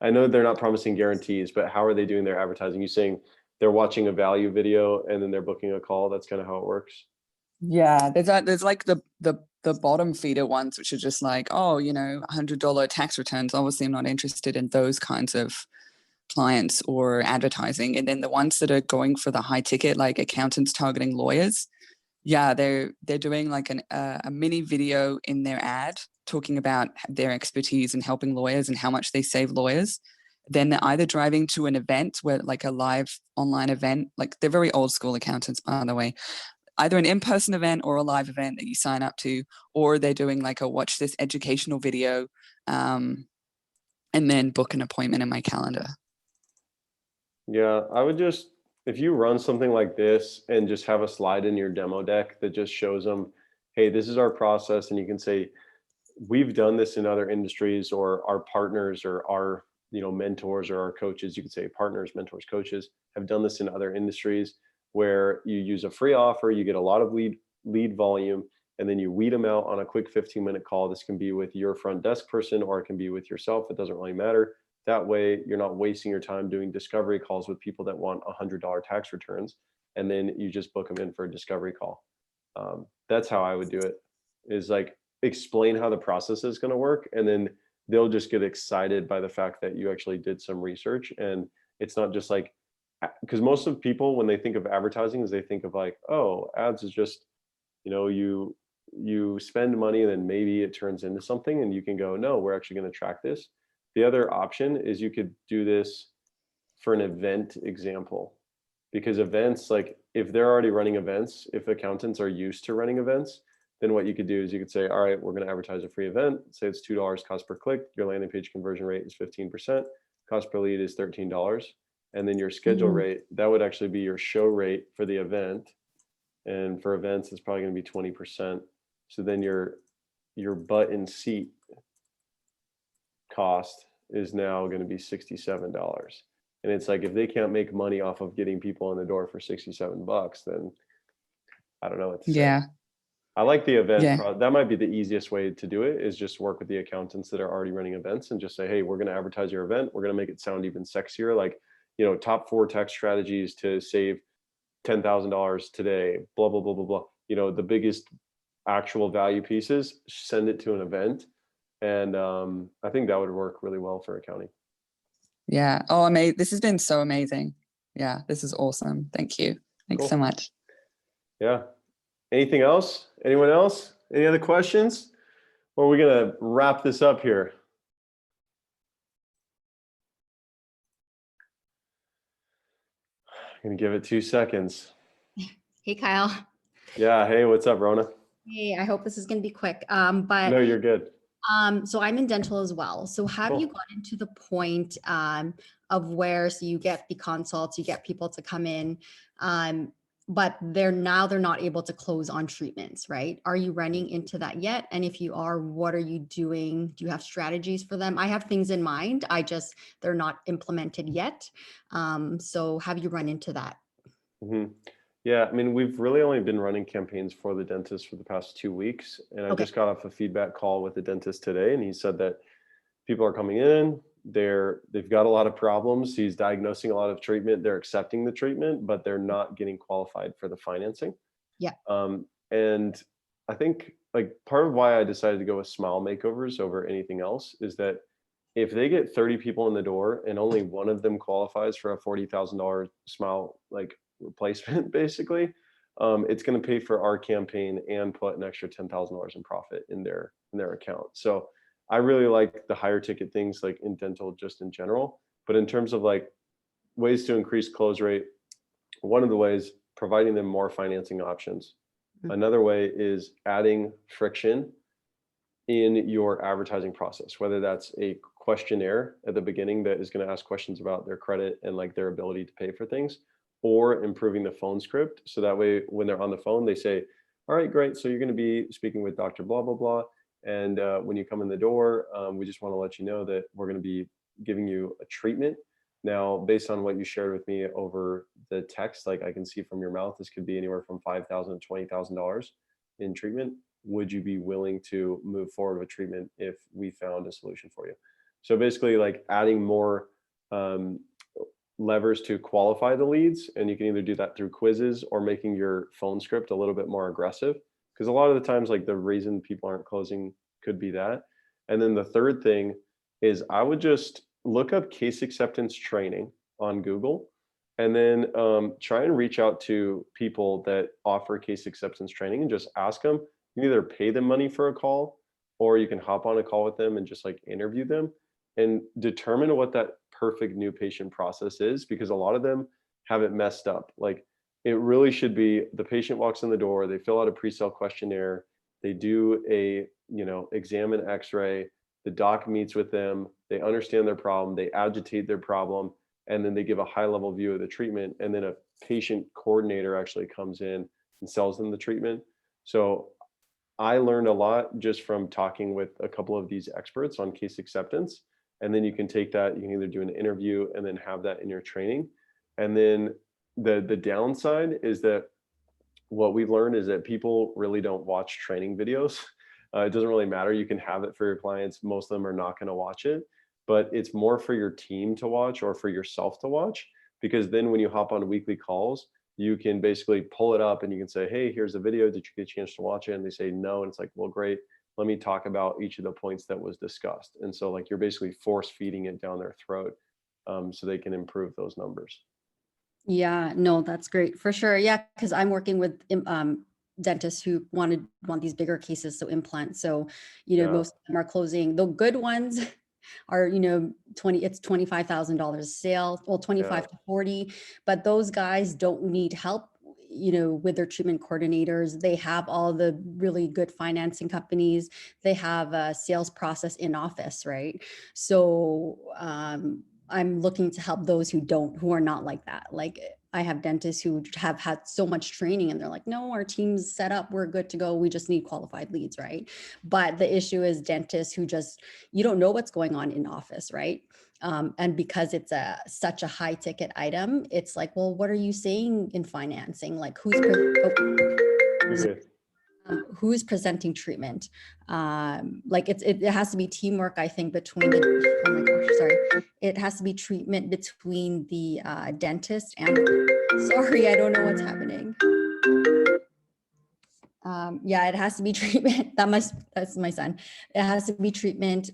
I know they're not promising guarantees, but how are they doing their advertising? You saying they're watching a value video and then they're booking a call? That's kind of how it works. Yeah, there's like the bottom feeder ones, which are just like, oh, you know, $100 tax returns. Obviously, I'm not interested in those kinds of clients or advertising. And then the ones that are going for the high ticket, like accountants targeting lawyers, yeah, they're doing like a mini video in their ad talking about their expertise in helping lawyers and how much they save lawyers. Then they're either driving to an event where like a live online event, like they're very old school accountants, by the way, either an in-person event or a live event that you sign up to, or they're doing like a watch this educational video and then book an appointment in my calendar. Yeah, I would just, if you run something like this and just have a slide in your demo deck that just shows them, hey, this is our process. And you can say, we've done this in other industries, or our partners or our, you know, mentors or our coaches, you could say partners, mentors, coaches have done this in other industries, where you use a free offer, you get a lot of lead volume, and then you weed them out on a quick 15-minute call. This can be with your front desk person, or it can be with yourself. It doesn't really matter. That way you're not wasting your time doing discovery calls with people that want $100 tax returns, and then you just book them in for a discovery call. That's how I would do it, is like explain how the process is going to work, and then they'll just get excited by the fact that you actually did some research. And it's not just like, because most of people, when they think of advertising, is they think of like, oh, ads is just, you know, you spend money and then maybe it turns into something, and you can go, no, we're actually going to track this. The other option is you could do this for an event example, because events, like if they're already running events, if accountants are used to running events, then what you could do is you could say, all right, we're going to advertise a free event. Say it's $2 cost per click. Your landing page conversion rate is 15%. Cost per lead is $13. And then your schedule rate, that would actually be your show rate for the event. And for events, it's probably going to be 20%. So then your butt and seat cost is now going to be $67. And it's like, if they can't make money off of getting people in the door for $67, then I don't know what to say. Yeah. I like the event. Yeah. That might be the easiest way to do it, is just work with the accountants that are already running events and just say, hey, we're going to advertise your event. We're going to make it sound even sexier. Like, you know, top 4 tax strategies to save $10,000 today, blah, blah, blah, blah, blah. You know, the biggest actual value pieces, send it to an event. And I think that would work really well for accounting. Yeah. Oh, amazing. This has been so amazing. Yeah, this is awesome. Thank you. Thanks so much. Yeah. Anything else? Anyone else? Any other questions? Or are we going to wrap this up here? I'm going to give it 2 seconds. Hey, Kyle. Yeah. Hey, what's up, Rona? Hey, I hope this is going to be quick. No, you're good. So I'm in dental as well. So have you gotten to the point of where, so you get the consults, you get people to come in, but they're not able to close on treatments, right? Are you running into that yet? And if you are, what are you doing? Do you have strategies for them? I have things in mind. They're not implemented yet. So have you run into that? Yeah, I mean, we've really only been running campaigns for the dentist for the past 2 weeks. And I just got off a feedback call with the dentist today, and he said that people are coming in, they've got a lot of problems. He's diagnosing a lot of treatment. They're accepting the treatment, but they're not getting qualified for the financing. Yeah. And I think like part of why I decided to go with smile makeovers over anything else is that if they get 30 people in the door and only one of them qualifies for a $40,000 smile like replacement, basically, it's going to pay for our campaign and put an extra $10,000 in profit in their account. So I really like the higher ticket things like in dental just in general. But in terms of like ways to increase close rate, one of the ways, providing them more financing options. Another way is adding friction in your advertising process, whether that's a questionnaire at the beginning that is going to ask questions about their credit and like their ability to pay for things, or improving the phone script. So that way, when they're on the phone, they say, all right, great. So you're going to be speaking with Dr. Blah, blah, blah. And when you come in the door, we just want to let you know that we're going to be giving you a treatment. Now, based on what you shared with me over the text, like I can see from your mouth, this could be anywhere from $5,000 to $20,000 in treatment. Would you be willing to move forward with treatment if we found a solution for you? So basically like adding more levers to qualify the leads. And you can either do that through quizzes or making your phone script a little bit more aggressive. Because a lot of the times, like the reason people aren't closing could be that. And then the third thing is I would just look up case acceptance training on Google, and then try and reach out to people that offer case acceptance training and just ask them. You can either pay them money for a call, or you can hop on a call with them and just like interview them and determine what that perfect new patient process is, because a lot of them have it messed up. Like it really should be the patient walks in the door, they fill out a pre-sale questionnaire, they do a, exam and x-ray, the doc meets with them, they understand their problem, they agitate their problem, and then they give a high level view of the treatment. And then a patient coordinator actually comes in and sells them the treatment. So I learned a lot just from talking with a couple of these experts on case acceptance. And then you can take that, you can either do an interview and then have that in your training. And then the downside is that what we've learned is that people really don't watch training videos. It doesn't really matter. You can have it for your clients. Most of them are not going to watch it, but it's more for your team to watch or for yourself to watch, because then when you hop on weekly calls, you can basically pull it up and you can say, hey, here's the video. Did you get a chance to watch it? And they say no. And it's like, well, great. Let me talk about each of the points that was discussed. And so like you're basically force feeding it down their throat so they can improve those numbers. Yeah, no, that's great for sure. Yeah, because I'm working with dentists who want these bigger cases, so implants. So, most of them are closing. The good ones are, 20, it's $25,000 a sale, well, 25 to 40, but those guys don't need help, with their treatment coordinators. They have all the really good financing companies. They have a sales process in office, right? So I'm looking to help those who are not like that. Like, I have dentists who have had so much training and they're like, no, our team's set up, we're good to go. We just need qualified leads, right? But the issue is dentists who you don't know what's going on in office, right? And because it's such a high ticket item, it's like, well, what are you saying in financing? Like, who's presenting treatment? Like it has to be teamwork, I think, between oh my gosh, sorry. It has to be treatment between the dentist and, sorry, I don't know what's happening. Yeah, it has to be treatment. That's my son. It has to be treatment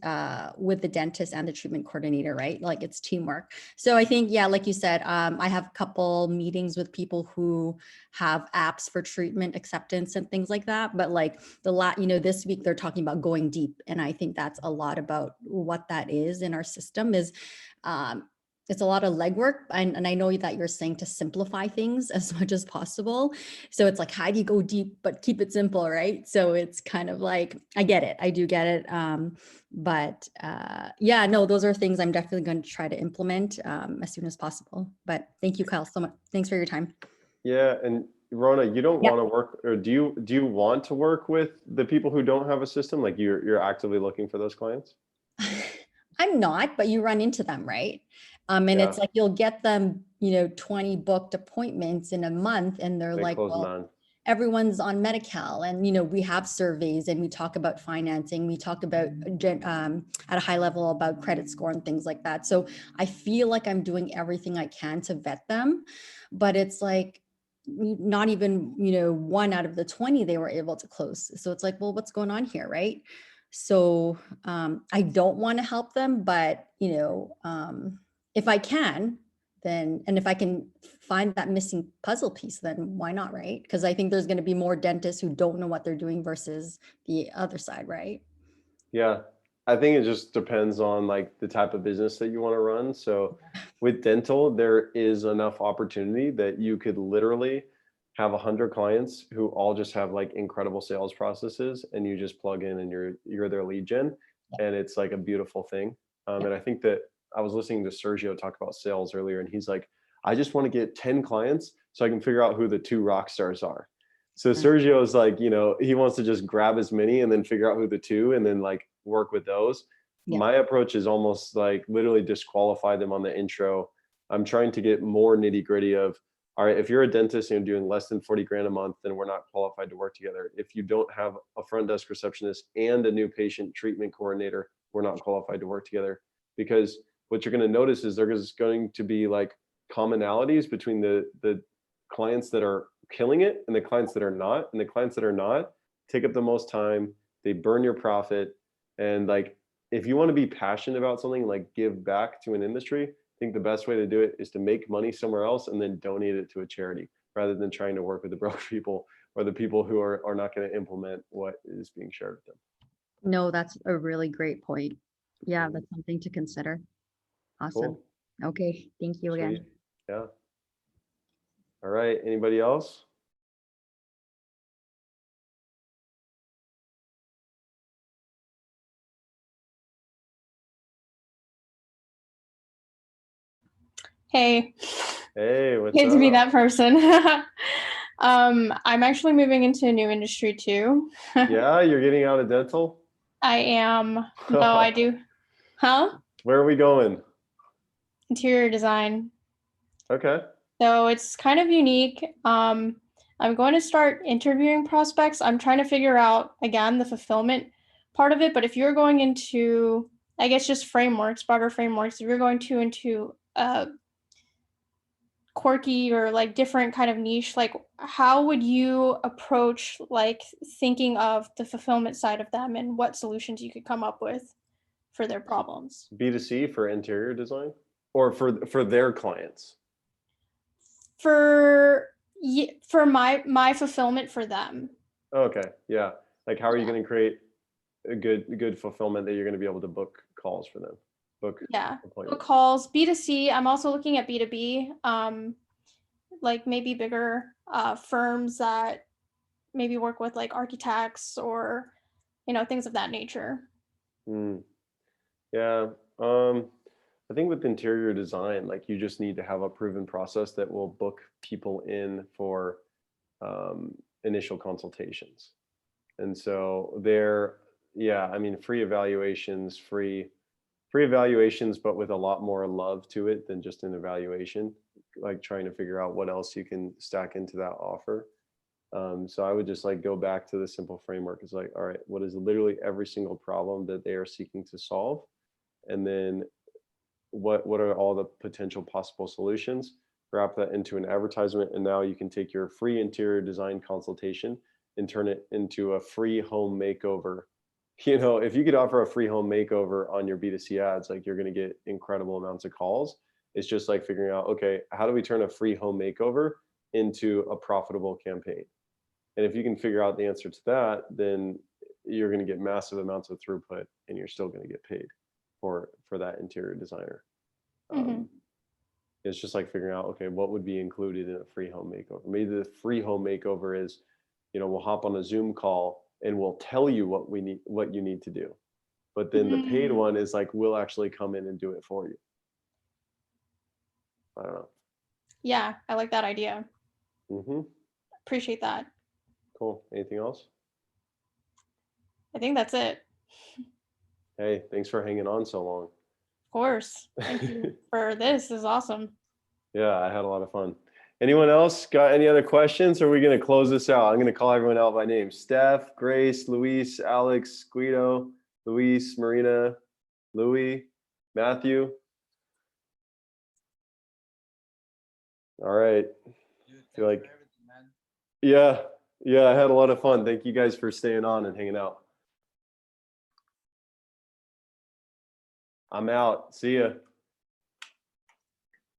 with the dentist and the treatment coordinator, right? Like, it's teamwork. So I think, yeah, like you said, I have a couple meetings with people who have apps for treatment acceptance and things like that. But like this week they're talking about going deep. And I think that's a lot about what that is in our system is, it's a lot of legwork. And I know that you're saying to simplify things as much as possible. So it's like, how do you go deep, but keep it simple, right? So it's kind of like, I get it. I do get it. Yeah, no, those are things I'm definitely going to try to implement as soon as possible. But thank you, Kyle, so much. Thanks for your time. Yeah. And Rona, you don't want to work, or do you want to work with the people who don't have a system? Like, you're actively looking for those clients? I'm not, but you run into them, right? And it's like, you'll get them, 20 booked appointments in a month, and they're like, well, none. Everyone's on Medi-Cal, and we have surveys and we talk about financing, we talk about at a high level about credit score and things like that. So I feel like I'm doing everything I can to vet them, but it's like not even 1 out of the 20 they were able to close. So it's like, well, what's going on here, right? So I don't want to help them, but if I can, then, and if I can find that missing puzzle piece, then why not, right? Because I think there's going to be more dentists who don't know what they're doing versus the other side, right? Yeah, I think it just depends on like the type of business that you want to run. So with dental, there is enough opportunity that you could literally have 100 clients who all just have like incredible sales processes, and you just plug in and you're their lead gen, and it's like a beautiful thing. And I think that I was listening to Sergio talk about sales earlier, and he's like, I just want to get 10 clients so I can figure out who the 2 rock stars are. So Sergio is like, he wants to just grab as many and then figure out who the 2 and then like work with those. My approach is almost like literally disqualify them on the intro. I'm trying to get more nitty gritty of, all right, if you're a dentist and you're doing less than 40 grand a month, then we're not qualified to work together. If you don't have a front desk receptionist and a new patient treatment coordinator, we're not qualified to work together. Because what you're going to notice is there's going to be like commonalities between the clients that are killing it and the clients that are not. And the clients that are not take up the most time, they burn your profit. And like, if you want to be passionate about something, like give back to an industry, I think the best way to do it is to make money somewhere else and then donate it to a charity, rather than trying to work with the broke people or the people who are not going to implement what is being shared with them. No, that's a really great point. Yeah, that's something to consider. Awesome. Cool. Okay, thank you again. Sweet. Yeah. All right, anybody else? Hey. Hey, what's Hate up? to be that person. I'm actually moving into a new industry too. Yeah, you're getting out of dental? I am. No, I do. Huh? Where are we going? Interior design. Okay. So it's kind of unique. I'm going to start interviewing prospects. I'm trying to figure out, again, the fulfillment part of it. But if you're going into, I guess, just frameworks, broader frameworks, if you're going into quirky or like different kind of niche, like how would you approach like thinking of the fulfillment side of them and what solutions you could come up with for their problems? B2C for interior design, or for their clients? For my fulfillment for them. Okay, yeah. Like, how are you going to create a good fulfillment that you're going to be able to book calls for them. Book book appointments. calls. B2C, I'm also looking at B2B, like maybe bigger firms that maybe work with like architects or, you know, things of that nature. Yeah. I think with interior design, like you just need to have a proven process that will book people in for initial consultations. And so I mean, free evaluations, but with a lot more love to it than just an evaluation, like trying to figure out what else you can stack into that offer. So I would just like go back to the simple framework. It's like, all right, what is literally every single problem that they are seeking to solve? And then what are all the potential possible solutions? Wrap that into an advertisement, and now you can take your free interior design consultation and turn it into a free home makeover. You know, if you could offer a free home makeover on your B2C ads, like you're going to get incredible amounts of calls. It's just like figuring out, okay, how do we turn a free home makeover into a profitable campaign? And if you can figure out the answer to that, then you're going to get massive amounts of throughput, and you're still going to get paid for that interior designer. It's just like figuring out, okay, what would be included in a free home makeover? Maybe the free home makeover is, you know, we'll hop on a Zoom call and we'll tell you what you need to do. But then the paid one is like, we'll actually come in and do it for you. I don't know. Yeah, I like that idea. Appreciate that. Cool. Anything else? I think that's it. Hey, thanks for hanging on so long. Of course. Thank you for this. This is awesome. Yeah, I had a lot of fun. Anyone else got any other questions, or are we going to close this out? I'm going to call everyone out by name. Steph, Grace, Luis, Alex, Guido, Luis, Marina, Louis, Matthew. All right. Feel like, yeah, I had a lot of fun. Thank you guys for staying on and hanging out. I'm out. See ya.